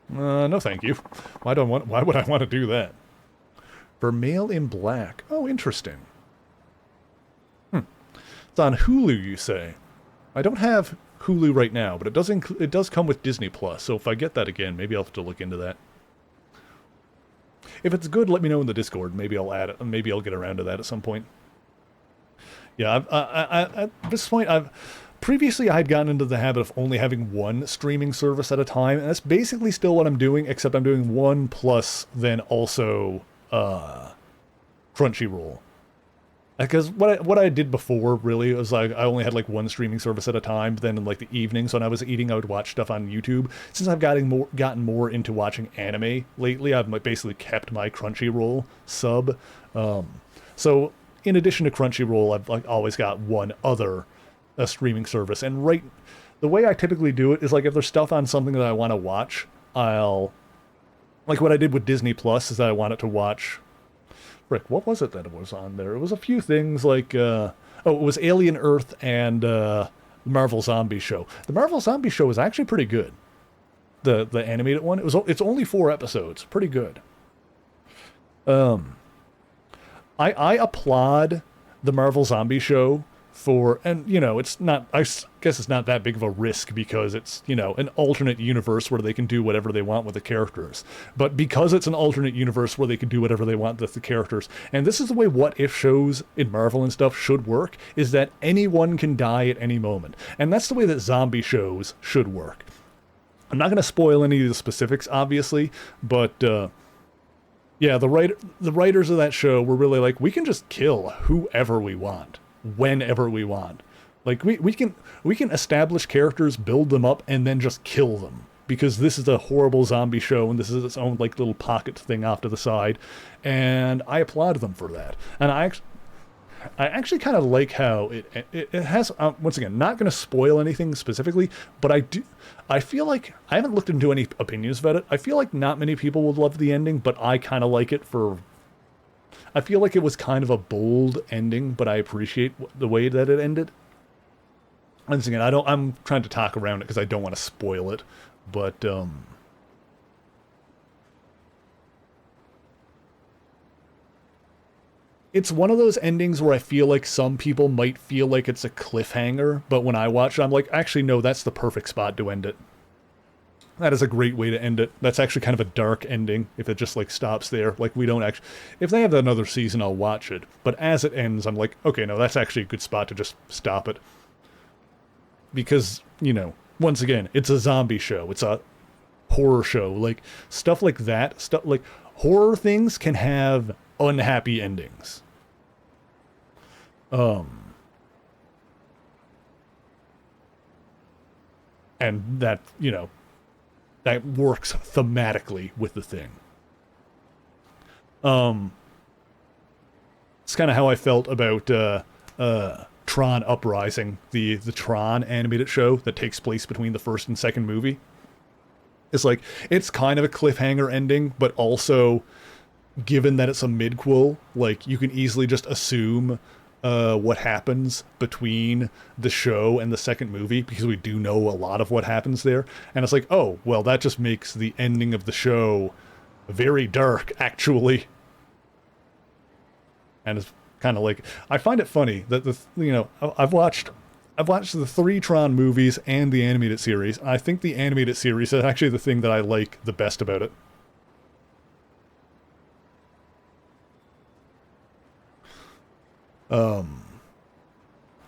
No thank you. Why would I want to do that? For Male in Black. Oh, interesting. It's on Hulu, you say? I don't have Hulu right now, but it does come with Disney Plus, so if I get that again, maybe I'll have to look into that. If it's good, let me know in the Discord. Maybe I'll add it. Maybe I'll get around to that at some point. Yeah, at this point, previously I had gotten into the habit of only having one streaming service at a time, and that's basically still what I'm doing, except I'm doing one plus then also Crunchyroll. Because what I did before really was like I only had like one streaming service at a time. Then in like the evenings when I was eating, I would watch stuff on YouTube. Since I've gotten more into watching anime lately, I've basically kept my Crunchyroll sub. So in addition to Crunchyroll, I've like always got one other a streaming service. And the way I typically do it is like if there's stuff on something that I want to watch, like what I did with Disney Plus is that I wanted to watch. Frick, what was it that it was on there? It was a few things like it was Alien Earth and the Marvel Zombie Show. The Marvel Zombie Show is actually pretty good. The animated one. It's only 4 episodes. Pretty good. I applaud the Marvel Zombie Show for, and it's not, I guess it's not that big of a risk because it's, an alternate universe where they can do whatever they want with the characters. But because it's an alternate universe where they can do whatever they want with the characters, and this is the way what if shows in Marvel and stuff should work, is that anyone can die at any moment. And that's the way that zombie shows should work. I'm not going to spoil any of the specifics, obviously, but, yeah, the writers of that show were really like, we can just kill whoever we want, whenever we want. Like we can establish characters, build them up, and then just kill them because this is a horrible zombie show and this is its own like little pocket thing off to the side, and I applaud them for that. And I actually kind of like how it has. Once again, not going to spoil anything specifically, but I feel like I haven't looked into any opinions about it. I feel like not many people would love the ending, but I kind of like it for. I feel like it was kind of a bold ending, but I appreciate the way that it ended. Once again, I'm trying to talk around it because I don't want to spoil it, but it's one of those endings where I feel like some people might feel like it's a cliffhanger, but when I watch it, I'm like, actually, no, that's the perfect spot to end it. That is a great way to end it. That's actually kind of a dark ending if it just like stops there. Like we don't actually, if they have another season, I'll watch it. But as it ends, I'm like, okay, no, that's actually a good spot to just stop it. Because, once again, it's a zombie show. It's a horror show. Like stuff like that, stuff like horror things can have unhappy endings. And that, that works thematically with the thing. It's kind of how I felt about Tron Uprising, the Tron animated show that takes place between the first and second movie. It's like, it's kind of a cliffhanger ending, but also, given that it's a midquel, like, you can easily just assume what happens between the show and the second movie, because we do know a lot of what happens there. And it's like, oh, well, that just makes the ending of the show very dark, actually. And it's kind of like, I find it funny that I've watched the 3 Tron movies and the animated series. I think the animated series is actually the thing that I like the best about it.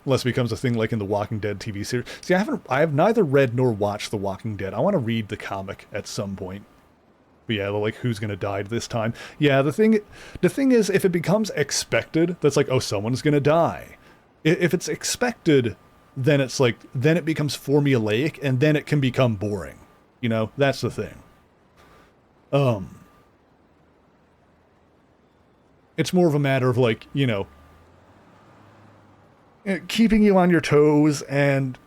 Unless it becomes a thing like in the Walking Dead TV series. See, I have neither read nor watched The Walking Dead. I want to read the comic at some point. But yeah, like, who's gonna die this time? Yeah, the thing is, if it becomes expected, that's like, oh, someone's gonna die. If it's expected, then it's like, then it becomes formulaic, and then it can become boring. That's the thing. It's more of a matter of like, keeping you on your toes and,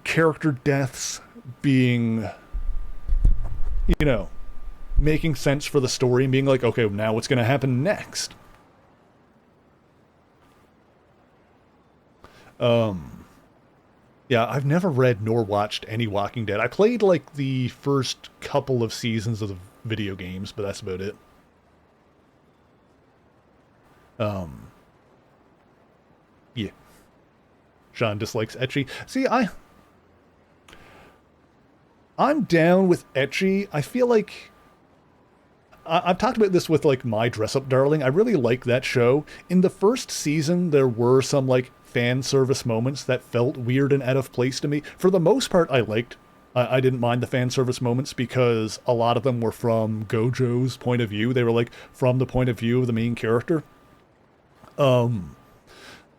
character deaths being, making sense for the story and being like, okay, now what's going to happen next? Yeah, I've never read nor watched any Walking Dead. I played, like, the first couple of seasons of the video games, but that's about it. Yeah. Sean dislikes ecchi. See, I'm down with ecchi. I feel like I've talked about this with like My Dress Up Darling. I really like that show. In the first season, there were some like fan service moments that felt weird and out of place to me. For the most part, I liked. I didn't mind the fan service moments because a lot of them were from Gojo's point of view. They were like from the point of view of the main character.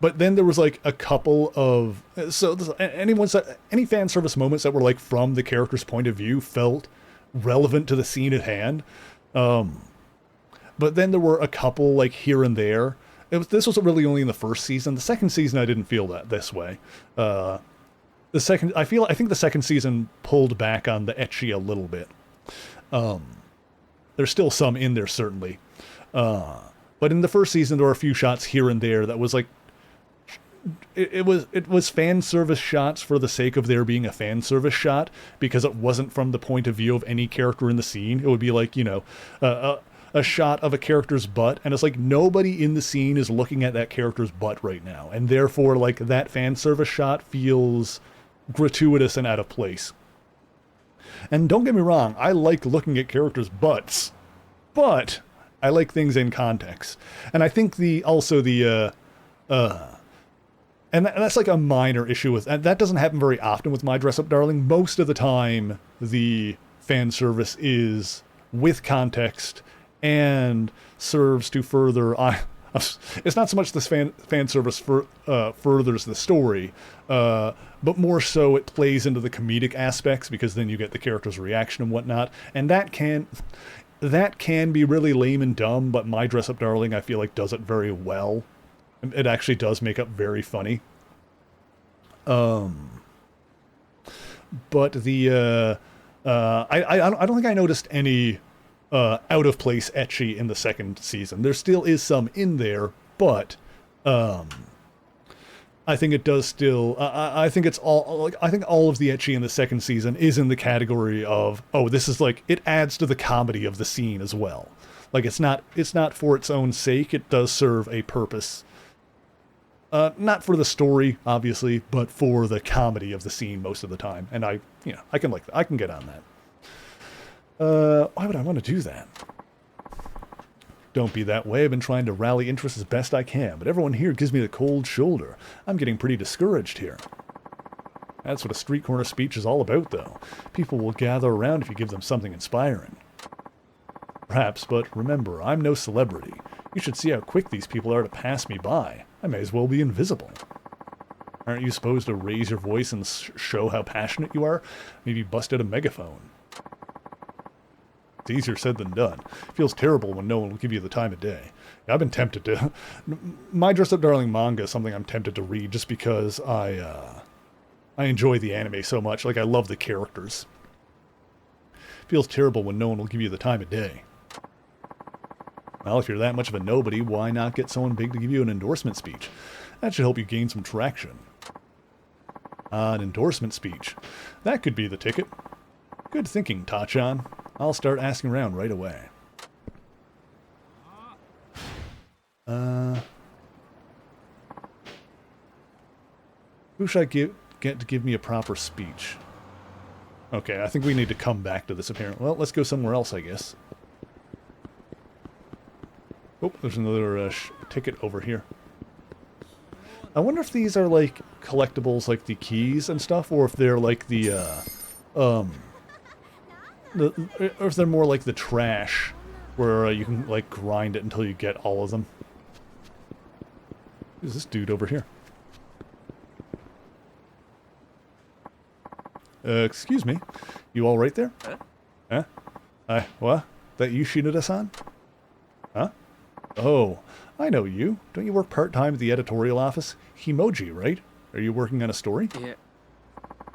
But then there was like a couple of any fan service moments that were like from the character's point of view felt relevant to the scene at hand. But then there were a couple like here and there this was really only in the first season. The second season, I didn't feel that this way. I think the second season pulled back on the ecchi a little bit. There's still some in there, certainly. But in the first season, there were a few shots here and there that was like, it was fan service shots for the sake of there being a fan service shot, because it wasn't from the point of view of any character in the scene. It would be like, a shot of a character's butt, and it's like nobody in the scene is looking at that character's butt right now, and therefore like that fan service shot feels gratuitous and out of place. And don't get me wrong, I like looking at characters' butts, but I like things in context. And I think and that's like a minor issue with, and that doesn't happen very often with My Dress Up Darling. Most of the time, the fan service is with context and serves to further. It's not so much this fan service furthers the story, but more so it plays into the comedic aspects, because then you get the character's reaction and whatnot, and that can be really lame and dumb. But My Dress Up Darling, I feel like, does it very well. It actually does make up very funny. But the I don't think I noticed any out of place ecchi in the second season. There still is some in there, but I think it does still. I think it's all like, I think all of the ecchi in the second season is in the category of, oh, this is like, it adds to the comedy of the scene as well. Like it's not for its own sake. It does serve a purpose. Not for the story, obviously, but for the comedy of the scene most of the time. And I can like that. I can get on that. Why would I want to do that? Don't be that way. I've been trying to rally interest as best I can, but everyone here gives me the cold shoulder. I'm getting pretty discouraged here. That's what a street corner speech is all about, though. People will gather around if you give them something inspiring. Perhaps, but remember, I'm no celebrity. You should see how quick these people are to pass me by. I may as well be invisible. Aren't you supposed to raise your voice and show how passionate you are? Maybe bust out a megaphone. It's easier said than done. It feels terrible when no one will give you the time of day. I've been tempted to... My Dress Up Darling manga is something I'm tempted to read just because I enjoy the anime so much. Like, I love the characters. It feels terrible when no one will give you the time of day. Well, if you're that much of a nobody, why not get someone big to give you an endorsement speech? That should help you gain some traction. An endorsement speech. That could be the ticket. Good thinking, Tachan. I'll start asking around right away. Who should I get to give me a proper speech? Okay, I think we need to come back to this apparently. Well, let's go somewhere else, I guess. Oh, there's another ticket over here. I wonder if these are like collectibles, like the keys and stuff, or if they're like or if they're more like the trash, where you can like grind it until you get all of them. Who's this dude over here? Excuse me, you all right there? Huh? What? That you Shinada-san? Huh? Oh, I know you. Don't you work part-time at the editorial office? Himoji, right? Are you working on a story? Yeah.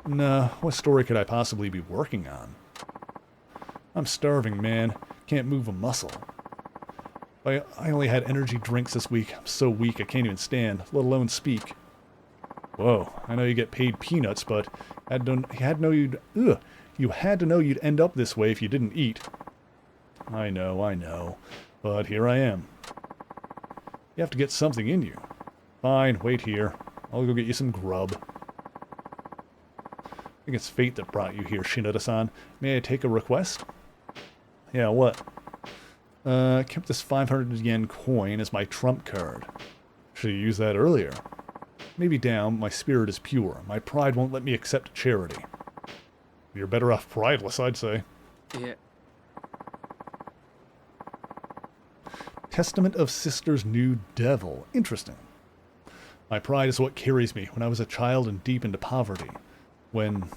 No, what story could I possibly be working on? I'm starving, man. Can't move a muscle. I only had energy drinks this week. I'm so weak I can't even stand, let alone speak. Whoa, I know you get paid peanuts, but you had to know you'd end up this way if you didn't eat. I know. But here I am. You have to get something in you. Fine, wait here. I'll go get you some grub. I think it's fate that brought you here, Shinada-san. May I take a request? Yeah, what? Kept this 500 yen coin as my trump card. Should have used that earlier. Maybe down, my spirit is pure. My pride won't let me accept charity. You're better off prideless, I'd say. Yeah. Testament of Sister's New Devil. Interesting. My pride is what carries me when I was a child and deep into poverty. When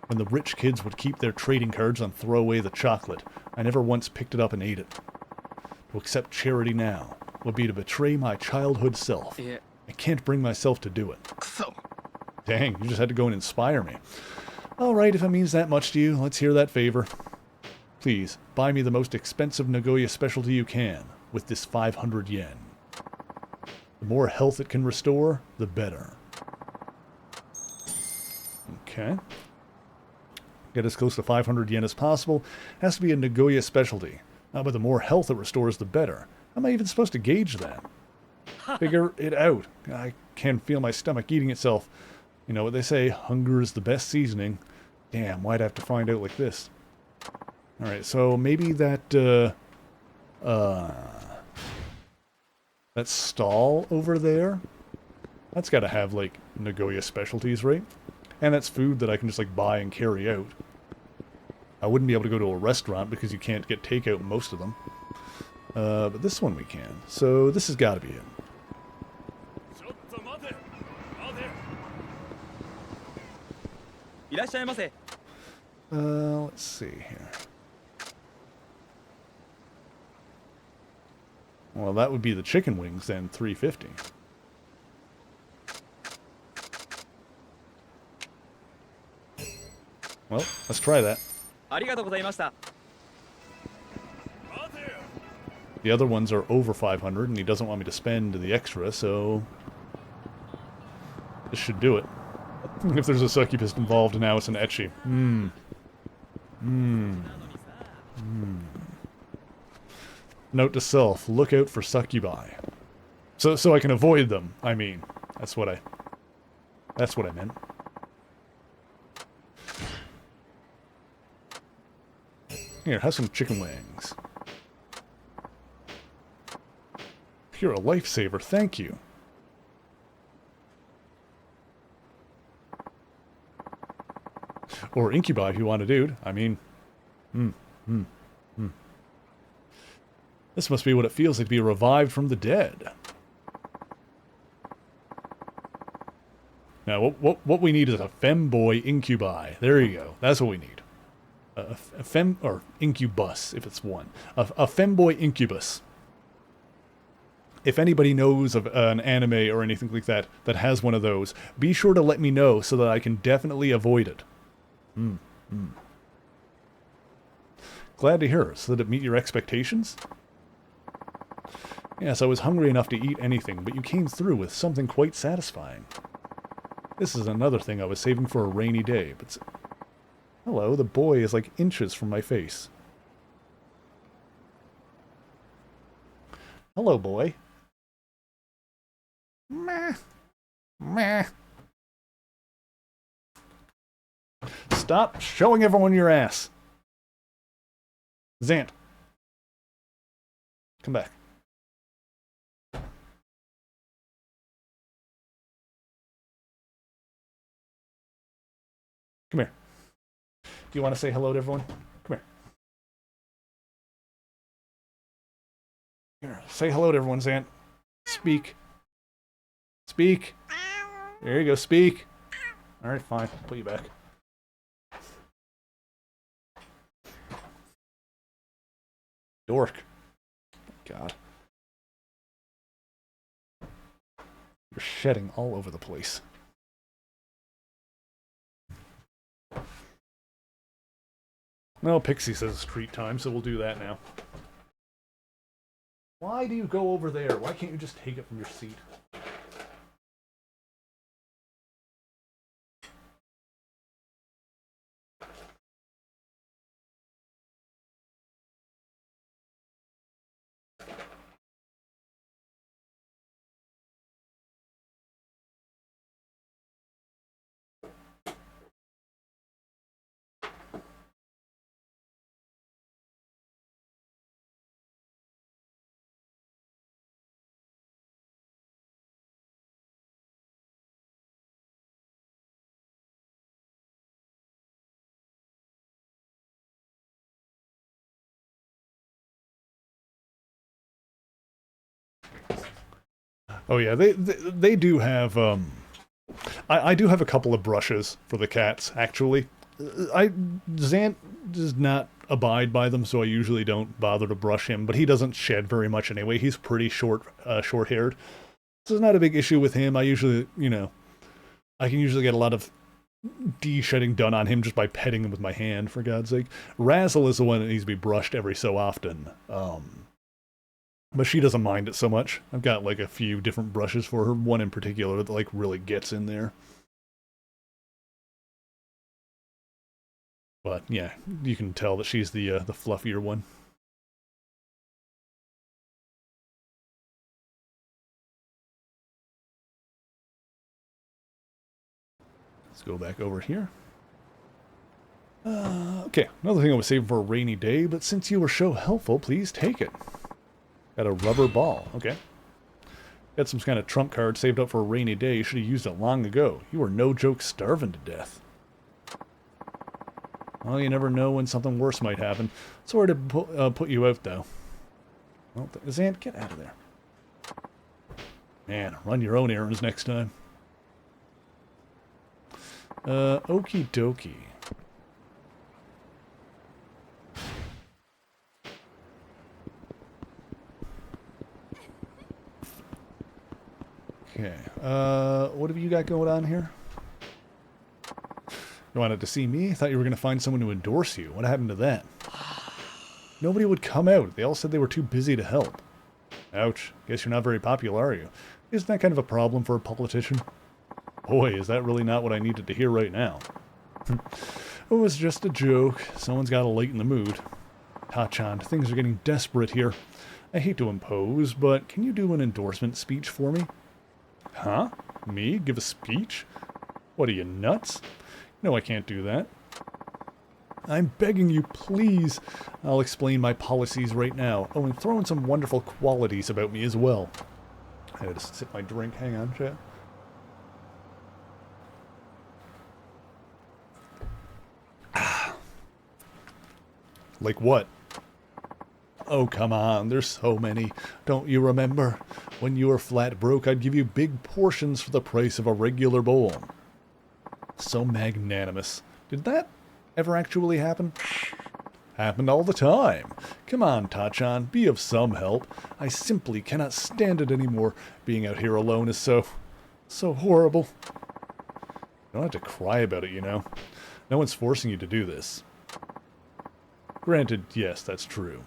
the rich kids would keep their trading cards and throw away the chocolate, I never once picked it up and ate it. To accept charity now. would be to betray my childhood self. I can't bring myself to do it. Dang, you just had to go and inspire me. Alright, if it means that much to you, let's hear that favor. Please, buy me the most expensive Nagoya specialty you can, with this 500 yen. The more health it can restore, the better. Okay. Get as close to 500 yen as possible. Has to be a Nagoya specialty. But the more health it restores, the better. How am I even supposed to gauge that? Figure it out. I can feel my stomach eating itself. You know what they say, hunger is the best seasoning. Damn, why'd I have to find out like this? Alright, so maybe that, that stall over there? That's gotta have, like, Nagoya specialties, right? And that's food that I can just, like, buy and carry out. I wouldn't be able to go to a restaurant because you can't get takeout in most of them. But this one we can. So this has gotta be it. Let's see here. Well, that would be the chicken wings then, 350. Well, let's try that. The other ones are over 500, and he doesn't want me to spend the extra, so this should do it. If there's a succubus involved, now it's an ecchi. Note to self, look out for succubi. So I can avoid them, I mean. That's what I meant. Here, have some chicken wings. You're a lifesaver, thank you. Or incubi if you want a dude. I mean, This must be what it feels like to be revived from the dead. Now, what we need is a femboy incubi. There you go. That's what we need. A fem, or incubus, if it's one. A femboy incubus. If anybody knows of an anime or anything like that that has one of those, be sure to let me know so that I can definitely avoid it. Glad to hear. So did it meet your expectations? Yes, I was hungry enough to eat anything, but you came through with something quite satisfying. This is another thing I was saving for a rainy day, but... Hello, the boy is like inches from my face. Hello, boy. Meh. Meh. Stop showing everyone your ass. Zant. Come back. Come here. Do you want to say hello to everyone? Come here. Here, say hello to everyone, Zant. Speak. Speak. There you go, speak. Alright, fine. I'll put you back. Dork. God. You're shedding all over the place. Well, Pixie says it's treat time, so we'll do that now. Why do you go over there? Why can't you just take it from your seat? Oh yeah, they do have, I do have a couple of brushes for the cats, actually. Zant does not abide by them, so I usually don't bother to brush him, but he doesn't shed very much anyway. He's pretty short-haired. So it's not a big issue with him. I usually, I can usually get a lot of de-shedding done on him just by petting him with my hand, for God's sake. Razzle is the one that needs to be brushed every so often. But she doesn't mind it so much. I've got like a few different brushes for her, one in particular that like really gets in there. But yeah, you can tell that she's the fluffier one. Let's go back over here. Okay, another thing I was saving for a rainy day, but since you were so helpful, please take it. Got a rubber ball. Okay. Got some kind of trump card saved up for a rainy day. You should have used it long ago. You were no joke starving to death. Well, you never know when something worse might happen. Sorry to put you out, though. Well, Zant, get out of there. Man, run your own errands next time. Okie dokie. Okay, what have you got going on here? You wanted to see me? Thought you were going to find someone to endorse you. What happened to that? Nobody would come out. They all said they were too busy to help. Ouch. Guess you're not very popular, are you? Isn't that kind of a problem for a politician? Boy, is that really not what I needed to hear right now. It was just a joke. Someone's got to lighten the mood. Tachan, things are getting desperate here. I hate to impose, but can you do an endorsement speech for me? Huh? Me? Give a speech? What are you, nuts? No, I can't do that. I'm begging you, please. I'll explain my policies right now. Oh, and throw in some wonderful qualities about me as well. I gotta sip my drink. Hang on, chat. Like what? Oh, come on, there's so many. Don't you remember? When you were flat broke, I'd give you big portions for the price of a regular bowl. So magnanimous. Did that ever actually happen? Happened all the time. Come on, Tachan, be of some help. I simply cannot stand it anymore. Being out here alone is so horrible. You don't have to cry about it, you know. No one's forcing you to do this. Granted, yes, that's true.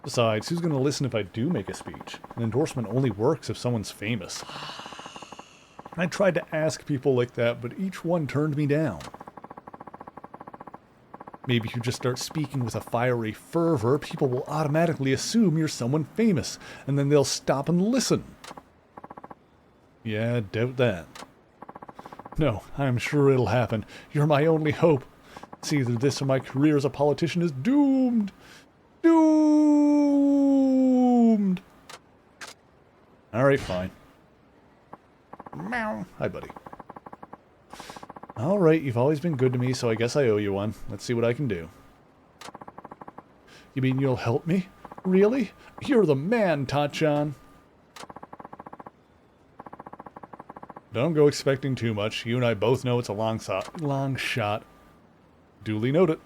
Besides, who's going to listen if I do make a speech? An endorsement only works if someone's famous. I tried to ask people like that, but each one turned me down. Maybe if you just start speaking with a fiery fervor, people will automatically assume you're someone famous, and then they'll stop and listen. Yeah, doubt that. No, I'm sure it'll happen. You're my only hope. It's either this or my career as a politician is doomed. Doomed! Alright, fine. Meow. Hi, buddy. Alright, you've always been good to me, so I guess I owe you one. Let's see what I can do. You mean you'll help me? Really? You're the man, Tachan. Don't go expecting too much. You and I both know it's a long shot. Duly noted.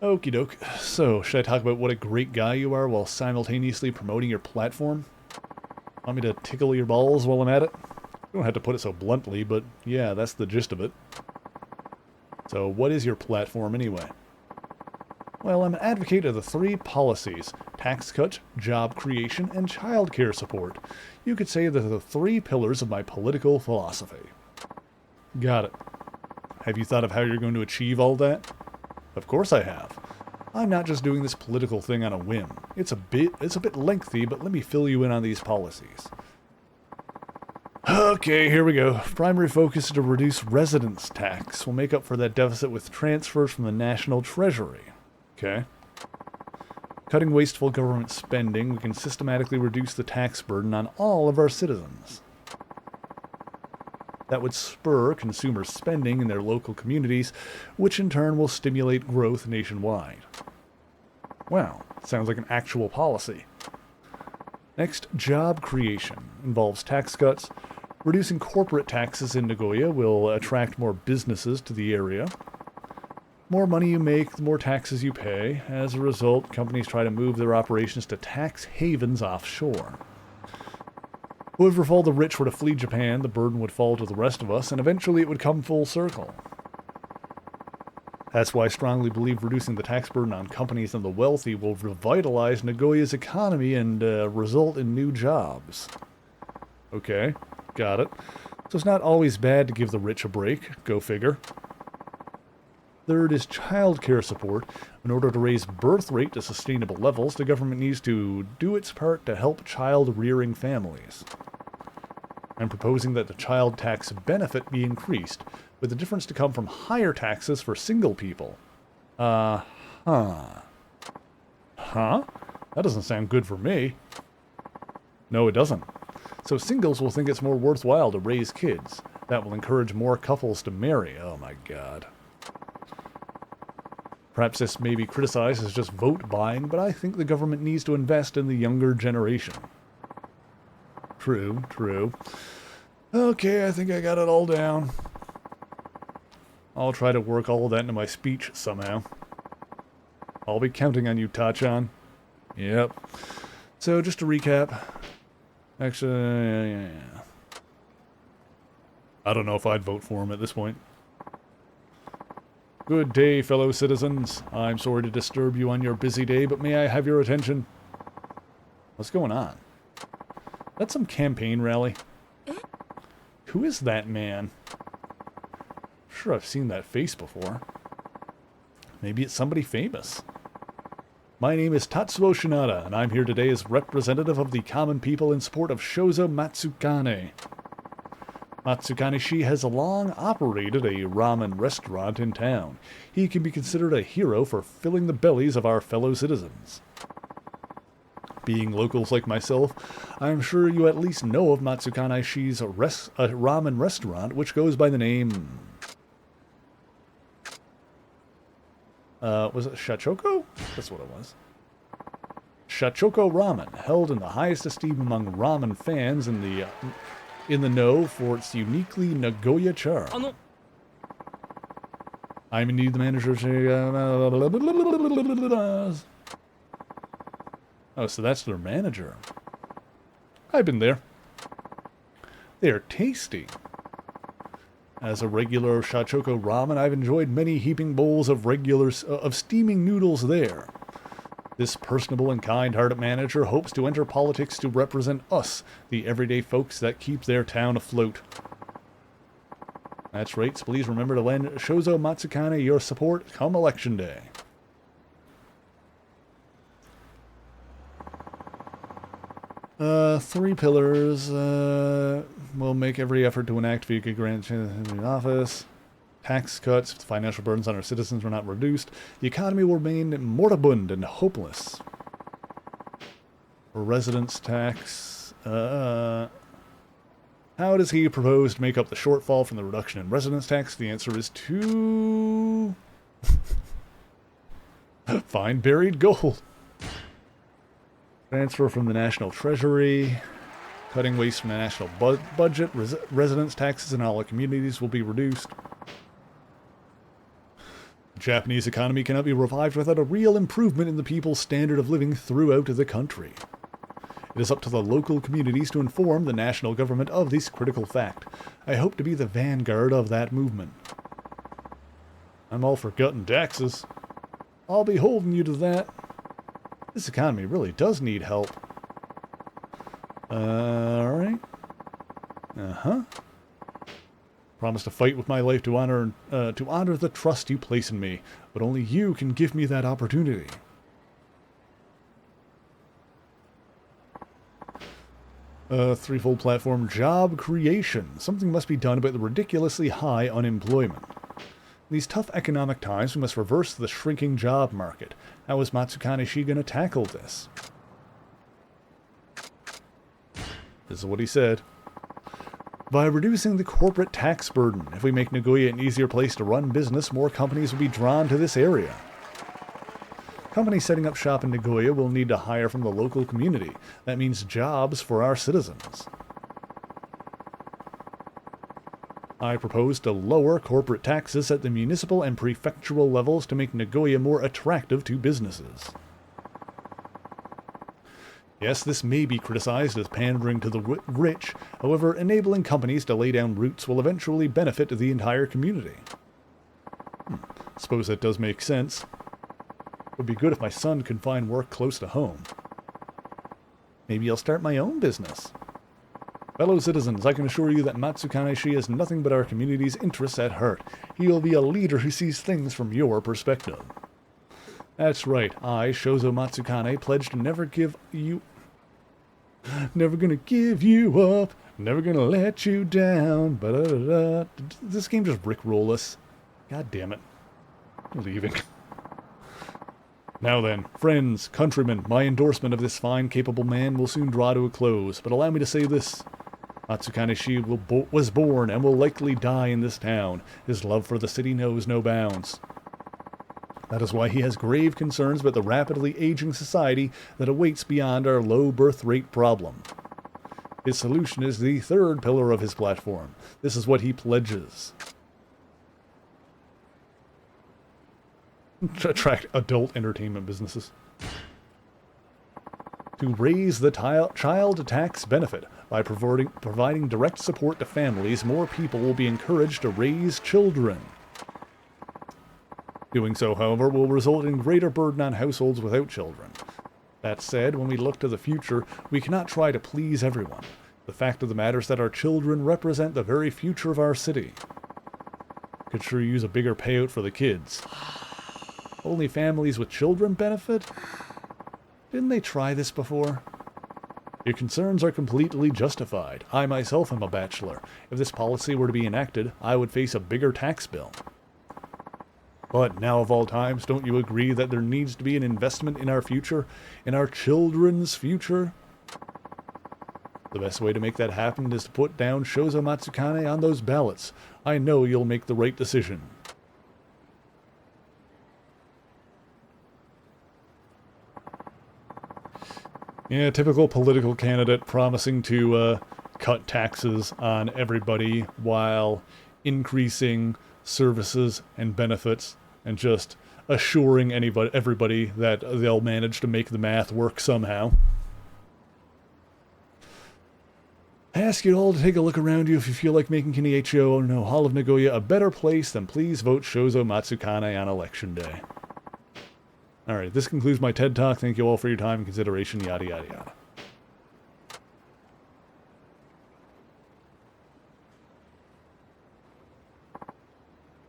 Okie doke. So, should I talk about what a great guy you are while simultaneously promoting your platform? Want me to tickle your balls while I'm at it? You don't have to put it so bluntly, but yeah, that's the gist of it. So, what is your platform anyway? Well, I'm an advocate of the 3 policies: tax cut, job creation, and childcare support. You could say they're the 3 pillars of my political philosophy. Got it. Have you thought of how you're going to achieve all that? Of course I have. I'm not just doing this political thing on a whim. It's a bit lengthy, but let me fill you in on these policies. Okay, here we go. Primary focus is to reduce residence tax. We'll make up for that deficit with transfers from the National Treasury. Okay. Cutting wasteful government spending, we can systematically reduce the tax burden on all of our citizens. That would spur consumer spending in their local communities, which in turn will stimulate growth nationwide. Wow, sounds like an actual policy. Next, job creation involves tax cuts, Reducing corporate taxes in Nagoya will attract more businesses to the area. More money you make, the more taxes you pay. As a result, companies try to move their operations to tax havens offshore. However, if all the rich were to flee Japan, the burden would fall to the rest of us, and eventually it would come full circle. That's why I strongly believe reducing the tax burden on companies and the wealthy will revitalize Nagoya's economy and result in new jobs. Okay, got it. So it's not always bad to give the rich a break, go figure. Third is childcare support. In order to raise birth rate to sustainable levels, the government needs to do its part to help child-rearing families. I'm proposing that the child tax benefit be increased, with the difference to come from higher taxes for single people. Huh? That doesn't sound good for me. No, it doesn't. So singles will think it's more worthwhile to raise kids. That will encourage more couples to marry. Oh my god. Perhaps this may be criticized as just vote buying, but I think the government needs to invest in the younger generation. True, true. Okay, I think I got it all down. I'll try to work all of that into my speech somehow. I'll be counting on you, Tachan. Yep. So, just to recap. Actually, yeah. I don't know if I'd vote for him at this point. Good day, fellow citizens. I'm sorry to disturb you on your busy day, but may I have your attention? What's going on? That's some campaign rally. Who is that man? I'm sure I've seen that face before. Maybe it's somebody famous. My name is Tatsuo Shinada, and I'm here today as representative of the common people in support of Shozo Matsukane. Matsukane-shi has long operated a ramen restaurant in town. He can be considered a hero for filling the bellies of our fellow citizens. Being locals like myself, I'm sure you at least know of Matsukane-shi's ramen restaurant, which goes by the name... was it Shachoko? That's what it was. Shachoko Ramen, held in the highest esteem among ramen fans in the know for its uniquely Nagoya charm. I'm indeed the manager. Oh, so that's their manager. I've been there. They are tasty. As a regular Shachoko ramen, I've enjoyed many heaping bowls of steaming noodles there. This personable and kind-hearted manager hopes to enter politics to represent us, the everyday folks that keep their town afloat. That's right, so please remember to lend Shozo Matsukane your support come election day. Three pillars. We'll make every effort to enact Vika Grant in the office. Tax cuts, if the financial burdens on our citizens are not reduced, the economy will remain moribund and hopeless. Residence tax. How does he propose to make up the shortfall from the reduction in residence tax? The answer is to... find buried gold. Transfer from the national treasury. Cutting waste from the national budget. Residence taxes in all our communities will be reduced. The Japanese economy cannot be revived without a real improvement in the people's standard of living throughout the country. It is up to the local communities to inform the national government of this critical fact. I hope to be the vanguard of that movement. I'm all for cutting taxes. I'll be holding you to that. This economy really does need help. Alright. Uh-huh. Promise to fight with my life to honor the trust you place in me, but only you can give me that opportunity. Threefold platform job creation. Something must be done about the ridiculously high unemployment. In these tough economic times, we must reverse the shrinking job market. How is Matsukane-shi going to tackle this? This is what he said. By reducing the corporate tax burden. If we make Nagoya an easier place to run business, more companies will be drawn to this area. Companies setting up shop in Nagoya will need to hire from the local community. That means jobs for our citizens. I propose to lower corporate taxes at the municipal and prefectural levels to make Nagoya more attractive to businesses. Yes, this may be criticized as pandering to the rich, however, enabling companies to lay down roots will eventually benefit the entire community. Suppose that does make sense. It would be good if my son could find work close to home. Maybe I'll start my own business. Fellow citizens, I can assure you that Matsukane has nothing but our community's interests at heart. He will be a leader who sees things from your perspective. That's right, I, Shozo Matsukane, pledge to never give you... Never gonna give you up, never gonna let you down. Ba-da-da-da. Did this game just rickroll us? God damn it. I'm leaving. Now then, friends, countrymen, my endorsement of this fine, capable man will soon draw to a close, but allow me to say this. Matsukane was born and will likely die in this town. His love for the city knows no bounds. That is why he has grave concerns about the rapidly aging society that awaits beyond our low birth rate problem. His solution is the third pillar of his platform. This is what he pledges. To attract adult entertainment businesses. To raise the child tax benefit. By providing direct support to families, more people will be encouraged to raise children. Doing so, however, will result in greater burden on households without children. That said, when we look to the future, we cannot try to please everyone. The fact of the matter is that our children represent the very future of our city. Could sure use a bigger payout for the kids. Only families with children benefit? Didn't they try this before? Your concerns are completely justified. I myself am a bachelor. If this policy were to be enacted, I would face a bigger tax bill. But now of all times, don't you agree that there needs to be an investment in our future? In our children's future? The best way to make that happen is to put down Shozo Matsukane on those ballots. I know you'll make the right decision. Yeah, typical political candidate promising to cut taxes on everybody while increasing services and benefits and just assuring everybody that they'll manage to make the math work somehow. I ask you all to take a look around you if you feel like making Kiniichio no Hall of Nagoya a better place, then please vote Shozo Matsukane on Election Day. Alright, this concludes my TED Talk. Thank you all for your time and consideration, yada yada yada.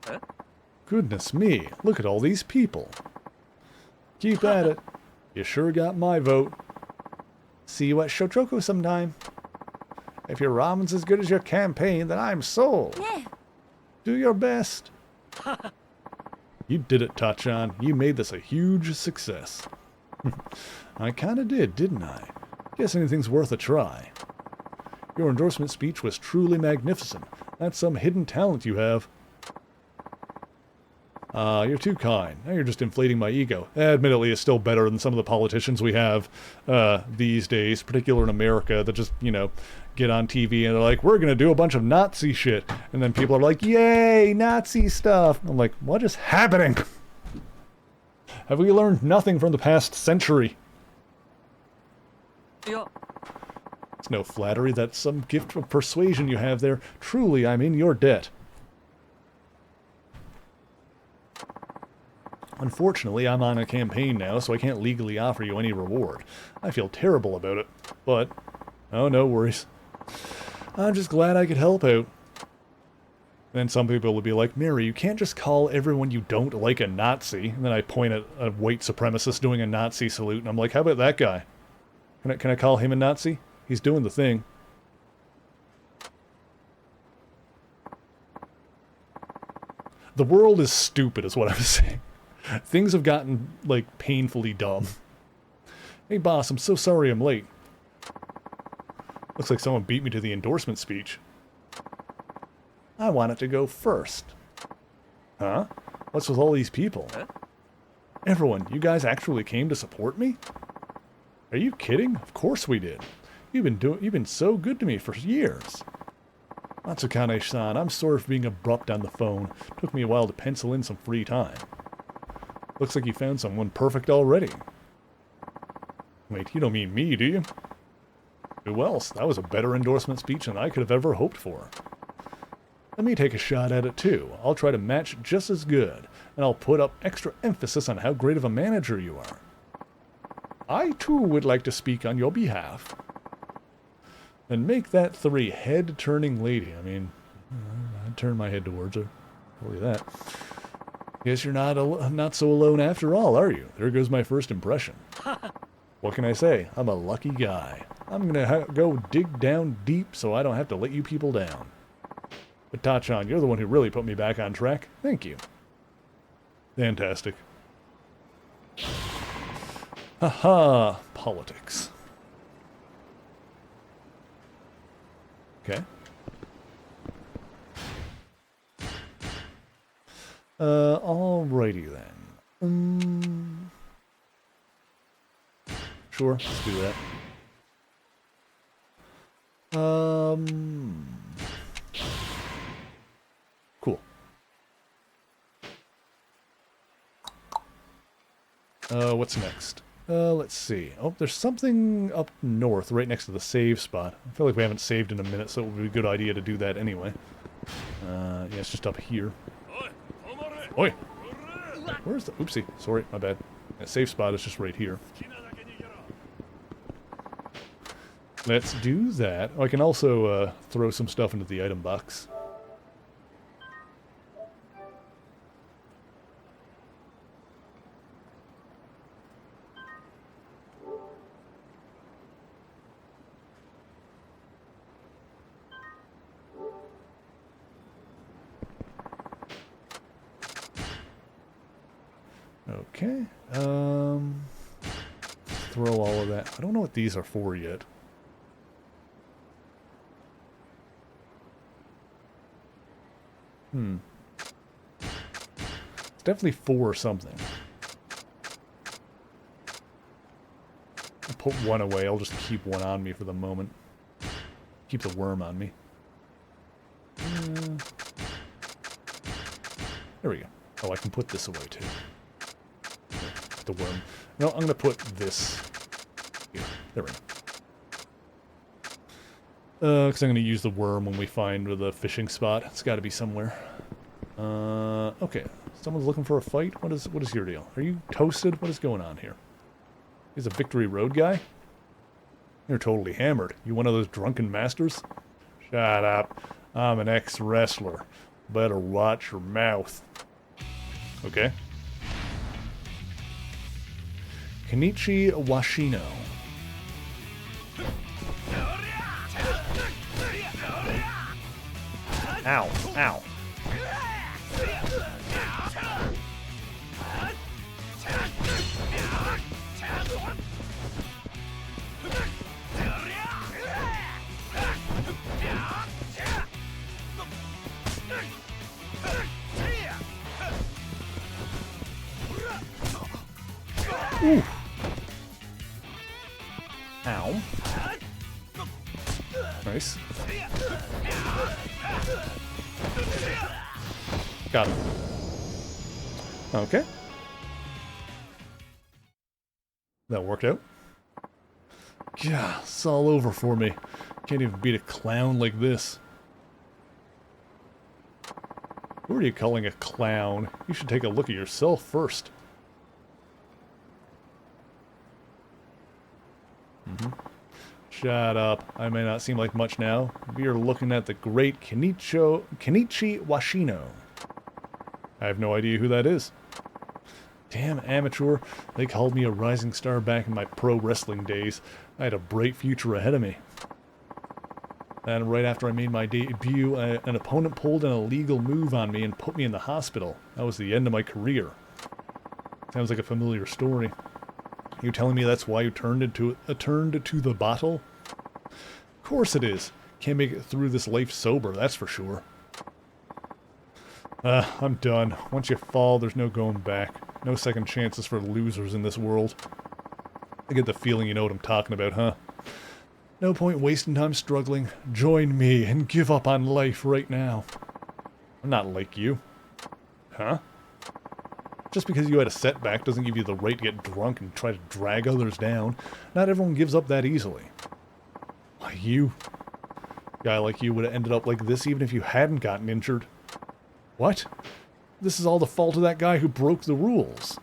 Huh? Goodness me, look at all these people. Keep at it. You sure got my vote. See you at Shochoku sometime. If your ramen's as good as your campaign, then I'm sold. Yeah. Do your best. You did it, Tachan. You made this a huge success. I kinda did, didn't I? Guess anything's worth a try. Your endorsement speech was truly magnificent. That's some hidden talent you have. You're too kind. Now you're just inflating my ego. Admittedly, it's still better than some of the politicians we have these days, particularly in America, that just, you know, get on TV and they're like, we're gonna do a bunch of Nazi shit. And then people are like, yay, Nazi stuff. I'm like, what is happening? Have we learned nothing from the past century? Yeah. It's no flattery. That's some gift of persuasion you have there. Truly, I'm in your debt. Unfortunately, I'm on a campaign now, so I can't legally offer you any reward. I feel terrible about it, but... oh, no worries. I'm just glad I could help out. Then some people will be like, Mary, you can't just call everyone you don't like a Nazi. And then I point at a white supremacist doing a Nazi salute, and I'm like, how about that guy? Can I call him a Nazi? He's doing the thing. The world is stupid, is what I'm saying. Things have gotten, like, painfully dumb. Hey, boss, I'm so sorry I'm late. Looks like someone beat me to the endorsement speech. I want it to go first. Huh? What's with all these people? Huh? Everyone, you guys actually came to support me? Are you kidding? Of course we did. You've been so good to me for years. Matsukane-san, I'm sorry for being abrupt on the phone. Took me a while to pencil in some free time. Looks like you found someone perfect already. Wait, you don't mean me, do you? Who else? That was a better endorsement speech than I could have ever hoped for. Let me take a shot at it too. I'll try to match just as good, and I'll put up extra emphasis on how great of a manager you are. I too would like to speak on your behalf. And make that 3 head-turning lady. I mean, I'd turn my head towards her. Tell you that. Guess you're not so alone after all, are you? There goes my first impression. What can I say? I'm a lucky guy. I'm gonna go dig down deep so I don't have to let you people down. But Tachan, you're the one who really put me back on track. Thank you. Fantastic. Haha, politics. Okay. Alrighty then. Sure, let's do that. Cool. What's next? Let's see. Oh, there's something up north, right next to the save spot. I feel like we haven't saved in a minute, so it would be a good idea to do that anyway. Yeah, it's just up here. Oi! Where's the... Oopsie. Sorry, my bad. That save spot is just right here. Let's do that. Oh, I can also throw some stuff into the item box. Okay, throw all of that. I don't know what these are for yet. It's definitely for something. I'll put one away, I'll just keep one on me for the moment. Keep the worm on me. There we go. Oh, I can put this away too. The worm. No, I'm going to put this here. There we go. Because I'm going to use the worm when we find the fishing spot. It's got to be somewhere. Okay. Someone's looking for a fight? What is your deal? Are you toasted? What is going on here? He's a Victory Road guy? You're totally hammered. You one of those drunken masters? Shut up. I'm an ex-wrestler. Better watch your mouth. Okay. Kenichi Washino. Ow, ow. Ooh. Ow. Nice. Got him. Okay. That worked out. Yeah, it's all over for me. Can't even beat a clown like this. Who are you calling a clown? You should take a look at yourself first. Shut up. I may not seem like much now. We are looking at the great Kenichi Washino. I have no idea who that is. Damn amateur. They called me a rising star back in my pro wrestling days. I had a bright future ahead of me. And right after I made my debut, an opponent pulled an illegal move on me and put me in the hospital. That was the end of my career. Sounds like a familiar story. You telling me that's why you turned to the bottle? Of course it is. Can't make it through this life sober, that's for sure. I'm done. Once you fall, there's no going back. No second chances for losers in this world. I get the feeling you know what I'm talking about, huh? No point wasting time struggling. Join me and give up on life right now. I'm not like you. Huh? Just because you had a setback doesn't give you the right to get drunk and try to drag others down. Not everyone gives up that easily. Why, you? A guy like you would have ended up like this even if you hadn't gotten injured. What? This is all the fault of that guy who broke the rules.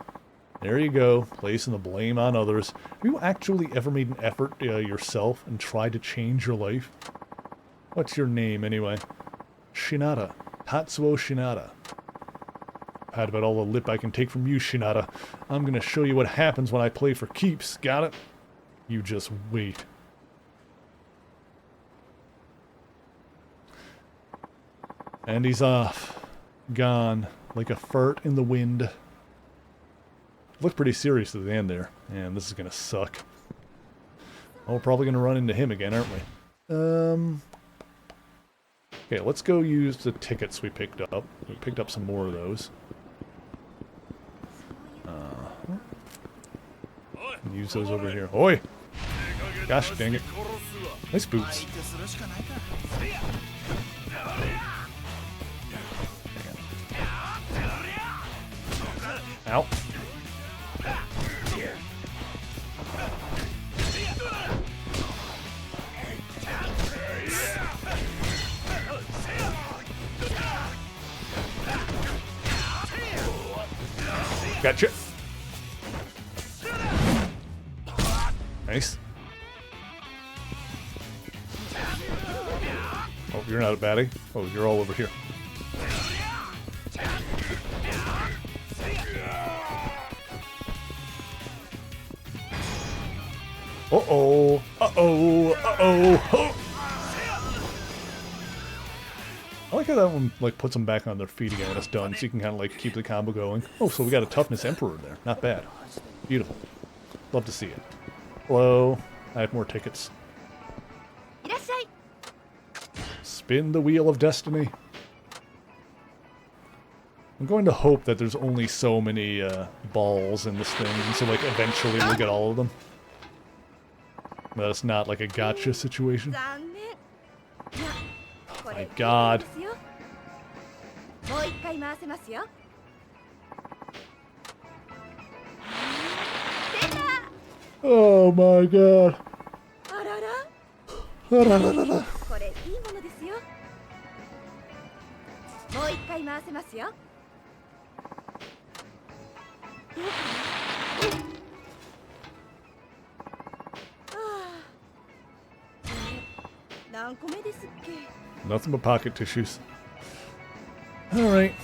There you go, placing the blame on others. Have you actually ever made an effort yourself and tried to change your life? What's your name, anyway? Shinada. Tatsuo Shinada. I've had about all the lip I can take from you, Shinada. I'm gonna show you what happens when I play for keeps, got it? You just wait. And he's off. Gone. Like a fart in the wind. Looked pretty serious at the end there. Man, this is gonna suck. Oh, we're probably gonna run into him again, aren't we? Okay, let's go use the tickets we picked up. We picked up some more of those. Use those over here. Oi! Gosh dang it. Nice boots. Ow. Gotcha. Nice. Oh, you're not a baddie. Oh, you're all over here. Uh-oh. Uh-oh. Uh-oh. I like how that one like puts them back on their feet again when it's done, so you can kind of like keep the combo going. Oh, so we got a toughness emperor there. Not bad. Beautiful. Love to see it. Hello. I have more tickets. Spin the wheel of destiny. I'm going to hope that there's only so many balls in this thing, and so like eventually we'll get all of them. That it's not like a gotcha situation. Oh my god. Oh my god. Nothing but pocket tissues. Alright.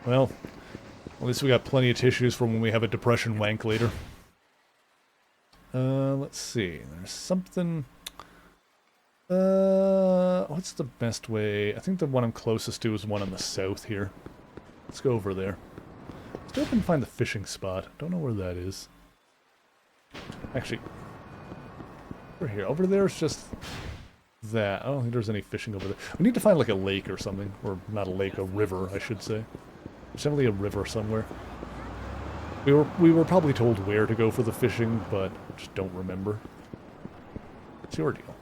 Well, at least we got plenty of tissues for when we have a depression wank later. Let's see. There's something... what's the best way? I think the one I'm closest to is one in the south here. Let's go over there. Still couldn't find the fishing spot. Don't know where that is. Actually, over here. Over there is just that. I don't think there's any fishing over there. We need to find like a lake or something. Or not a lake, a river, I should say. There's definitely a river somewhere. We were probably told where to go for the fishing, but just don't remember. It's your deal.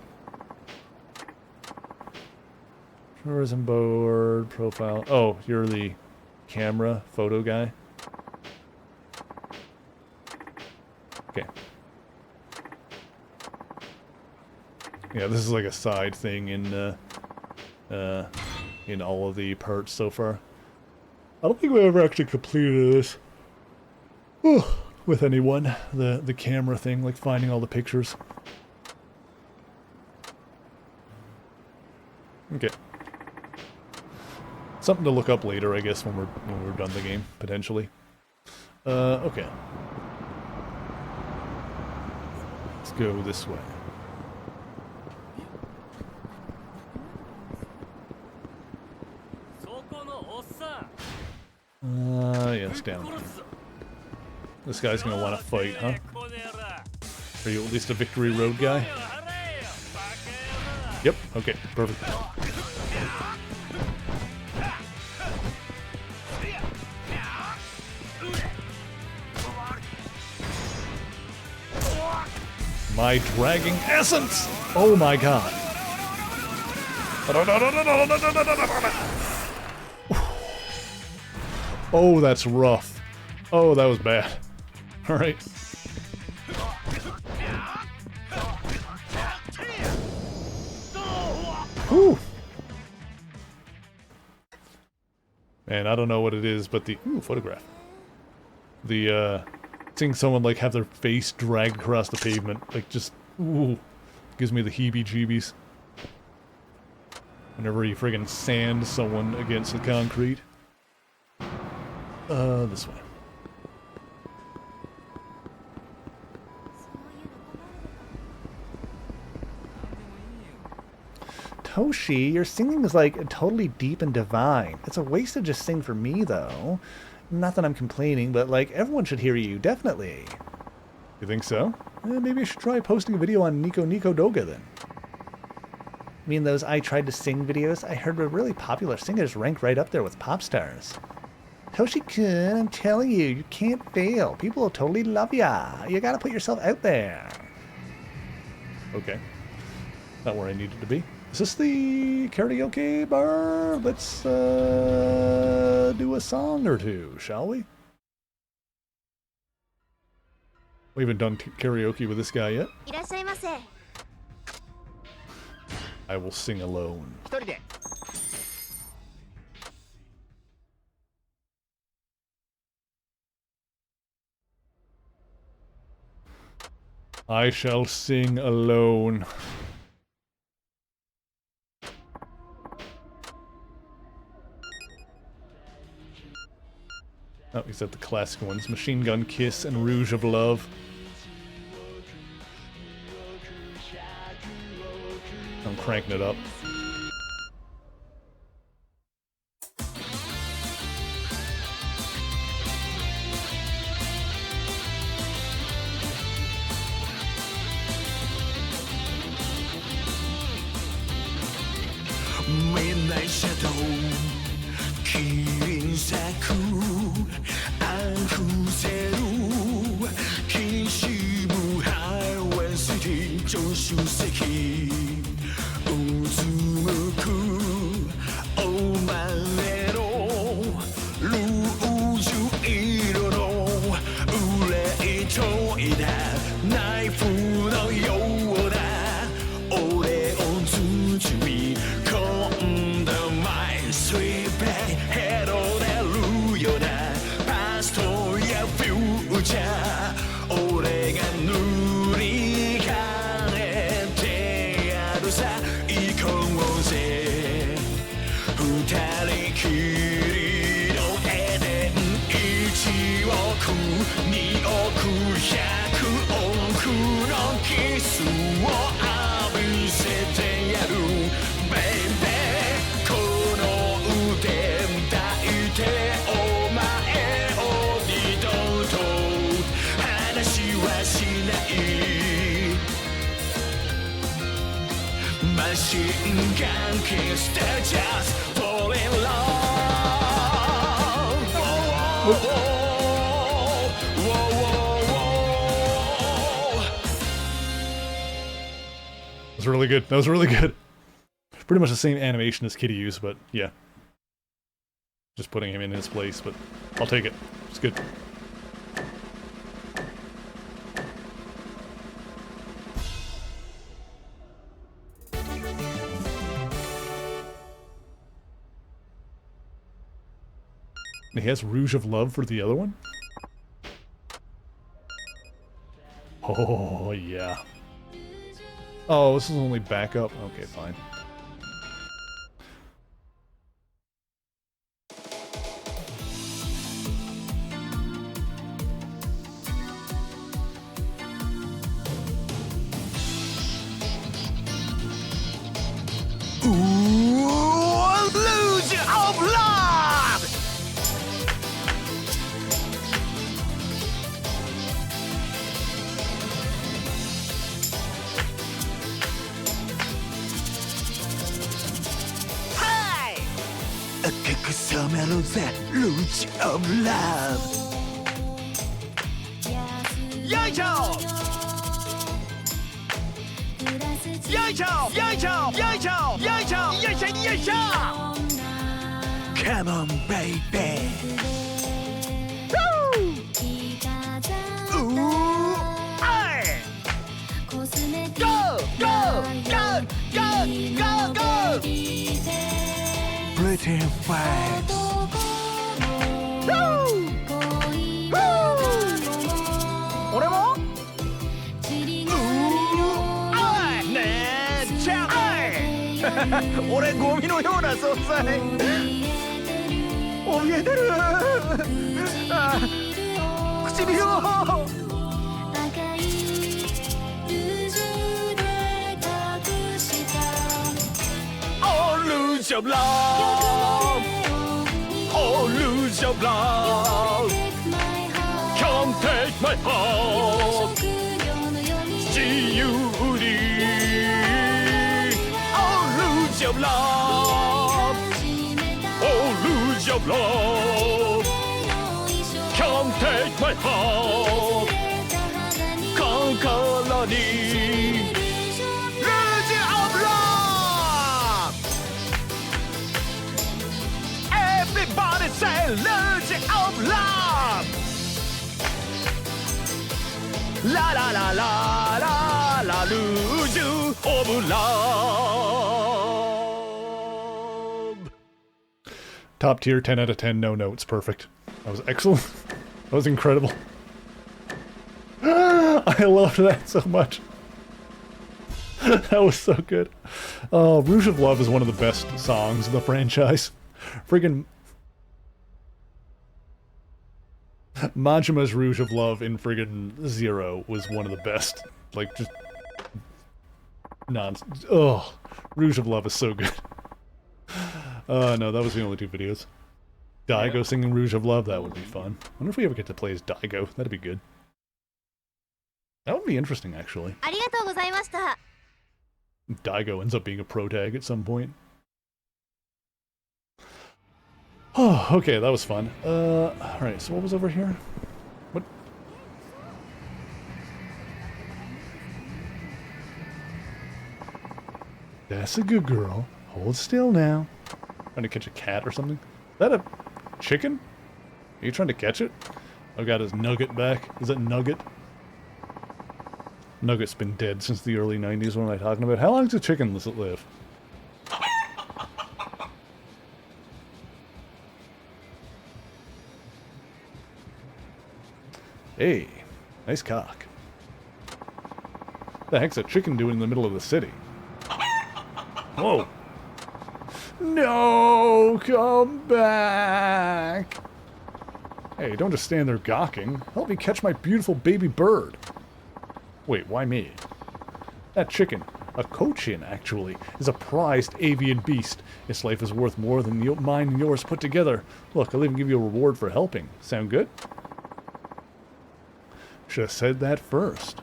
Tourism board, profile. Oh, you're the camera photo guy? Okay. Yeah, this is like a side thing in all of the parts so far. I don't think we ever actually completed this. With anyone. The camera thing, like finding all the pictures. Okay. Something to look up later, I guess, when we're done the game, potentially. Okay. Let's go this way. Yeah, it's down here. This guy's gonna want to fight, huh? Are you at least a Victory Road guy? Yep, okay, perfect. My dragging essence! Oh my god. Oh, that's rough. Oh, that was bad. Alright. Whew. Man, I don't know what it is, but the... Ooh, photograph. The, seeing someone, like, have their face dragged across the pavement, like, just... Ooh. Gives me the heebie-jeebies. Whenever you friggin' sand someone against the concrete. This way. Toshi, your singing is like totally deep and divine. It's a waste to just sing for me, though. Not that I'm complaining, but like everyone should hear you, definitely. You think so? Maybe I should try posting a video on Nico Nico Doga then. I mean, those I Tried to Sing videos I heard were really popular singers rank right up there with pop stars. Toshi-kun, I'm telling you, you can't fail. People will totally love ya. You gotta put yourself out there. Okay. Not where I needed to be. Is this the karaoke bar? Let's do a song or two, shall we? We haven't done karaoke with this guy yet. I will sing alone. I shall sing alone. Oh, he's at the classic ones. Machine Gun Kiss and Rouge of Love. I'm cranking it up. Midnight shadow, killing saku, Yakuza, Kishibu Highway City, Joshu Seki, Uzumuku, Omanero, Luju Irono, Ure Ito Ida, Knife no Yoda, Ore Onzuchumi. Sweet back, head on that Luyoda, past or your future. Orega nuri kanete arusa, ikon oze. Futari kiri no eden, ichi oku, ni oku, hyaku oku no kisu wo abisete yaru, baby. マシンガンキスタジャス fall in love. That was really good. That was really good. Pretty much the same animation as Kiryu's, but yeah. Just putting him in his place, but I'll take it. It's good. And he has Rouge of Love for the other one? Oh, yeah. Oh, this is only backup? Okay, fine. Illusion of love! Hi! A Kakusama that illusion of love. Yo-yo! よいしょよいしょよいしょよいしょよいしょよいしょ Come on baby Woo! Ooh, aye! Go go go go go go Pretty face Woo! Woo! 俺も俺ゴミのような存在怯えてるあ唇をOh, lose your love Oh, lose your love Come take my heart 自由にLose your love Oh, lose your love Come take my heart 心に Lose your love Everybody say Lose your love La la la la la la Lose of love Top tier, 10 out of 10, no notes. Perfect. That was excellent. That was incredible. I loved that so much. That was so good. Rouge of Love is one of the best songs in the franchise. Friggin' Majima's Rouge of Love in friggin' Zero was one of the best. Like, just... Oh, Rouge of Love is so good. No, that was the only two videos. Daigo singing Rouge of Love, that would be fun. I wonder if we ever get to play as Daigo. That'd be good. That would be interesting, actually. Daigo ends up being a pro tag at some point. Oh, okay, that was fun. Alright, so what was over here? What? That's a good girl. Hold still now. Trying to catch a cat or something? Is that a chicken? Are you trying to catch it? I've got his nugget back. Is that Nugget? Nugget's been dead since the early 90s. What am I talking about? How long does a chicken live? Hey, nice cock. The heck's a chicken doing in the middle of the city? Whoa. No, come back. Hey, don't just stand there gawking. Help me catch my beautiful baby bird. Wait, why me? That chicken, a cochin actually, is a prized avian beast. Its life is worth more than mine and yours put together. Look, I'll even give you a reward for helping. Sound good? Should have said that first.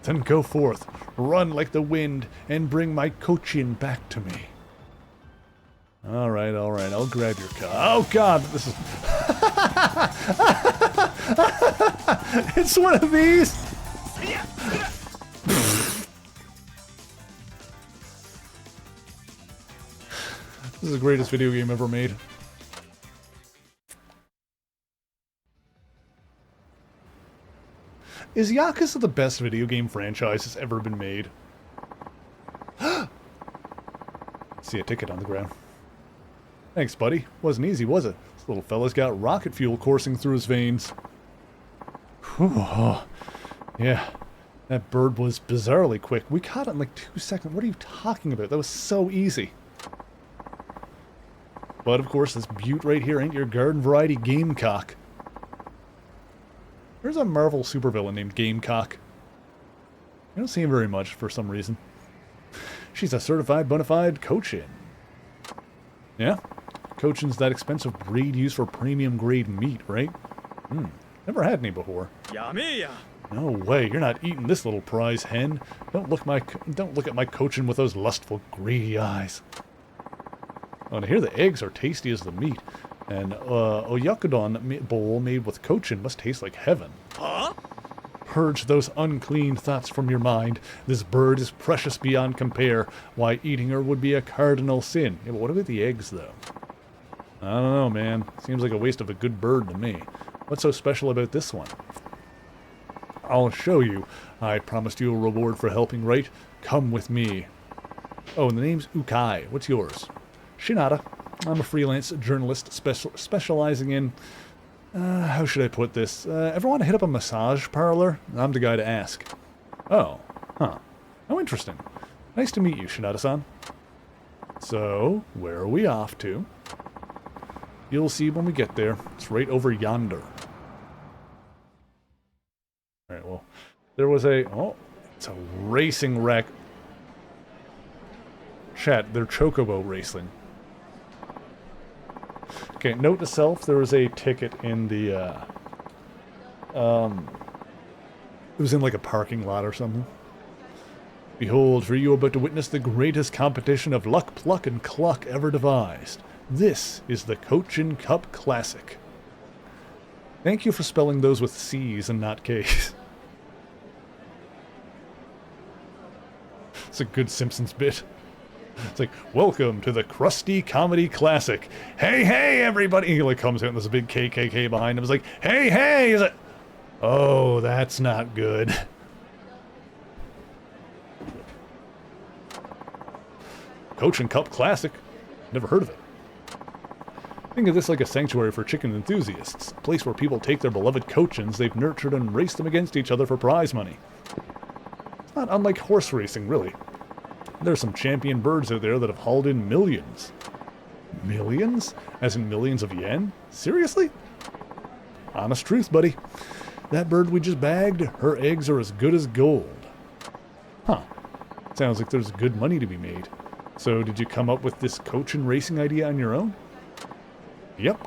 Then go forth, run like the wind, and bring my cochin back to me. Alright, I'll grab your car. Oh god, this is... It's one of these! This is the greatest video game ever made. Is Yakuza the best video game franchise that's ever been made? See a ticket on the ground. Thanks, buddy. Wasn't easy, was it? This little fella's got rocket fuel coursing through his veins. Whew. Oh. Yeah, that bird was bizarrely quick. We caught it in like 2 seconds. What are you talking about? That was so easy. But, of course, this butte right here ain't your garden variety Gamecock. There's a Marvel supervillain named Gamecock. I don't see him very much for some reason. She's a certified bona fide cochin. Yeah? Cochin's that expensive breed used for premium grade meat, right? Never had any before. No way, you're not eating this little prize hen. Don't look at my cochin with those lustful, greedy eyes. Oh, and I hear the eggs are tasty as the meat. And, oyakudon bowl made with cochin must taste like heaven. Huh? Purge those unclean thoughts from your mind. This bird is precious beyond compare. Why eating her would be a cardinal sin. Yeah, but what about the eggs, though? I don't know, man. Seems like a waste of a good bird to me. What's so special about this one? I'll show you. I promised you a reward for helping, right? Come with me. Oh, and the name's Ukai. What's yours? Shinada. I'm a freelance journalist specializing in... how should I put this? Ever want to hit up a massage parlor? I'm the guy to ask. Oh. Huh. How interesting. Nice to meet you, Shinada-san. So, where are we off to? You'll see when we get there. It's right over yonder. Alright, well, there was a... Oh, it's a racing wreck. Chat, they're chocobo racing. Okay, note to self, there was a ticket in the, it was in like a parking lot or something. Behold, for you are about to witness the greatest competition of luck, pluck, and cluck ever devised. This is the Cochin Cup Classic. Thank you for spelling those with C's and not K's. It's a good Simpsons bit. It's like, welcome to the Krusty Comedy Classic. Hey, hey, everybody! He like comes out and there's a big KKK behind him. It's like, hey, hey! He's like, oh, that's not good. Cochin Cup Classic. Never heard of it. Think of this like a sanctuary for chicken enthusiasts. A place where people take their beloved Cochins they've nurtured and race them against each other for prize money. It's not unlike horse racing, really. There's some champion birds out there that have hauled in millions. Millions? As in millions of yen? Seriously? Honest truth, buddy. That bird we just bagged, her eggs are as good as gold. Huh. Sounds like there's good money to be made. So did you come up with this Cochin racing idea on your own? Yep.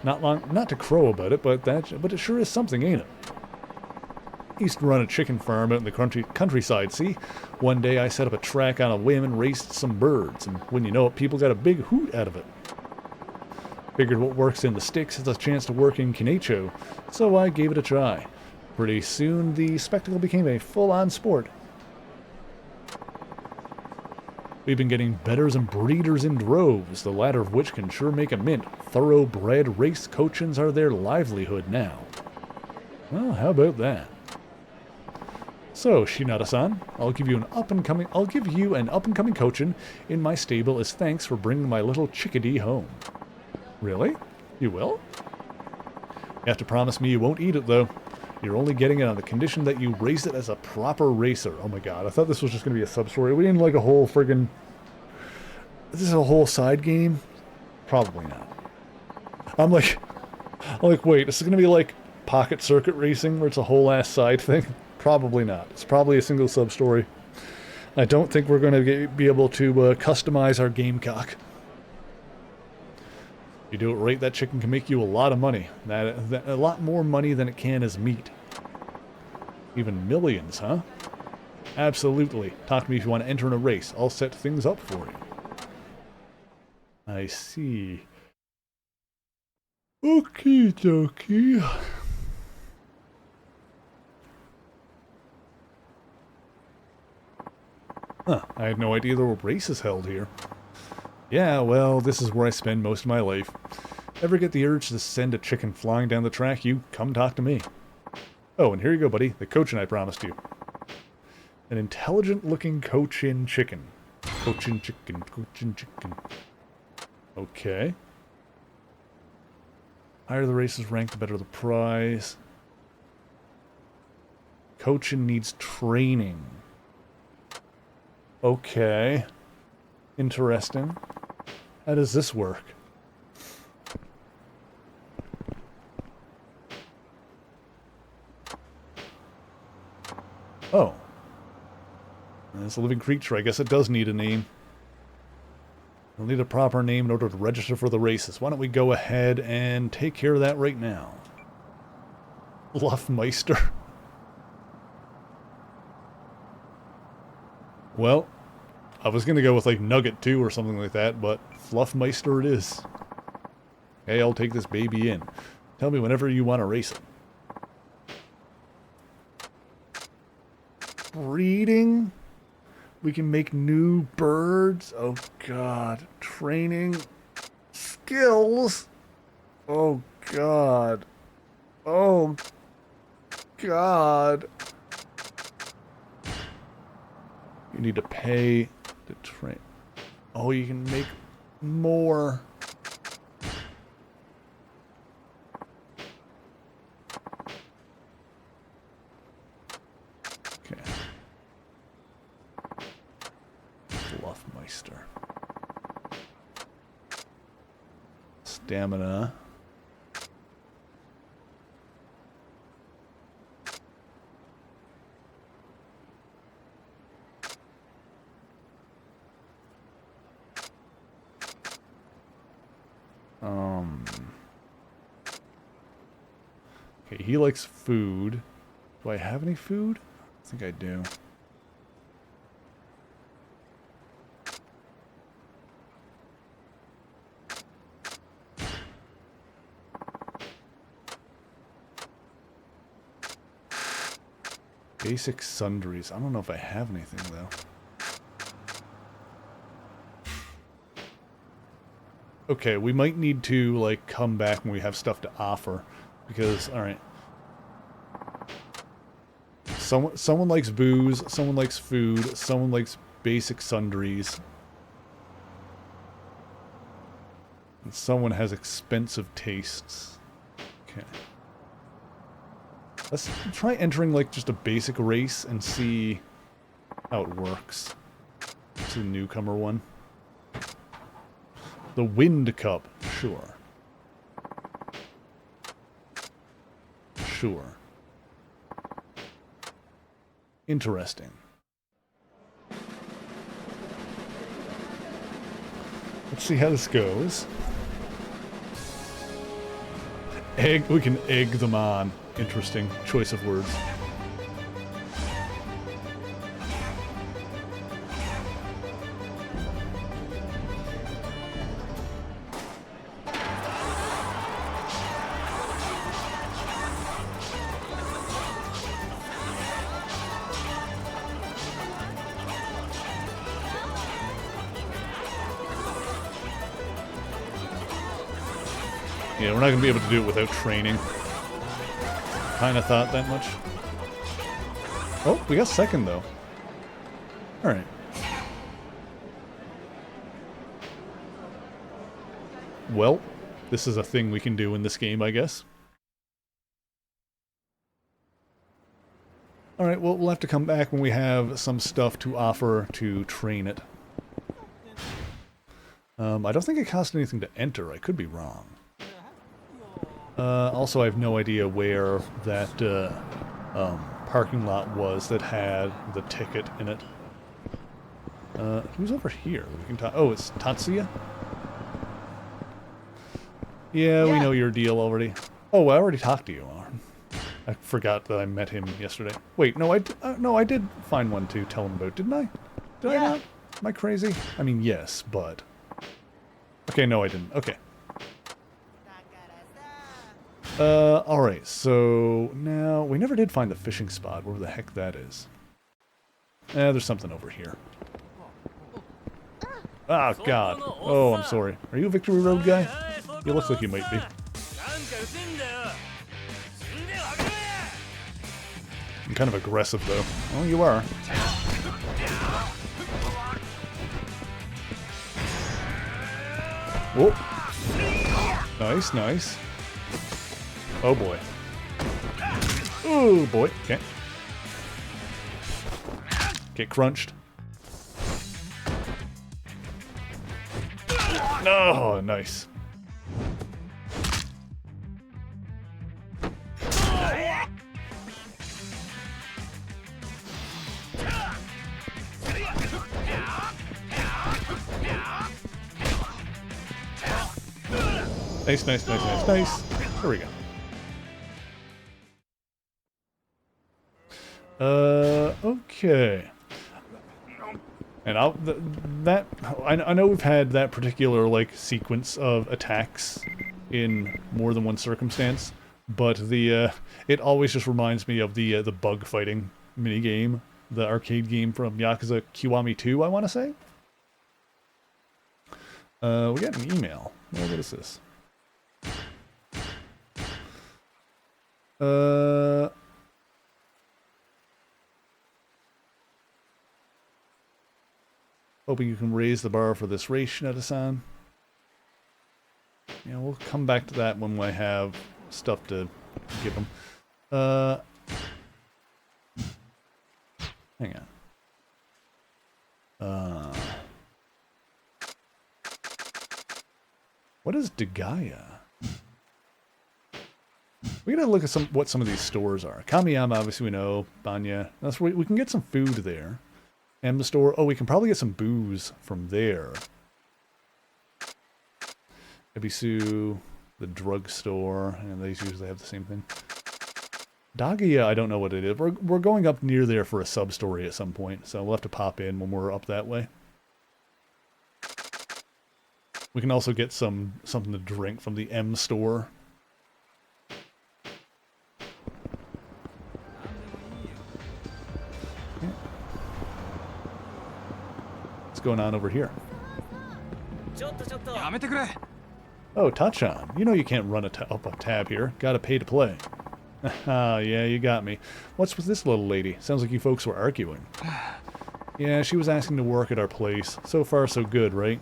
Not to crow about it, but it sure is something, ain't it? Used to run a chicken farm out in the countryside, see? One day I set up a track on a whim and raced some birds, and when you know it, people got a big hoot out of it. Figured what works in the sticks has a chance to work in Kinecho, so I gave it a try. Pretty soon, the spectacle became a full-on sport. We've been getting betters and breeders in droves, the latter of which can sure make a mint. Thoroughbred race Cochins are their livelihood now. Well, how about that? So, Shinada-san, I'll give you an up-and-coming Cochin in my stable as thanks for bringing my little chickadee home. Really? You will? You have to promise me you won't eat it, though. You're only getting it on the condition that you race it as a proper racer. Oh my god, I thought this was just going to be a sub-story. We didn't like a whole friggin... Is this a whole side game? Probably not. I'm like, wait, this is going to be like Pocket Circuit Racing, where it's a whole-ass side thing? Probably not. It's probably a single sub-story. I don't think we're going to be able to customize our gamecock. You do it right, that chicken can make you a lot of money. A lot more money than it can as meat. Even millions, huh? Absolutely. Talk to me if you want to enter in a race. I'll set things up for you. I see. Okie dokie. Huh, I had no idea there were races held here. Yeah, well, this is where I spend most of my life. Ever get the urge to send a chicken flying down the track, you come talk to me. Oh, and here you go, buddy. The Cochin I promised you. An intelligent-looking Cochin chicken. Cochin chicken, Cochin chicken. Okay. Higher the race's rank, the better the prize. Cochin needs training. Okay. Interesting. How does this work? Oh. It's a living creature. I guess it does need a name. We'll need a proper name in order to register for the races. Why don't we go ahead and take care of that right now? Fluffmeister. Well, I was going to go with like Nugget 2 or something like that, but Fluffmeister it is. Hey, I'll take this baby in. Tell me whenever you want to race it. breeding. We can make new birds. Oh god. Training. Skills. Oh god. Oh god. You need to pay to train. Oh, you can make more. Okay. Bluffmeister. Stamina. Okay, he likes food. Do I have any food? I think I do. Basic sundries. I don't know if I have anything, though. Okay, we might need to, like, come back when we have stuff to offer. Because, alright. Someone likes booze, someone likes food, someone likes basic sundries. And someone has expensive tastes. Okay. Let's try entering, like, just a basic race and see how it works. It's the newcomer one. The Wind Cup, sure. Sure. Interesting. Let's see how this goes. We can egg them on. Interesting choice of words. Yeah, we're not going to be able to do it without training. Kind of thought that much. Oh, we got second, though. Alright. Well, this is a thing we can do in this game, I guess. Alright, well, we'll have to come back when we have some stuff to offer to train it. I don't think it cost anything to enter. I could be wrong. Also, I have no idea where that parking lot was that had the ticket in it. Who's over here? We can talk. Oh, it's Tatsuya? Yeah, we know your deal already. Oh, I already talked to you. I forgot that I met him yesterday. Wait, no, I did find one to tell him about, didn't I? Did I not? Am I crazy? I mean, yes, but... Okay, no, I didn't. Okay. Alright, so now we never did find the fishing spot, where the heck that is. There's something over here. Ah, God. Oh, I'm sorry. Are you a Victory Road guy? You look like you might be. I'm kind of aggressive, though. Oh, you are. Whoa. Nice, nice. Oh boy. Oh boy. Okay. Get crunched. Oh, nice. Nice, nice, nice, nice, nice. There we go. Okay. And I know we've had that particular, like, sequence of attacks in more than one circumstance, but it always just reminds me of the bug fighting minigame the arcade game from Yakuza Kiwami 2, I want to say. We got an email. Oh, what is this? Hoping you can raise the bar for this race, Shineta-san. Yeah, we'll come back to that when I have stuff to give him. Hang on. What is Dagaya? We gotta look at what some of these stores are. Kamiyama, obviously we know. Banya. That's where we can get some food there. M store. Oh, we can probably get some booze from there. Ebisu, the drugstore, and they usually have the same thing. Dagaya, I don't know what it is. We're going up near there for a sub-story at some point, so we'll have to pop in when we're up that way. We can also get something to drink from the M store. What's going on over here? Oh, Tachan. You know you can't run up a tab here. Gotta pay to play. Ah, yeah, you got me. What's with this little lady? Sounds like you folks were arguing. Yeah, she was asking to work at our place. So far, so good, right?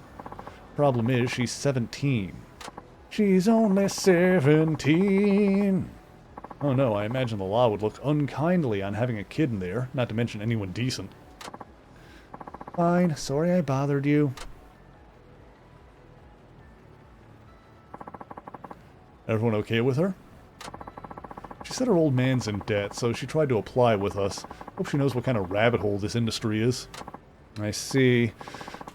Problem is, she's 17. She's only 17. Oh no, I imagine the law would look unkindly on having a kid in there, not to mention anyone decent. Fine, sorry I bothered you. Everyone okay with her? She said her old man's in debt, so she tried to apply with us. Hope she knows what kind of rabbit hole this industry is. I see.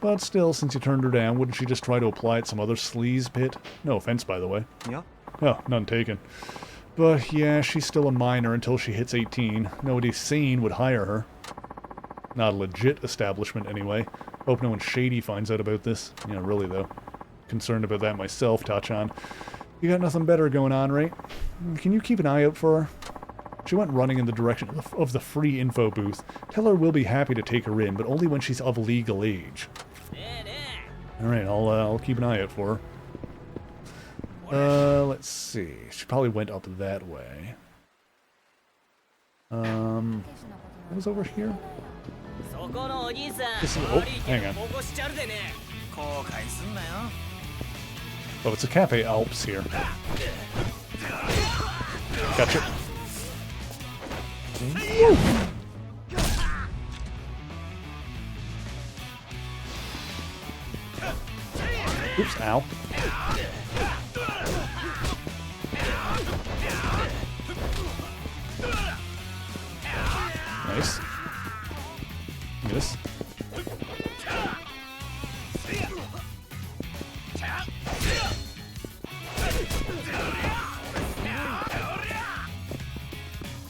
But still, since you turned her down, wouldn't she just try to apply at some other sleaze pit? No offense, by the way. Yeah. Oh, none taken. But yeah, she's still a minor until she hits 18. Nobody sane would hire her. Not a legit establishment, anyway. Hope no one shady finds out about this. Yeah, really, though. Concerned about that myself, Tachan. You got nothing better going on, right? Can you keep an eye out for her? She went running in the direction of the free info booth. Tell her we'll be happy to take her in, but only when she's of legal age. Alright, I'll keep an eye out for her. Let's see. She probably went up that way. What was over here? This is, oh, hang on. Oh, it's a Cafe Alps here. Gotcha. Woo! Oops, ow. Nice. Miss.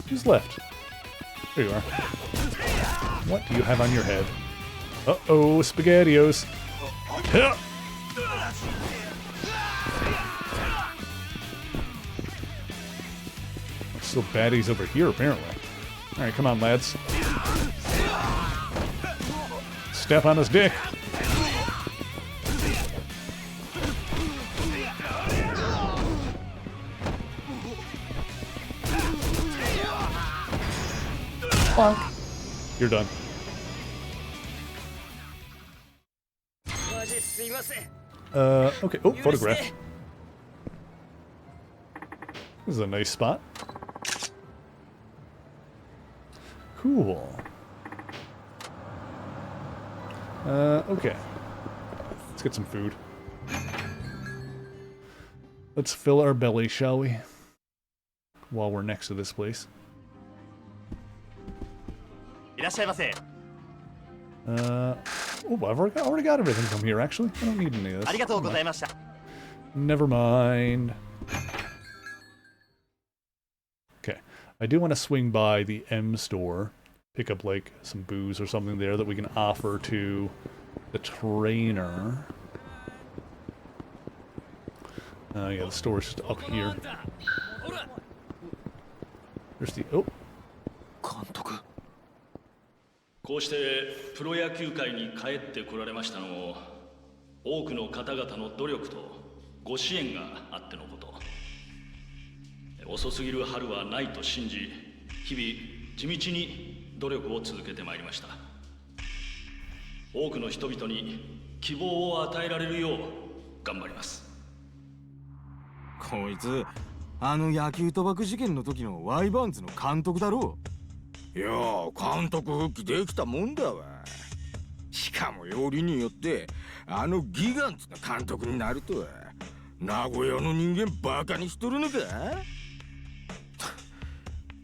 Who's left? There you are. What do you have on your head? Uh-oh, SpaghettiOs. There's still baddies over here, apparently. Alright, come on, lads. Step on his dick. Bonk. You're done. Okay. Oh, photograph. This is a nice spot. Cool. Okay. Let's get some food. Let's fill our belly, shall we? While we're next to this place. Oh, I've already got everything from here, actually. I don't need any of this. Never mind. Okay. I do want to swing by the M store. Pick up, like, some booze or something there that we can offer to the trainer. Yeah, the store's just up here. There's the... Oh. うしてプロ野球界に帰ってこられましたのも多くの方々の努力とご支援があってのこと。遅すぎる春はないと信じ、日々地道に努力を続けてまいりました。多くの人々に希望を与えられるよう頑張ります。こいつあの野球賭博事件の時のワイバーンズの監督だろう。いや監督復帰できたもんだわ。しかもよりによってあのギガンツの監督になるとは名古屋の人間バカにしとるのか。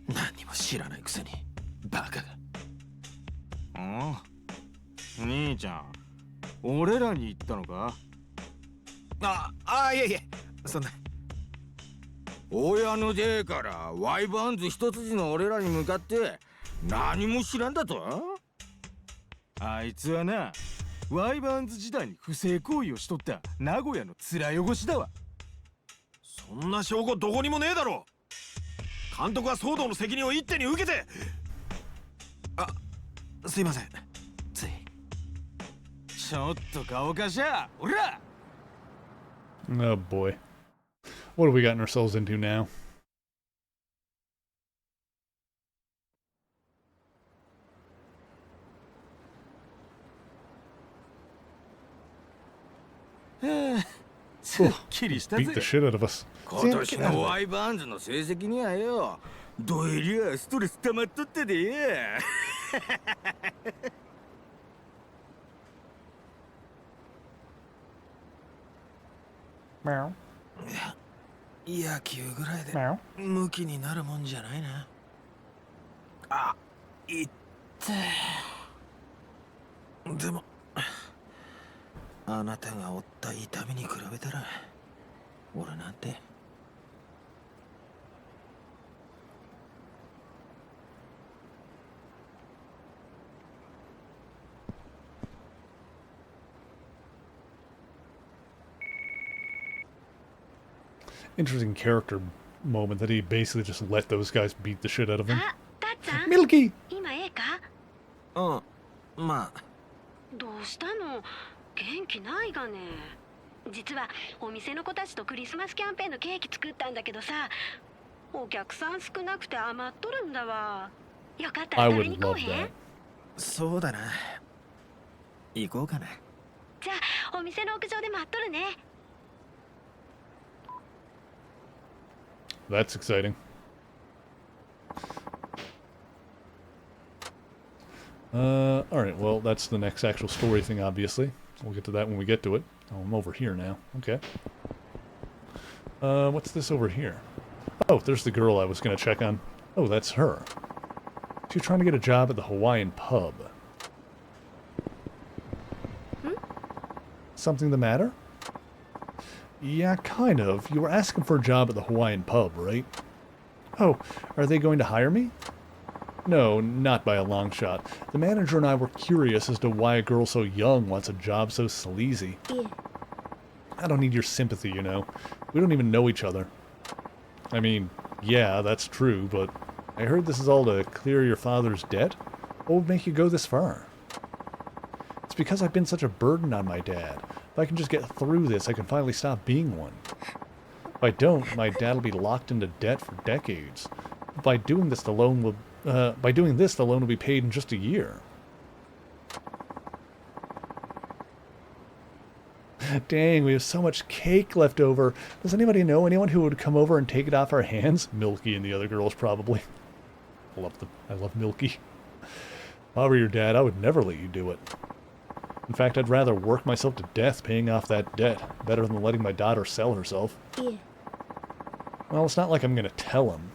何にも知らないくせにバカが。ああ兄ちゃん俺らに言ったのか。いえそんな。親の出からワイバーンズ一筋の俺らに向かって何も知らんだと。あいつはなワイバーンズ時代に不正行為をしとった名古屋の面汚しだわ。そんな証拠どこにもねえだろ。監督は騒動の責任を一手に受けて。すいませんつい。ちょっと顔かしゃおら。 Oh boy. What have we gotten ourselves into now? Beat the shit out of us. 今年のワイバーンズの成績にはよどえりゃストレス溜まっとってで。野球ぐらいでムキになるもんじゃないな。いってでもあなたが負った痛みに比べたら俺なんて。Interesting character moment that he basically just let those guys beat the shit out of him. Milky! 今ええか？まあ。どうしたの？元気ないがね。実はお店の子たちとクリスマスキャンペーンのケーキ作ったんだけどさ、お客さん少なくて余っとるんだわ。よかったら食べに来おへん？そうだな。行こうかな。じゃあお店の屋上で待っとるね。That's exciting. Alright, well, that's the next actual story thing, obviously. We'll get to that when we get to it. Oh, I'm over here now. Okay. What's this over here? Oh, there's the girl I was gonna check on. Oh, that's her. She's trying to get a job at the Hawaiian pub. Something the matter? Yeah, kind of. You were asking for a job at the Hawaiian pub, right? Oh, are they going to hire me? No, not by a long shot. The manager and I were curious as to why a girl so young wants a job so sleazy. I don't need your sympathy, you know. We don't even know each other. I mean, yeah, that's true, but I heard this is all to clear your father's debt? What would make you go this far? It's because I've been such a burden on my dad. If I can just get through this, I can finally stop being one. If I don't, my dad will be locked into debt for decades. By doing this, the loan will be paid in just a year. Dang, we have so much cake left over. Does anybody know anyone who would come over and take it off our hands? Milky and the other girls, probably. I love Milky. If I were your dad, I would never let you do it. In fact, I'd rather work myself to death paying off that debt, better than letting my daughter sell herself. Well, it's not like I'm gonna tell him.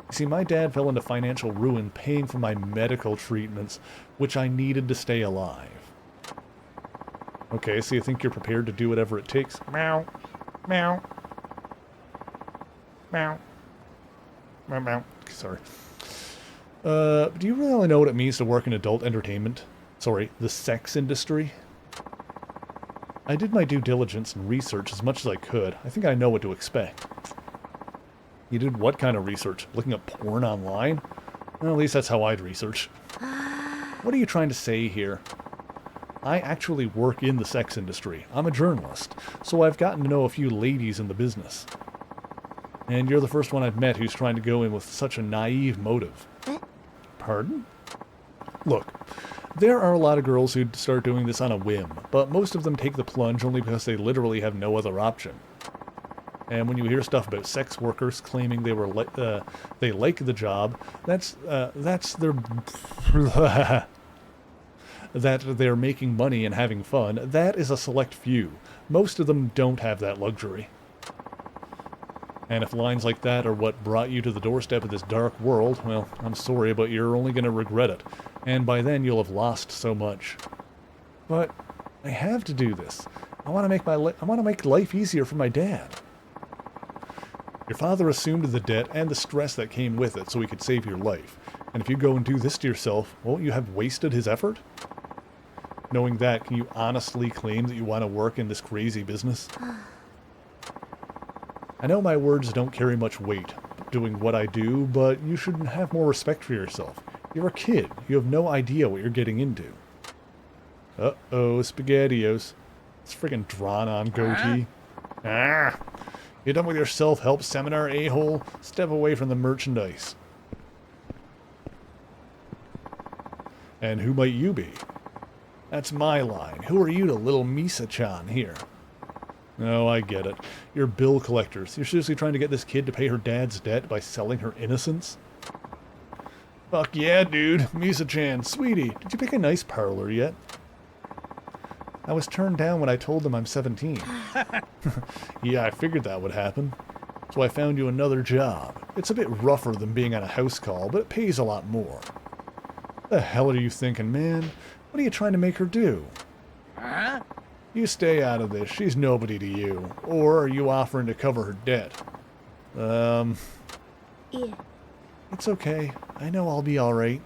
You see, my dad fell into financial ruin paying for my medical treatments, which I needed to stay alive. Okay, so you think you're prepared to do whatever it takes? Meow. Meow. Meow. Meow, meow. Sorry. Do you really know what it means to work in adult entertainment? Sorry, the sex industry? I did my due diligence and research as much as I could. I think I know what to expect. You did what kind of research? Looking up porn online? Well, at least that's how I'd research. What are you trying to say here? I actually work in the sex industry. I'm a journalist, so I've gotten to know a few ladies in the business. And you're the first one I've met who's trying to go in with such a naive motive. Pardon? Look, there are a lot of girls who'd start doing this on a whim, but most of them take the plunge only because they literally have no other option. And when you hear stuff about sex workers claiming they like the job, that's their that they're making money and having fun. That is a select few. Most of them don't have that luxury. And if lines like that are what brought you to the doorstep of this dark world, well, I'm sorry, but you're only going to regret it. And by then you'll have lost so much. But I have to do this. I want to make life easier for my dad. Your father assumed the debt and the stress that came with it so he could save your life. And if you go and do this to yourself, won't you have wasted his effort? Knowing that, can you honestly claim that you want to work in this crazy business? I know my words don't carry much weight doing what I do, but you should have more respect for yourself. You're a kid. You have no idea what you're getting into. Uh-oh, SpaghettiOs. It's friggin' drawn-on goatee. Ah! You done with your self-help seminar, a-hole? Step away from the merchandise. And who might you be? That's my line. Who are you to little Misa-chan here? Oh, I get it. You're bill collectors. You're seriously trying to get this kid to pay her dad's debt by selling her innocence? Fuck yeah, dude. Misa-chan, sweetie, did you pick a nice parlor yet? I was turned down when I told them I'm 17. Yeah, I figured that would happen. So I found you another job. It's a bit rougher than being on a house call, but it pays a lot more. The hell are you thinking, man? What are you trying to make her do? Huh? You stay out of this. She's nobody to you. Or are you offering to cover her debt? Yeah. It's okay. I know I'll be alright.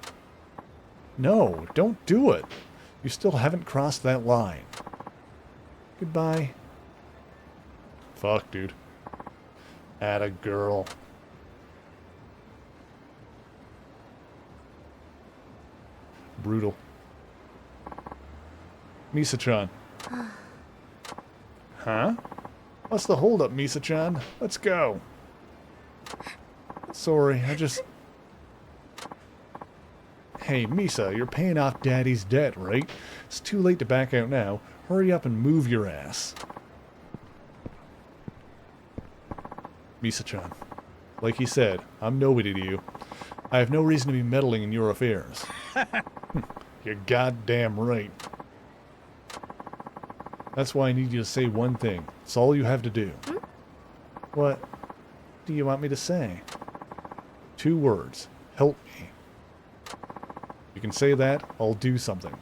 No, don't do it. You still haven't crossed that line. Goodbye. Fuck, dude. Atta girl. Brutal. Misa-chan. Huh? What's the holdup, Misa-chan? Let's go. Sorry, I just... Hey, Misa, you're paying off Daddy's debt, right? It's too late to back out now. Hurry up and move your ass. Misa-chan. Like he said, I'm nobody to you. I have no reason to be meddling in your affairs. You're goddamn right. That's why I need you to say one thing. It's all you have to do. What do you want me to say? 2 words. Help me. You can say that, I'll do something.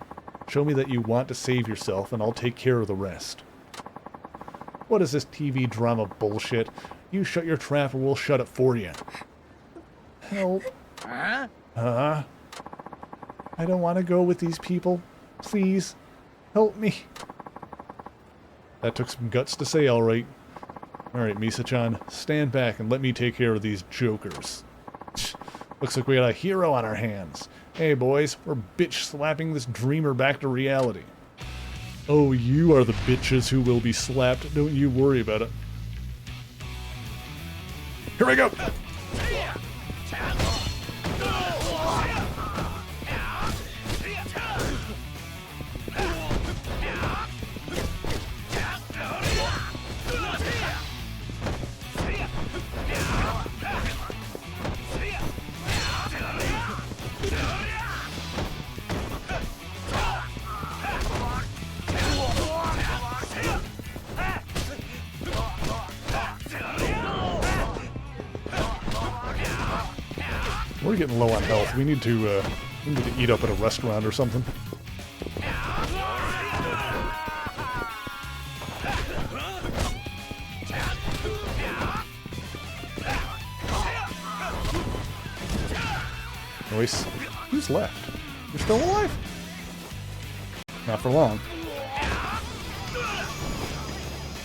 Show me that you want to save yourself, and I'll take care of the rest. What is this TV drama bullshit? You shut your trap and we'll shut it for you. Help. Huh? Huh? I don't want to go with these people. Please. Help me. That took some guts to say, alright. Alright, Misa-chan, stand back and let me take care of these jokers. Looks like we got a hero on our hands. Hey boys, we're bitch slapping this dreamer back to reality. Oh, you are the bitches who will be slapped. Don't you worry about it. Here we go! We're getting low on health. We need to eat up at a restaurant or something. Noise. Who's left? You're still alive? Not for long.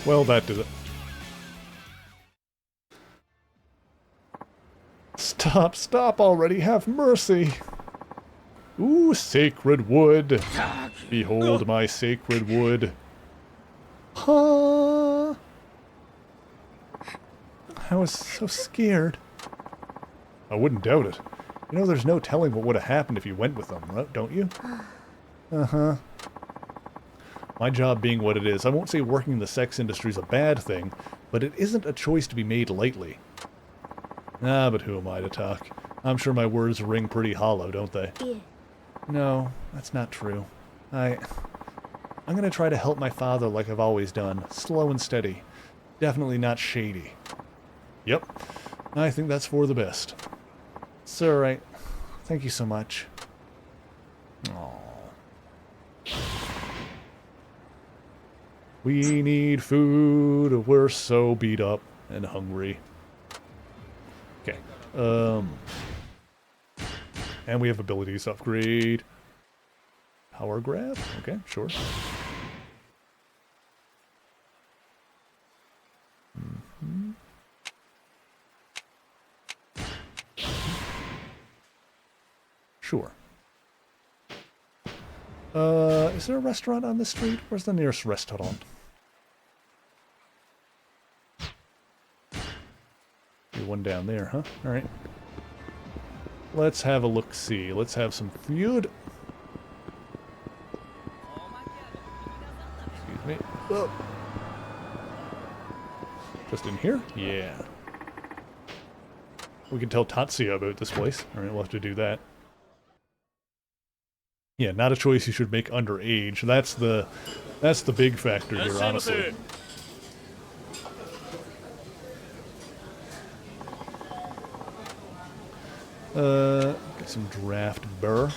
Well, that did it. Stop, stop already, have mercy! Ooh, sacred wood. Behold my sacred wood. Huh? I was so scared. I wouldn't doubt it. You know, there's no telling what would have happened if you went with them, right? Don't you? Uh-huh. My job being what it is, I won't say working in the sex industry is a bad thing, but it isn't a choice to be made lightly. Ah, but who am I to talk? I'm sure my words ring pretty hollow, don't they?いえ No, that's not true. I'm gonna try to help my father like I've always done. Slow and steady. Definitely not shady. Yep. I think that's for the best. Sir, thank you so much. Aww. We need food. We're so beat up and hungry. Okay. And we have abilities to upgrade. Power grab? Okay, sure. Sure. Is there a restaurant on this street? Where's the nearest restaurant? One down there, huh? Alright. Let's have a look-see. Let's have some food. Excuse me. Oh. Just in here? Yeah. We can tell Tatsuya about this place. Alright, we'll have to do that. Yeah, not a choice you should make underage. That's the big factor here, honestly. Get some draft burr.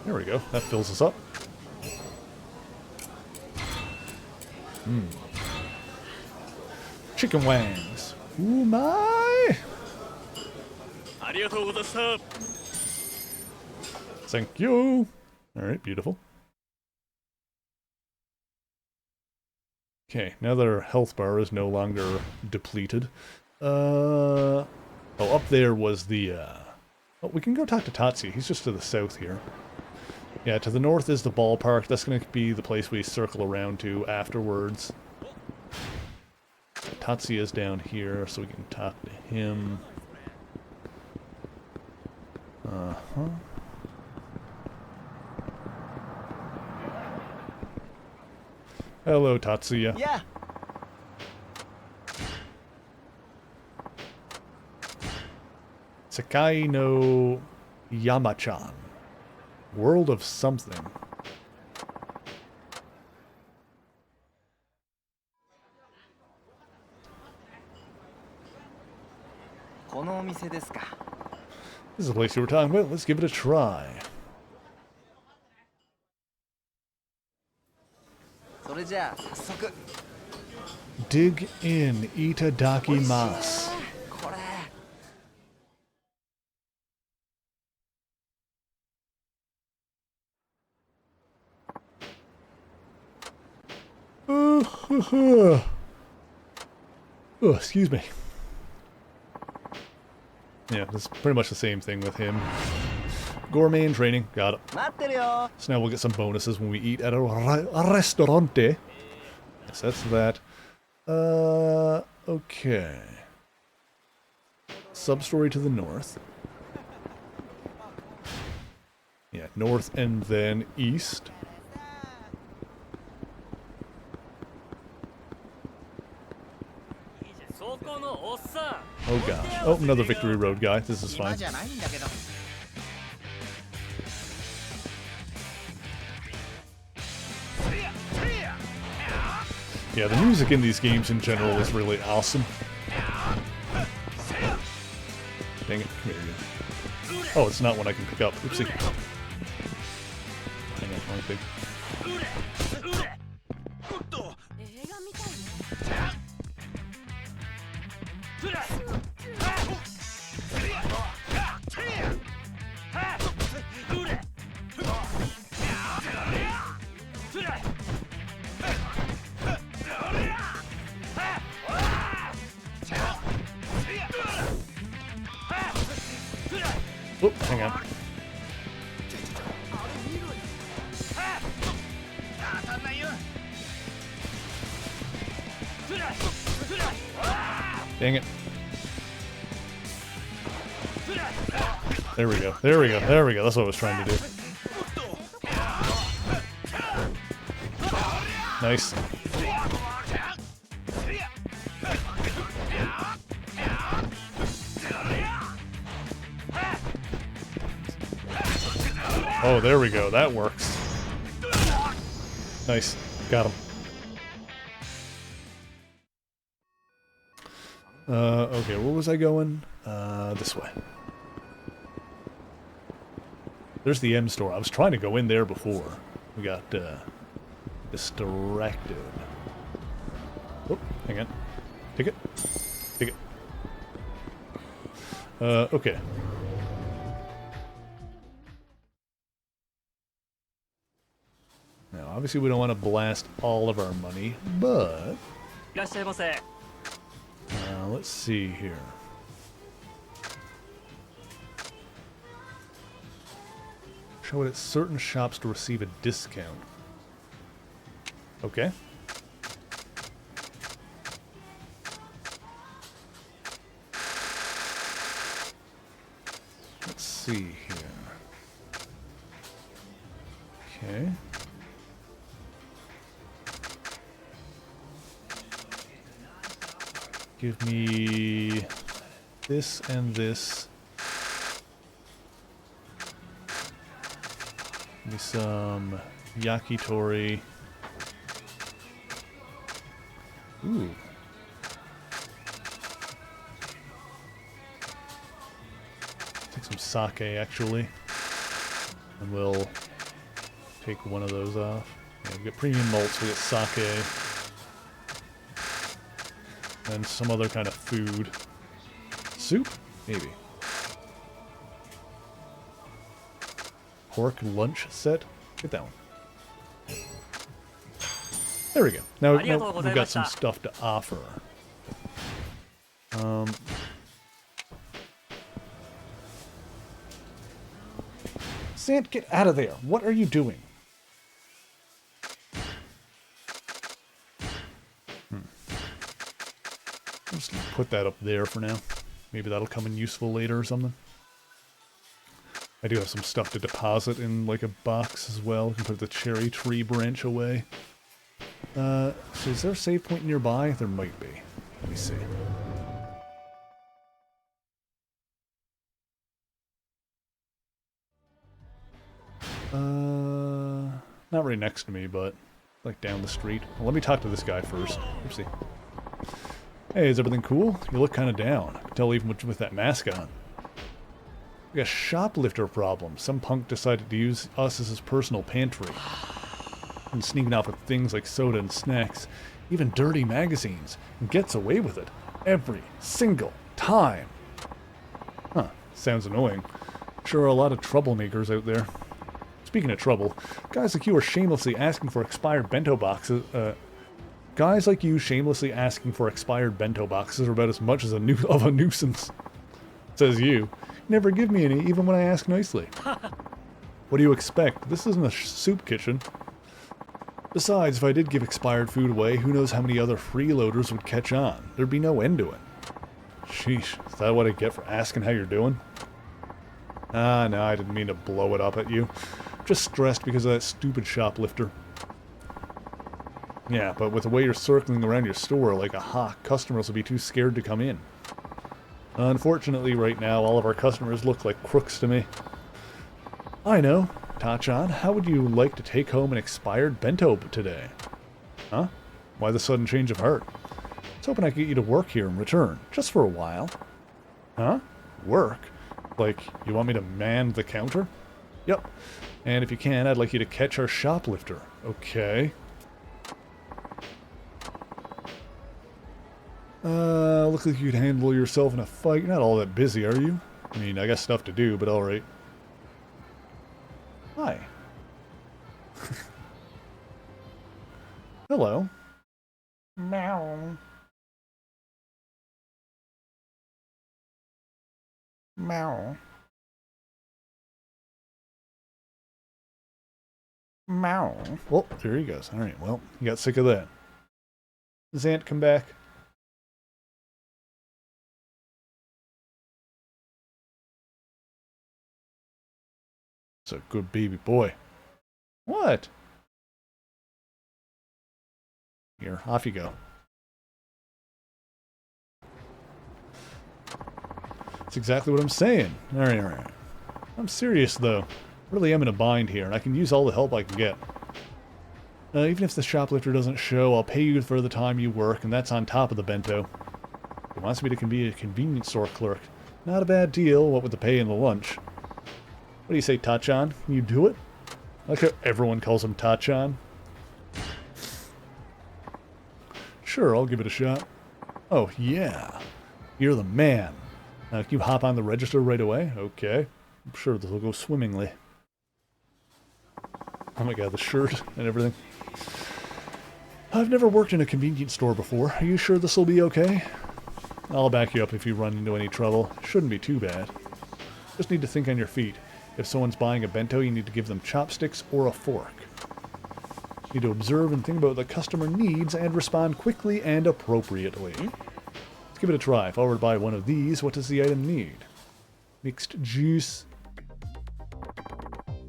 There we go. That fills us up. Chicken wangs. Ooh my! Thank you. Alright, beautiful. Okay, now that our health bar is no longer depleted. Oh, up there was the, Oh, we can go talk to Tatsuya. He's just to the south here. Yeah, to the north is the ballpark. That's going to be the place we circle around to afterwards. Tatsuya is down here, so we can talk to him. Uh-huh. Hello, Tatsuya. Yeah. Sakai no Yamachan. World of something. This is the place you were talking about. Let's give it a try. Dig in, itadakimasu. Oh, excuse me. Yeah, it's pretty much the same thing with him. Gourmet and training, got it. So now we'll get some bonuses when we eat at a restaurante. Yes, that's that. Okay. Sub-story to the north. Yeah, north and then east. Oh gosh. Oh, another Victory Road guy. This is fine. Yeah, the music in these games in general is really awesome. Dang it. Come here, you. Oh, it's not one I can pick up. Oopsie. Hang on, wrong thing. Dang it. There we go. There we go. There we go. That's what I was trying to do. Nice. Oh, there we go. That works. Nice. Got him. Okay, where was I going? This way. There's the M store. I was trying to go in there before. We got, distracted. Oh, hang on. Ticket. Ticket. Okay. Now, obviously we don't want to blast all of our money, but... let's see here. Show it at certain shops to receive a discount. Okay. Let's see here. Okay. Give me this and this. Give me some yakitori. Ooh. Take some sake, actually. And we'll take one of those off. Yeah, we get premium malts, we get sake. And some other kind of food. Soup? Maybe. Pork lunch set? Get that one. There we go. Now we've got some stuff to offer. Sant, get out of there. What are you doing? Just put that up there for now. Maybe that'll come in useful later or something. I do have some stuff to deposit in like a box as well. You can put the cherry tree branch away. So is there a save point nearby? There might be. Let me see. Not right next to me, but like down the street. Well, let me talk to this guy first. Oopsie. Hey, is everything cool? You look kind of down. I can tell even with that mask on. We got a shoplifter problem. Some punk decided to use us as his personal pantry. And sneaking off with things like soda and snacks. Even dirty magazines. And gets away with it. Every single time. Huh. Sounds annoying. Sure are a lot of troublemakers out there. Speaking of trouble, guys like you are shamelessly asking for expired bento boxes. Guys like you shamelessly asking for expired bento boxes are about as much as a nuisance. Says you. Never give me any, even when I ask nicely. What do you expect? This isn't a soup kitchen. Besides, if I did give expired food away, who knows how many other freeloaders would catch on. There'd be no end to it. Sheesh, is that what I get for asking how you're doing? Ah, no, I didn't mean to blow it up at you. Just stressed because of that stupid shoplifter. Yeah, but with the way you're circling around your store like a hawk, customers will be too scared to come in. Unfortunately, right now, all of our customers look like crooks to me. I know. Tachan, how would you like to take home an expired bento today? Huh? Why the sudden change of heart? I was hoping I could get you to work here in return, just for a while. Huh? Work? Like, you want me to man the counter? Yep. And if you can, I'd like you to catch our shoplifter. Okay. Looks like you could handle yourself in a fight. You're not all that busy, are you? I mean, I got stuff to do, but alright. Hi. Hello. Meow. Meow. Meow. Oh, there he goes. All right, well, he got sick of that. Zant, come back. It's a good baby boy. What? Here, off you go. That's exactly what I'm saying. All right. I'm serious, though. Really am in a bind here, and I can use all the help I can get. Even if the shoplifter doesn't show, I'll pay you for the time you work, and that's on top of the bento. He wants me to be a convenience store clerk. Not a bad deal, what with the pay and the lunch. What do you say, Tachan? Can you do it? I like how everyone calls him Tachan. Sure, I'll give it a shot. Oh, yeah. You're the man. Now, can you hop on the register right away? Okay. I'm sure this will go swimmingly. Oh my god, the shirt and everything. I've never worked in a convenience store before. Are you sure this will be okay? I'll back you up if you run into any trouble. Shouldn't be too bad. Just need to think on your feet. If someone's buying a bento, you need to give them chopsticks or a fork. You need to observe and think about what the customer needs and respond quickly and appropriately. Let's give it a try. If I were to buy one of these, what does the item need? Mixed juice.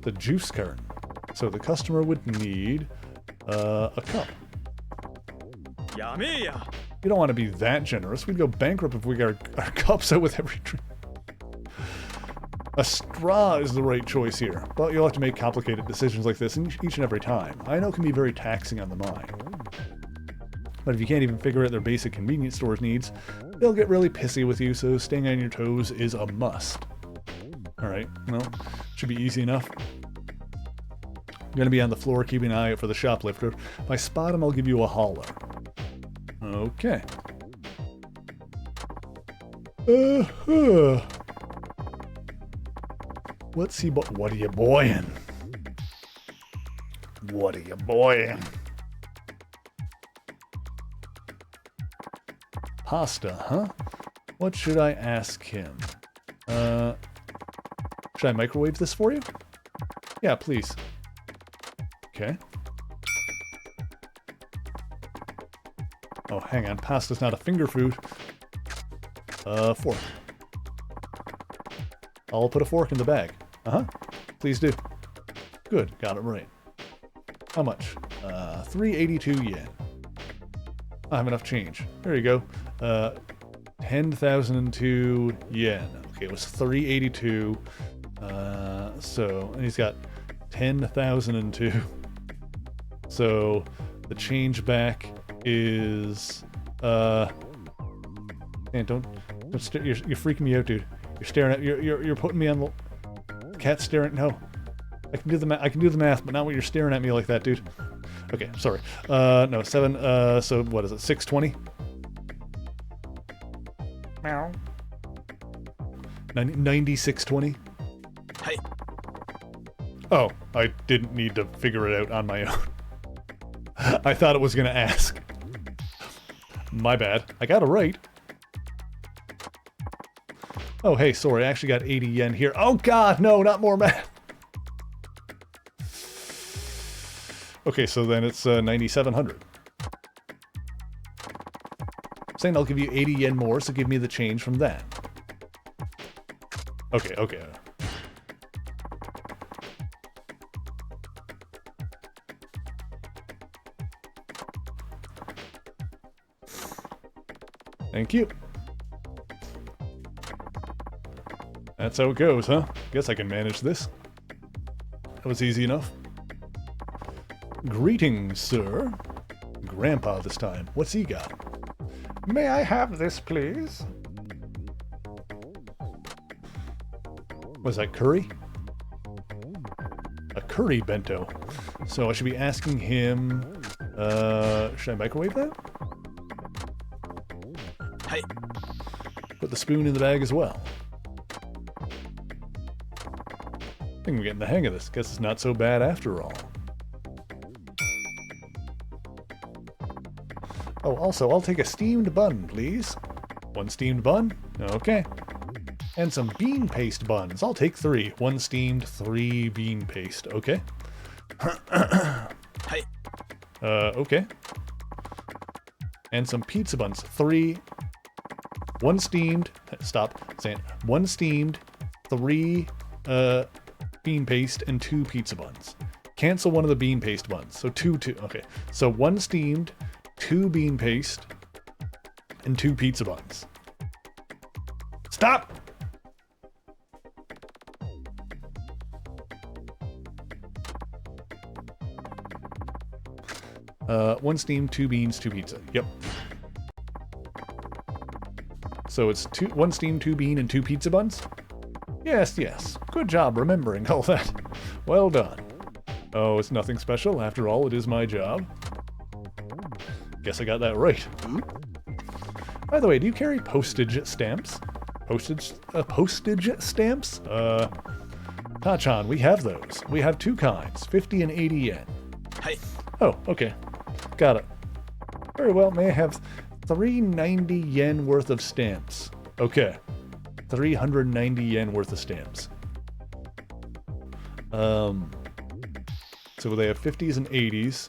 The juice carton. So the customer would need a cup. You don't want to be that generous. We'd go bankrupt if we got our cups out with every drink. A straw is the right choice here, but you'll have to make complicated decisions like this each and every time. I know it can be very taxing on the mind. But if you can't even figure out their basic convenience store's needs, they'll get really pissy with you, so staying on your toes is a must. Alright, well, should be easy enough. I'm going to be on the floor keeping an eye out for the shoplifter. If I spot him, I'll give you a holler. Okay. What's he what are you boying? What are you boying? Pasta, huh? What should I ask him? Should I microwave this for you? Yeah, please. Okay. Oh, hang on. Pasta's not a finger food. Fork. I'll put a fork in the bag. Uh-huh. Please do. Good. Got it right. How much? 382 yen. I have enough change. There you go. 10,002 yen. Okay, it was 382. And he's got 10,002. So the change back is man, don't you're freaking me out, dude. You're staring at you're putting me on the cat staring. No, I can do the math, but not when you're staring at me like that, dude. Okay, sorry. No, 7. So what is it? 620. Meow. 9620. Hey. Oh, I didn't need to figure it out on my own. I thought it was gonna ask. My bad. I got it right. Oh, hey, sorry. I actually got 80 yen here. Oh, God, no, not more math. Okay, so then it's 9,700. Saying I'll give you 80 yen more, so give me the change from that. Okay, okay. Thank you. That's how it goes, huh? Guess I can manage this. That was easy enough. Greetings, sir. Grandpa this time. What's he got? May I have this, please? Was that curry? A curry bento. So I should be asking him... should I microwave that? Hey. Put the spoon in the bag as well. I think I'm getting the hang of this. Guess it's not so bad after all. Oh, also, I'll take a steamed bun, please. 1 steamed bun? Okay. And some bean paste buns. I'll take 3. 1 steamed, 3 bean paste. Okay. Hey. Okay. And some pizza buns. 3. 1 steamed. Stop saying. 1 steamed. 3 bean paste and 2 pizza buns. Cancel one of the bean paste buns. So 2. Okay. So 1 steamed, 2 bean paste, and 2 pizza buns. Stop! 1 steam, 2 beans, 2 pizza. Yep. So it's 1 steam, 2 bean, and 2 pizza buns? Yes, yes. Good job remembering all that. Well done. Oh, it's nothing special. After all, it is my job. Guess I got that right. By the way, do you carry postage stamps? Postage stamps? Tachan, we have those. We have 2 kinds, 50 and 80 yen. Hey. Oh, okay. Got it. Very well, may I have 390 yen worth of stamps? Okay. 390 yen worth of stamps. So they have 50s and 80s.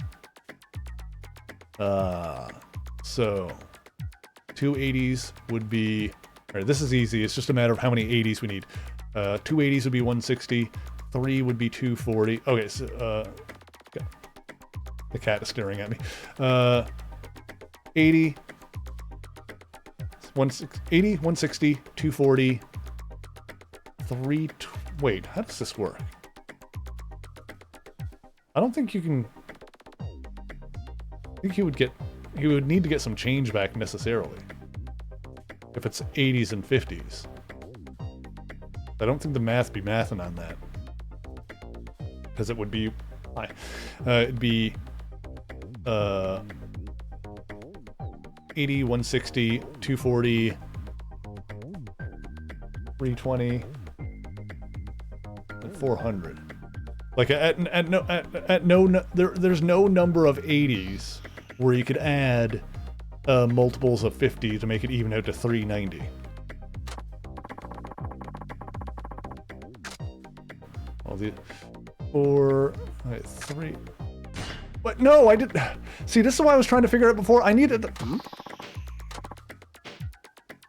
So 2 80s would be... Alright, this is easy. It's just a matter of how many 80s we need. 2 80s would be 160. 3 would be 240. Okay, so... the cat is staring at me. 80... 80, 160, 240, 3... Wait, how does this work? I don't think you can... I think he would need to get some change back necessarily. If it's 80s and 50s. I don't think the math be mathing on that. Because it would be... it'd be... 80, 160, 240, 320, and 400. Like there's no number of 80s where you could add multiples of 50 to make it even out to 390. All the 4, 3. But no, I did. See, this is why I was trying to figure out before. I needed.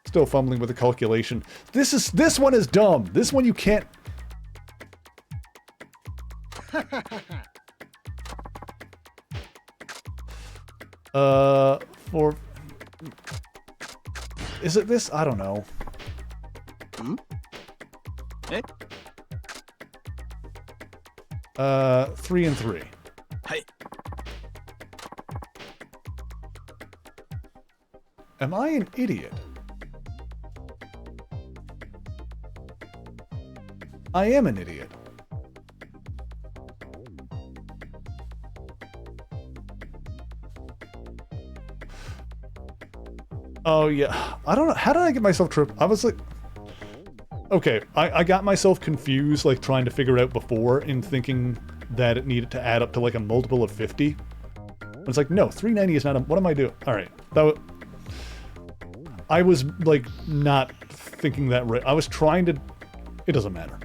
Still fumbling with the calculation. This one is dumb. This one you can't. For. Is it this? I don't know. Hey. 3 and 3. Hey. Am I an idiot? I am an idiot. Oh yeah, I don't know. How did I get myself tripped? I was like... Okay, I got myself confused, like trying to figure it out before and thinking that it needed to add up to like a multiple of 50. It's like, no, 390 is not a... What am I doing? Alright, I was like not thinking that right. I was trying to... It doesn't matter.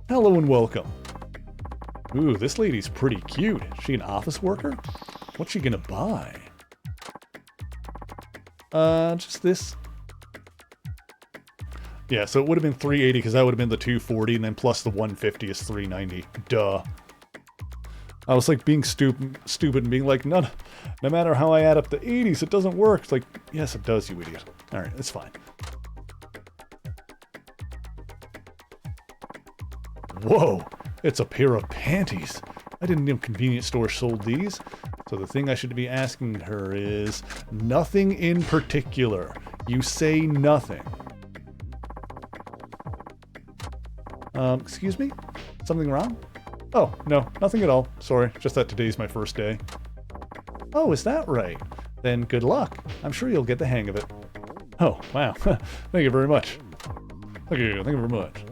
Hello and welcome. Ooh, this lady's pretty cute. Is she an office worker? What's she gonna buy? Just this. Yeah, so it would have been 380 because that would have been the 240, and then plus the 150 is 390. Duh. I was like being stupid and being like, no matter how I add up the 80s, it doesn't work. It's like, yes, it does, you idiot. Alright, it's fine. Whoa, it's a pair of panties. I didn't know convenience stores sold these. So the thing I should be asking her is, nothing in particular. You say nothing. Excuse me? Something wrong? Oh, no, nothing at all. Sorry, just that today's my first day. Oh, is that right? Then good luck. I'm sure you'll get the hang of it. Oh, wow. Thank you very much. Thank you very much.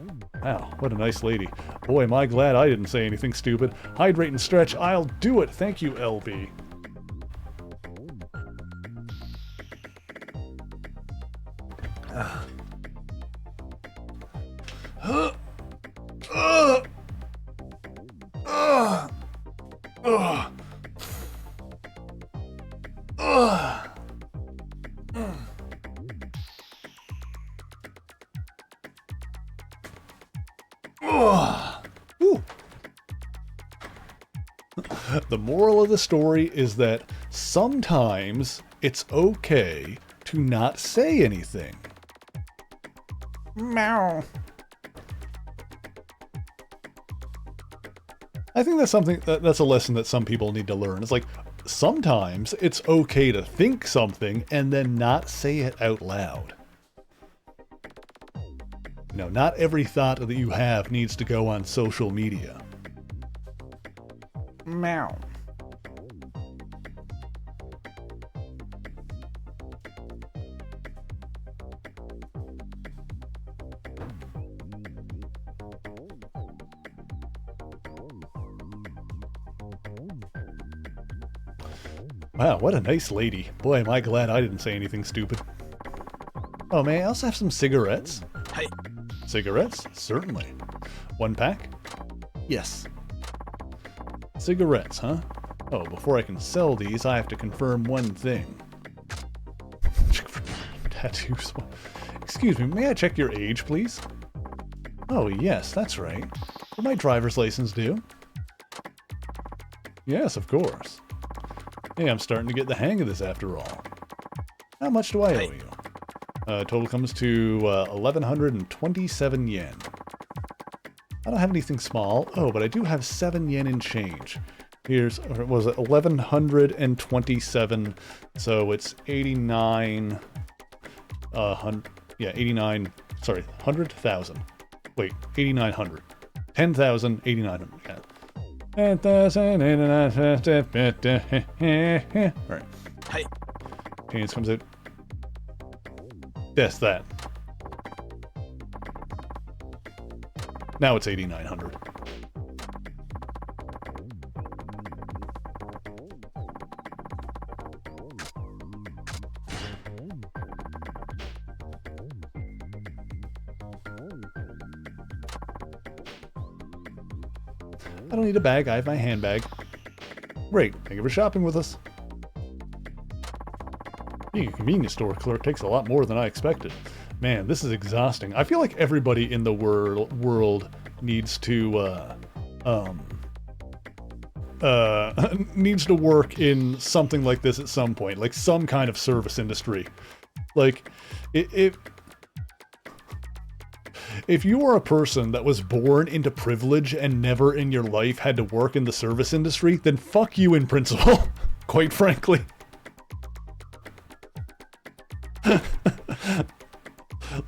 Wow, what a nice lady. Boy, am I glad I didn't say anything stupid. Hydrate and stretch, I'll do it. Thank you, LB. Ugh. Ooh. The moral of the story is that sometimes it's okay to not say anything. Meow. I think that's something that's a lesson that some people need to learn. It's like sometimes it's okay to think something and then not say it out loud. You know, not every thought that you have needs to go on social media. Meow. Wow, what a nice lady. Boy, am I glad I didn't say anything stupid. Oh, may I also have some cigarettes? Hey. Cigarettes? Certainly. One pack? Yes. Cigarettes, huh? Oh, before I can sell these, I have to confirm one thing. Tattoos. Excuse me, may I check your age, please? Oh, yes, that's right. Will my driver's license do? Yes, of course. Hey, I'm starting to get the hang of this after all. How much do I owe you? Total comes to 1,127 yen. I don't have anything small. Oh, but I do have 7 yen in change. Here's, or was it 1,127? So it's 89. 89. Sorry, 100,000. Wait, 8,900. 10,000, 8,900. Yeah. 10,899. Alright. Hey. Change comes out. Yes, that. Now it's 8,900. I don't need a bag, I have my handbag. Great, thank you for shopping with us. Being a convenience store clerk takes a lot more than I expected. Man, this is exhausting. I feel like everybody in the world needs to, needs to work in something like this at some point, like some kind of service industry. Like, if you are a person that was born into privilege and never in your life had to work in the service industry, then fuck you in principle, quite frankly.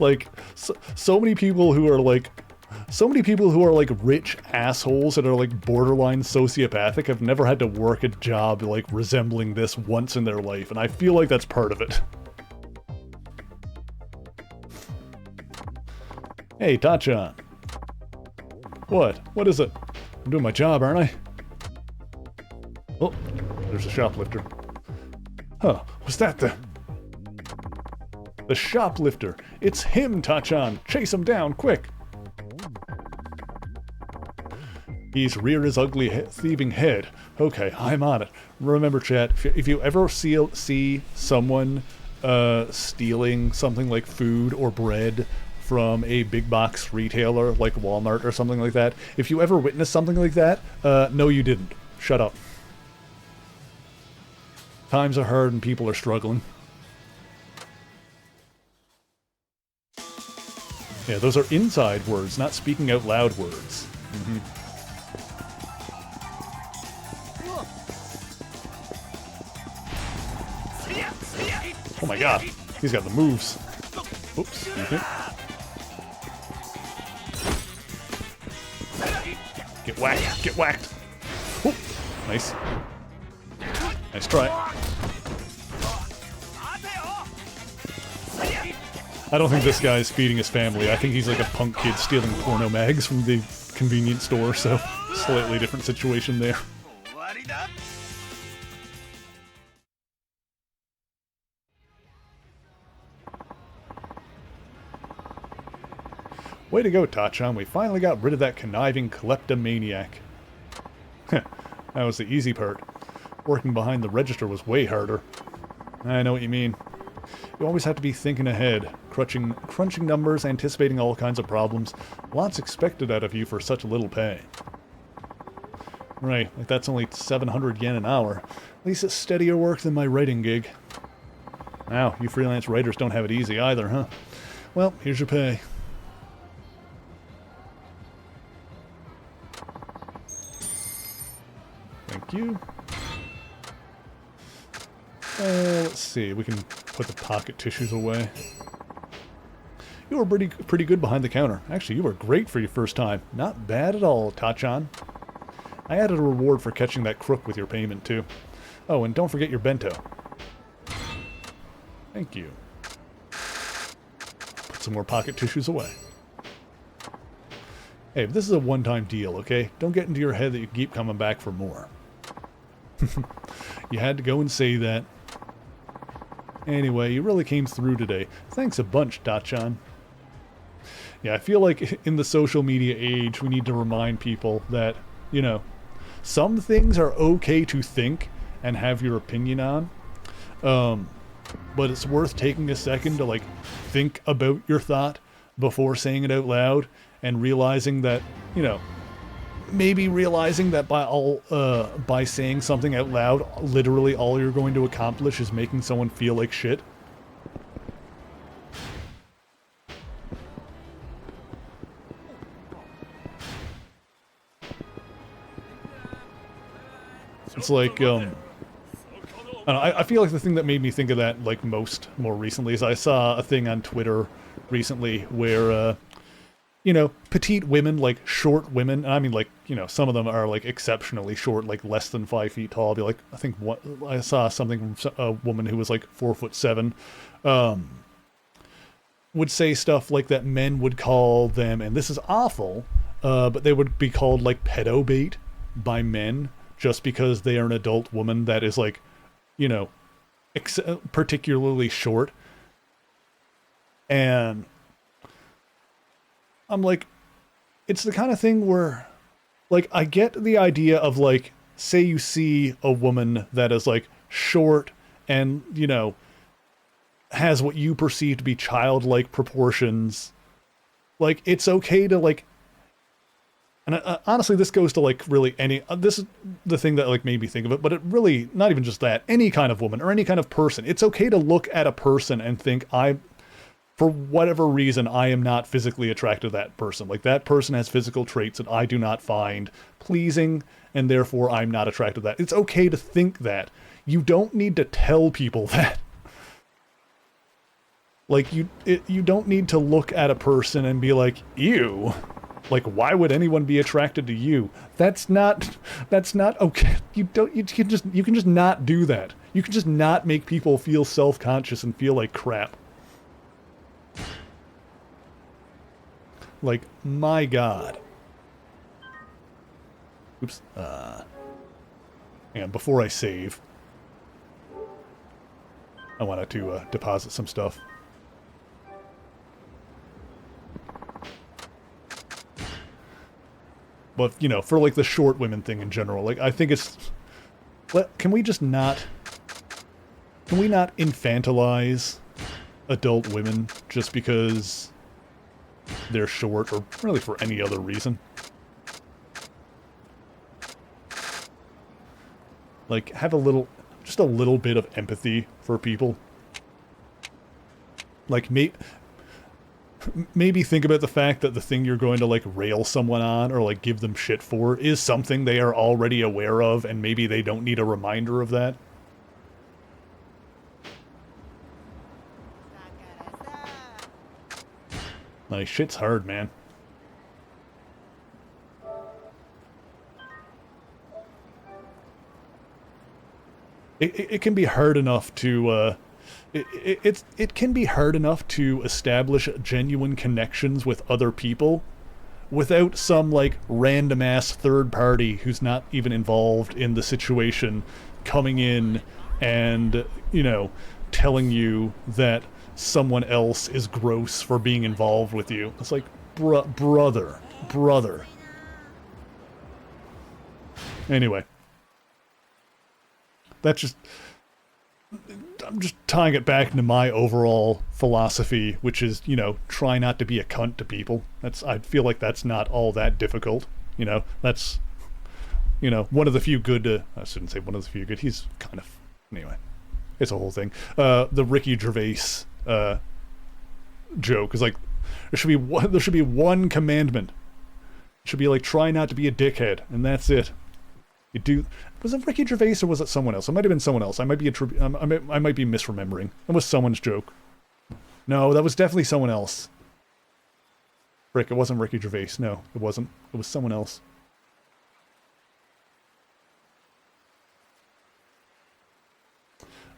Like, so many people who are like rich assholes that are like borderline sociopathic have never had to work a job like resembling this once in their life, and I feel like that's part of it. Hey, Tachan. What? What is it? I'm doing my job, aren't I? Oh, there's a shoplifter. Huh, was that the shoplifter? It's him, Tachan! Chase him down, quick! He's reared his ugly thieving head. Okay, I'm on it. Remember, chat, if you ever see someone stealing something like food or bread from a big box retailer like Walmart or something like that, if you ever witness something like that, no you didn't. Shut up. Times are hard and people are struggling. Yeah, those are inside words, not speaking out loud words. Mm-hmm. Oh my god, he's got the moves. Oops. Okay. Get whacked, get whacked. Oh, nice. Nice try. I don't think this guy is feeding his family. I think he's like a punk kid stealing porno mags from the convenience store, so slightly different situation there. Way to go, Tachan. We finally got rid of that conniving kleptomaniac. That was the easy part. Working behind the register was way harder. I know what you mean. You always have to be thinking ahead, crunching numbers, anticipating all kinds of problems. Lots expected out of you for such little pay. Right, like that's only 700 yen an hour. At least it's steadier work than my writing gig. Wow, you freelance writers don't have it easy either, huh? Well, here's your pay. Thank you. Let's see, we can put the pocket tissues away. You were pretty good behind the counter. Actually, you were great for your first time. Not bad at all, Tachan. I added a reward for catching that crook with your payment, too. Oh, and don't forget your bento. Thank you. Put some more pocket tissues away. Hey, this is a one-time deal, okay? Don't get into your head that you keep coming back for more. You had to go and say that. Anyway, you really came through today. Thanks a bunch, Dachan. Yeah, I feel like in the social media age, we need to remind people that, you know, some things are okay to think and have your opinion on. But it's worth taking a second to, like, think about your thought before saying it out loud and realizing that, you know, maybe realizing that by saying something out loud, literally all you're going to accomplish is making someone feel like shit. It's like, I don't know, I feel like the thing that made me think of that, like, more recently is I saw a thing on Twitter recently where, you know, petite women, like short women, and I mean, like, you know, some of them are like exceptionally short, like less than 5 feet tall. I'll be like, I think I saw something from a woman who was like 4'7", would say stuff like that men would call them, and this is awful, but they would be called like pedo bait by men just because they are an adult woman that is like, you know, particularly short. And I'm like, it's the kind of thing where, like, I get the idea of, like, say you see a woman that is, like, short and, you know, has what you perceive to be childlike proportions. Like, it's okay to, like, and honestly, this goes to, like, really any, this is the thing that, like, made me think of it, but it really, not even just that, any kind of woman or any kind of person, it's okay to look at a person and think, for whatever reason, I am not physically attracted to that person. Like, that person has physical traits that I do not find pleasing, and therefore I'm not attracted to that. It's okay to think that. You don't need to tell people that. Like, you don't need to look at a person and be like, ew. Like, why would anyone be attracted to you? That's not okay. You can just not do that. You can just not make people feel self-conscious and feel like crap. Like, my God. Oops. And before I save, I wanted to deposit some stuff. But, you know, for, like, the short women thing in general, like, I think it's... Can we not infantilize adult women just because they're short, or really for any other reason? Like, have just a little bit of empathy for people. Like, maybe think about the fact that the thing you're going to, like, rail someone on or, like, give them shit for is something they are already aware of, and maybe they don't need a reminder of that. Like, shit's hard, man. It can be hard enough to, it can be hard enough to establish genuine connections with other people without some, like, random-ass third party who's not even involved in the situation coming in and, you know, telling you that someone else is gross for being involved with you. It's like, brother. Anyway. That's just... I'm just tying it back into my overall philosophy, which is, you know, try not to be a cunt to people. I feel like that's not all that difficult. You know, that's, you know, one of the few good, I shouldn't say one of the few good, he's kind of, anyway, it's a whole thing. The Ricky Gervais joke is like, there should be one commandment. It should be like, try not to be a dickhead, and that's it. You do. Was it Ricky Gervais or was it someone else? It might have been someone else. I might be misremembering. That was someone's joke. No, that was definitely someone else. Rick, it wasn't Ricky Gervais. No, it wasn't. It was someone else.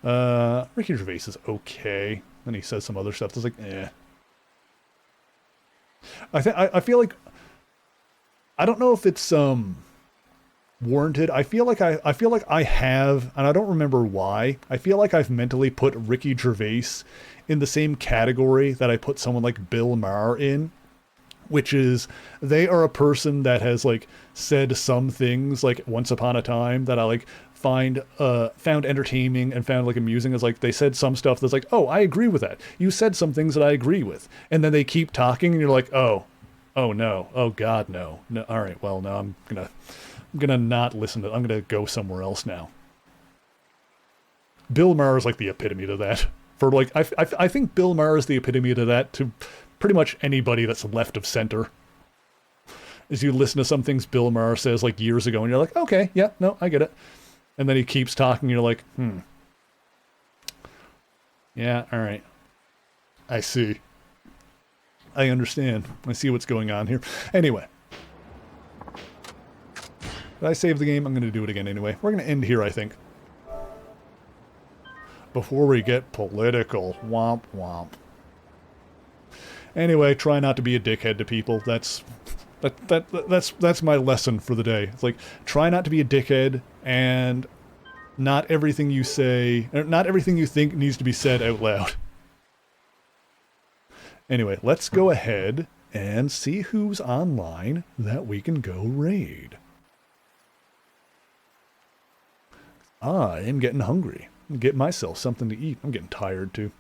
Ricky Gervais is okay. Then he says some other stuff that's like, eh. I feel like, I don't know if it's warranted. I feel like I have, and I don't remember why. I feel like I've mentally put Ricky Gervais in the same category that I put someone like Bill Maher in, which is they are a person that has like said some things like once upon a time that I like found entertaining and found like amusing. As like they said some stuff that's like, oh, I agree with that. You said some things that I agree with, and then they keep talking, and you're like, oh no, oh god, no, all right, well, no, I'm gonna not listen to. I'm gonna go somewhere else now. Bill Maher is like the epitome to that. For like, I think Bill Maher is the epitome to that to pretty much anybody that's left of center. Is you listen to some things Bill Maher says like years ago, and you're like, okay, yeah, no, I get it. And then he keeps talking, and you're like, yeah, all right, I see. I understand. I see what's going on here. Anyway. Did I save the game? I'm going to do it again anyway. We're going to end here, I think. Before we get political. Womp womp. Anyway, try not to be a dickhead to people. That's my lesson for the day. It's like, try not to be a dickhead, and not everything you say, or not everything you think needs to be said out loud. Anyway, let's go ahead and see who's online that we can go raid. I am getting hungry. Get myself something to eat. I'm getting tired too.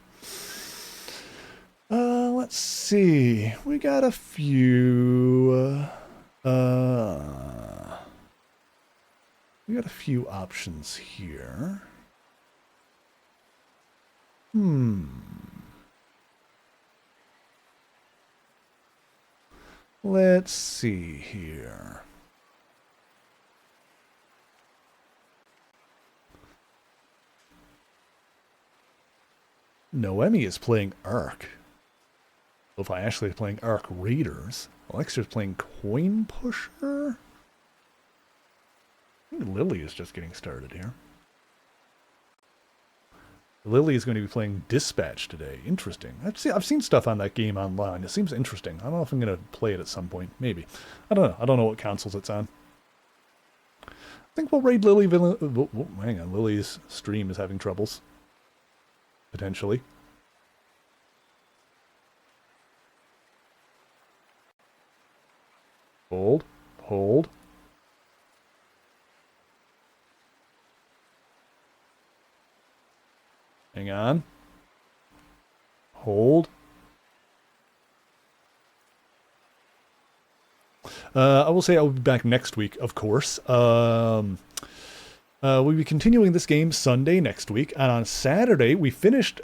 Let's see. We got a few. We got a few options here. Let's see here. Noemi is playing Ark. If I actually playing Ark Raiders. Alexia's playing Coin Pusher. I think Lily is just getting started here. Lily is going to be playing Dispatch today. Interesting. I've seen stuff on that game online. It seems interesting. I don't know if I'm going to play it at some point. Maybe. I don't know. I don't know what consoles it's on. I think we'll raid Lily. Hang on. Lily's stream is having troubles. Potentially. Hold. Hold. Hang on. Hold. I will say I will be back next week, of course. We'll be continuing this game Sunday next week. And on Saturday, we finished...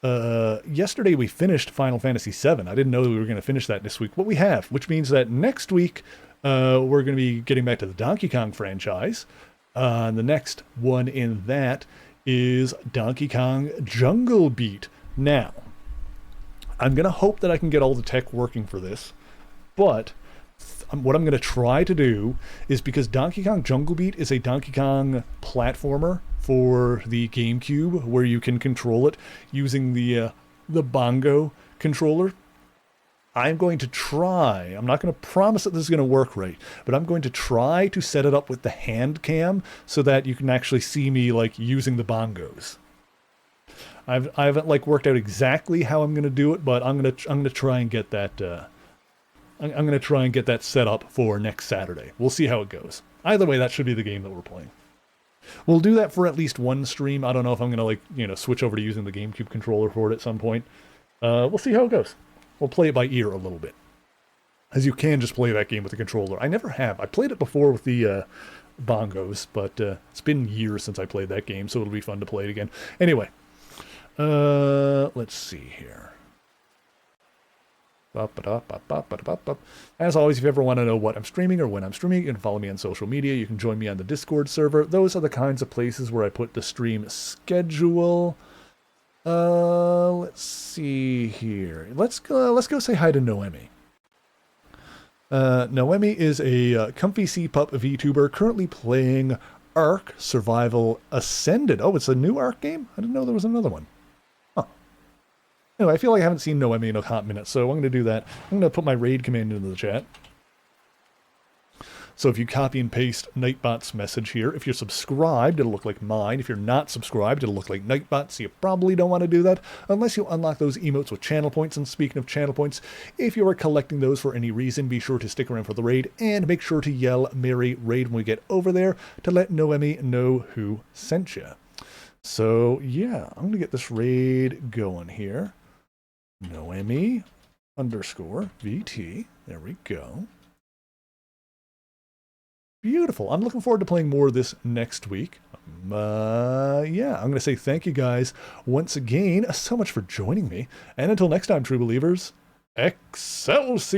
yesterday we finished Final Fantasy VII. I didn't know we were going to finish that this week, but we have, which means that next week we're going to be getting back to the Donkey Kong franchise. The next one in that is Donkey Kong Jungle Beat. Now, I'm going to hope that I can get all the tech working for this, but what I'm going to try to do is, because Donkey Kong Jungle Beat is a Donkey Kong platformer for the GameCube, where you can control it using the bongo controller. I'm going to try, I'm not going to promise that this is going to work right, but I'm going to try to set it up with the hand cam so that you can actually see me like using the bongos. I haven't like worked out exactly how I'm going to do it, but I'm going to try and get that I'm going to try and get that set up for next Saturday. We'll see how it goes. Either way, that should be the game that we're playing. We'll do that for at least one stream. I don't know if I'm going to, like, you know, switch over to using the GameCube controller for it at some point. We'll see how it goes. We'll play it by ear a little bit. As you can just play that game with the controller. I never have. I played it before with the bongos, but it's been years since I played that game, so it'll be fun to play it again. Anyway, let's see here. As always, if you ever want to know what I'm streaming or when I'm streaming, you can follow me on social media. You can join me on the Discord server. Those are the kinds of places where I put the stream schedule. Let's see here. Let's go say hi to Noemi. Noemi is a comfy C-Pup VTuber currently playing Ark Survival Ascended. Oh, it's a new Ark game? I didn't know there was another one. Huh. Anyway, I feel like I haven't seen Noemi in a hot minute, so I'm going to do that. I'm going to put my raid command into the chat. So if you copy and paste Nightbot's message here, if you're subscribed, it'll look like mine. If you're not subscribed, it'll look like Nightbot's. So you probably don't want to do that unless you unlock those emotes with channel points. And speaking of channel points, if you are collecting those for any reason, be sure to stick around for the raid and make sure to yell Merry Raid when we get over there to let Noemi know who sent you. So yeah, I'm going to get this raid going here. Noemi _VT. There we go. Beautiful. I'm looking forward to playing more of this next week. Yeah, I'm going to say thank you guys once again so much for joining me. And until next time, true believers, Excelsior!